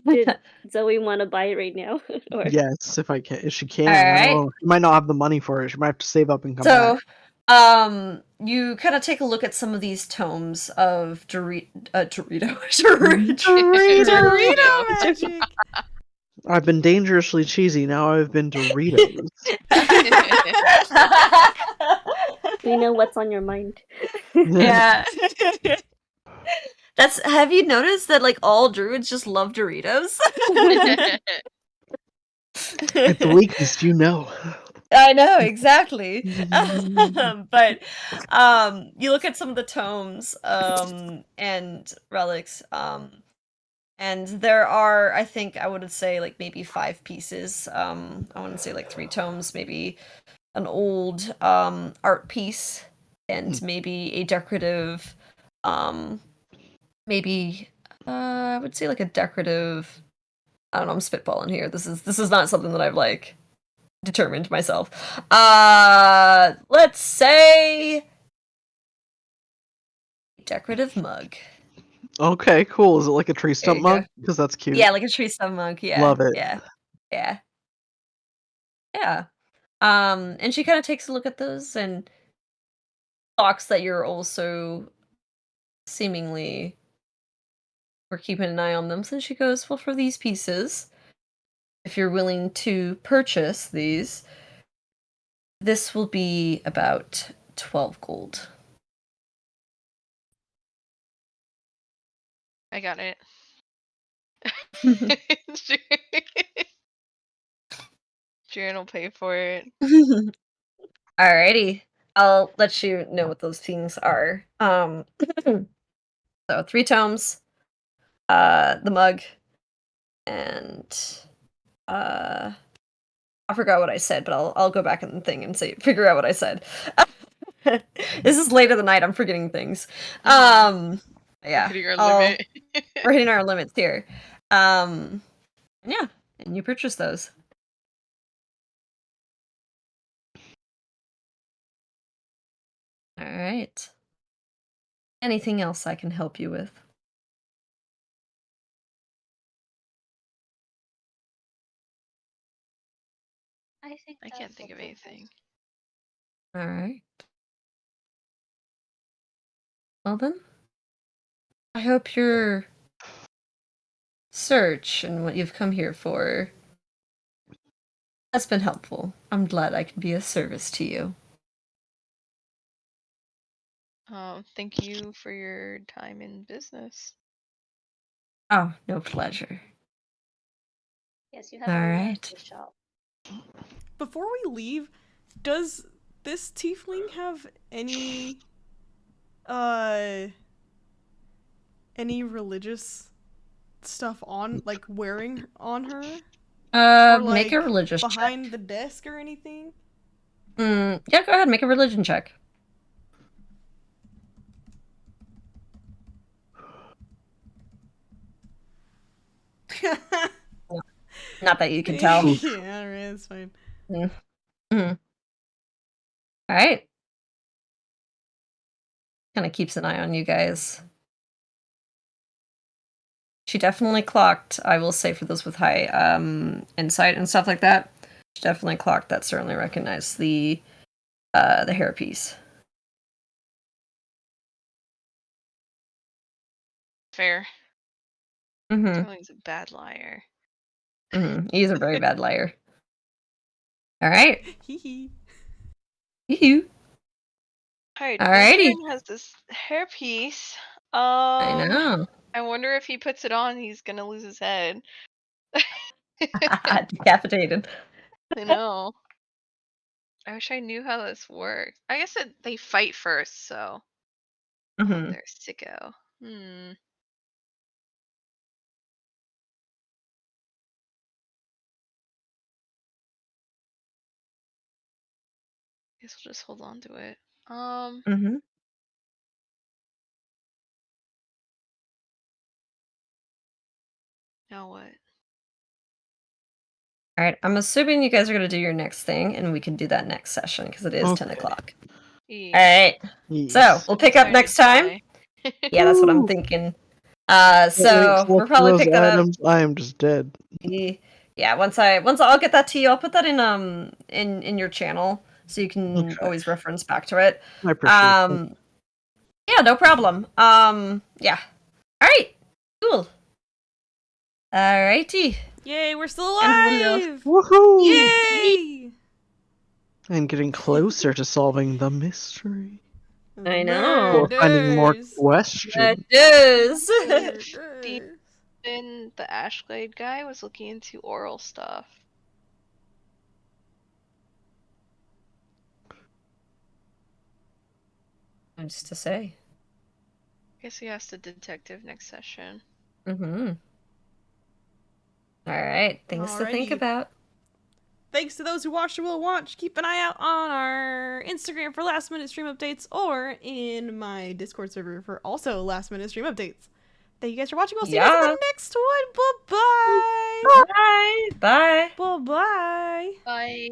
Did Zoe want to buy it right now? Or Yes, if I can. If she can. All I right. don't know. She might not have the money for it. She might have to save up and come So, back. you kind of take a look at some of these tomes of Dorito Dorito magic. I've been dangerously cheesy. Now I've been Doritos. we know what's on your mind. Yeah. Have you noticed that like all druids just love Doritos? It's the weakness, you know. I know, exactly. But you look at some of the tomes and relics, and there are, I think, I would say like maybe 5 pieces. I wouldn't say like 3 tomes, maybe an old art piece, and maybe a decorative, maybe I would say like a decorative. I don't know. I'm spitballing here. This is not something that I've like determined myself. Let's say decorative mug. Okay, cool. Is it like a tree There stump you go. mug? Because that's cute. Yeah, like a tree stump mug. Yeah, Love it. yeah, yeah, yeah. And she kind of takes a look at those and talks that you're also seemingly were keeping an eye on them. So she goes, "Well, for these pieces, if you're willing to purchase these, this will be about 12 gold." I got it. Jaren will pay for it. Alrighty. I'll let you know what those things are. So 3 tomes, the mug, and I forgot what I said, but I'll go back in the thing and figure out what I said. This is late in the night, I'm forgetting things. Yeah. Hitting our limit. We're hitting our limits here. Yeah, and you purchase those. All right. Anything else I can help you with? I can't think of anything. All right. Well then, I hope your search and what you've come here for has been helpful. I'm glad I can be of service to you. Thank you for your time in business. Oh, no pleasure. Yes, you have All a right. lovely shop. Before we leave, does this tiefling have any religious stuff on, like wearing on her? Or like Make a religious behind check. the desk or anything? Yeah, go ahead, make a religion check. Not that you can tell. Yeah, alright, that's fine. Mm-hmm. All right. Kind of keeps an eye on you guys. She definitely clocked, I will say, for those with high insight and stuff like that. She definitely clocked that. Certainly recognized the hairpiece. Fair. Mm-hmm. Tiefling's a bad liar. Mm-hmm. He's a very bad liar. All right. Hee hee. Yoo-hoo. Alright, Alrighty. Benjamin has this hairpiece. I know. I wonder if he puts it on, he's gonna lose his head. Decapitated. I know. I wish I knew how this works. I guess they fight first, so Mm-hmm. they're sicko. Guess we'll just hold on to it. Mm-hmm. Now what? All right. I'm assuming you guys are gonna do your next thing, and we can do that next session because it is 10 Okay. o'clock. Eesh. All right. Yes. So we'll pick up Excited next time. die. Yeah, that's what I'm Woo! thinking. Can't wait So to we'll look for probably those pick that up. items. I am just dead. Yeah, once I'll get that to you, I'll put that in your channel so you can Okay. always reference back to it. I appreciate it. Yeah, no problem. Yeah. All right. Cool. All righty. Yay, we're still And we'll- alive! Woohoo! Yay! And getting closer to solving the mystery. I know. Or finding more Murders. questions. Yes. Murders. Then the Ashglade guy was looking into oral stuff. Who's to say? Guess he has to detective next session. Mm-hmm. Alright, things to think Alrighty. about. Thanks to those who watched or will watch. Keep an eye out on our Instagram for last minute stream updates or in my Discord server for also last minute stream updates. Thank you guys for watching. We'll see you guys in the next one. Bye-bye. Bye. Bye. Bye-bye. Bye.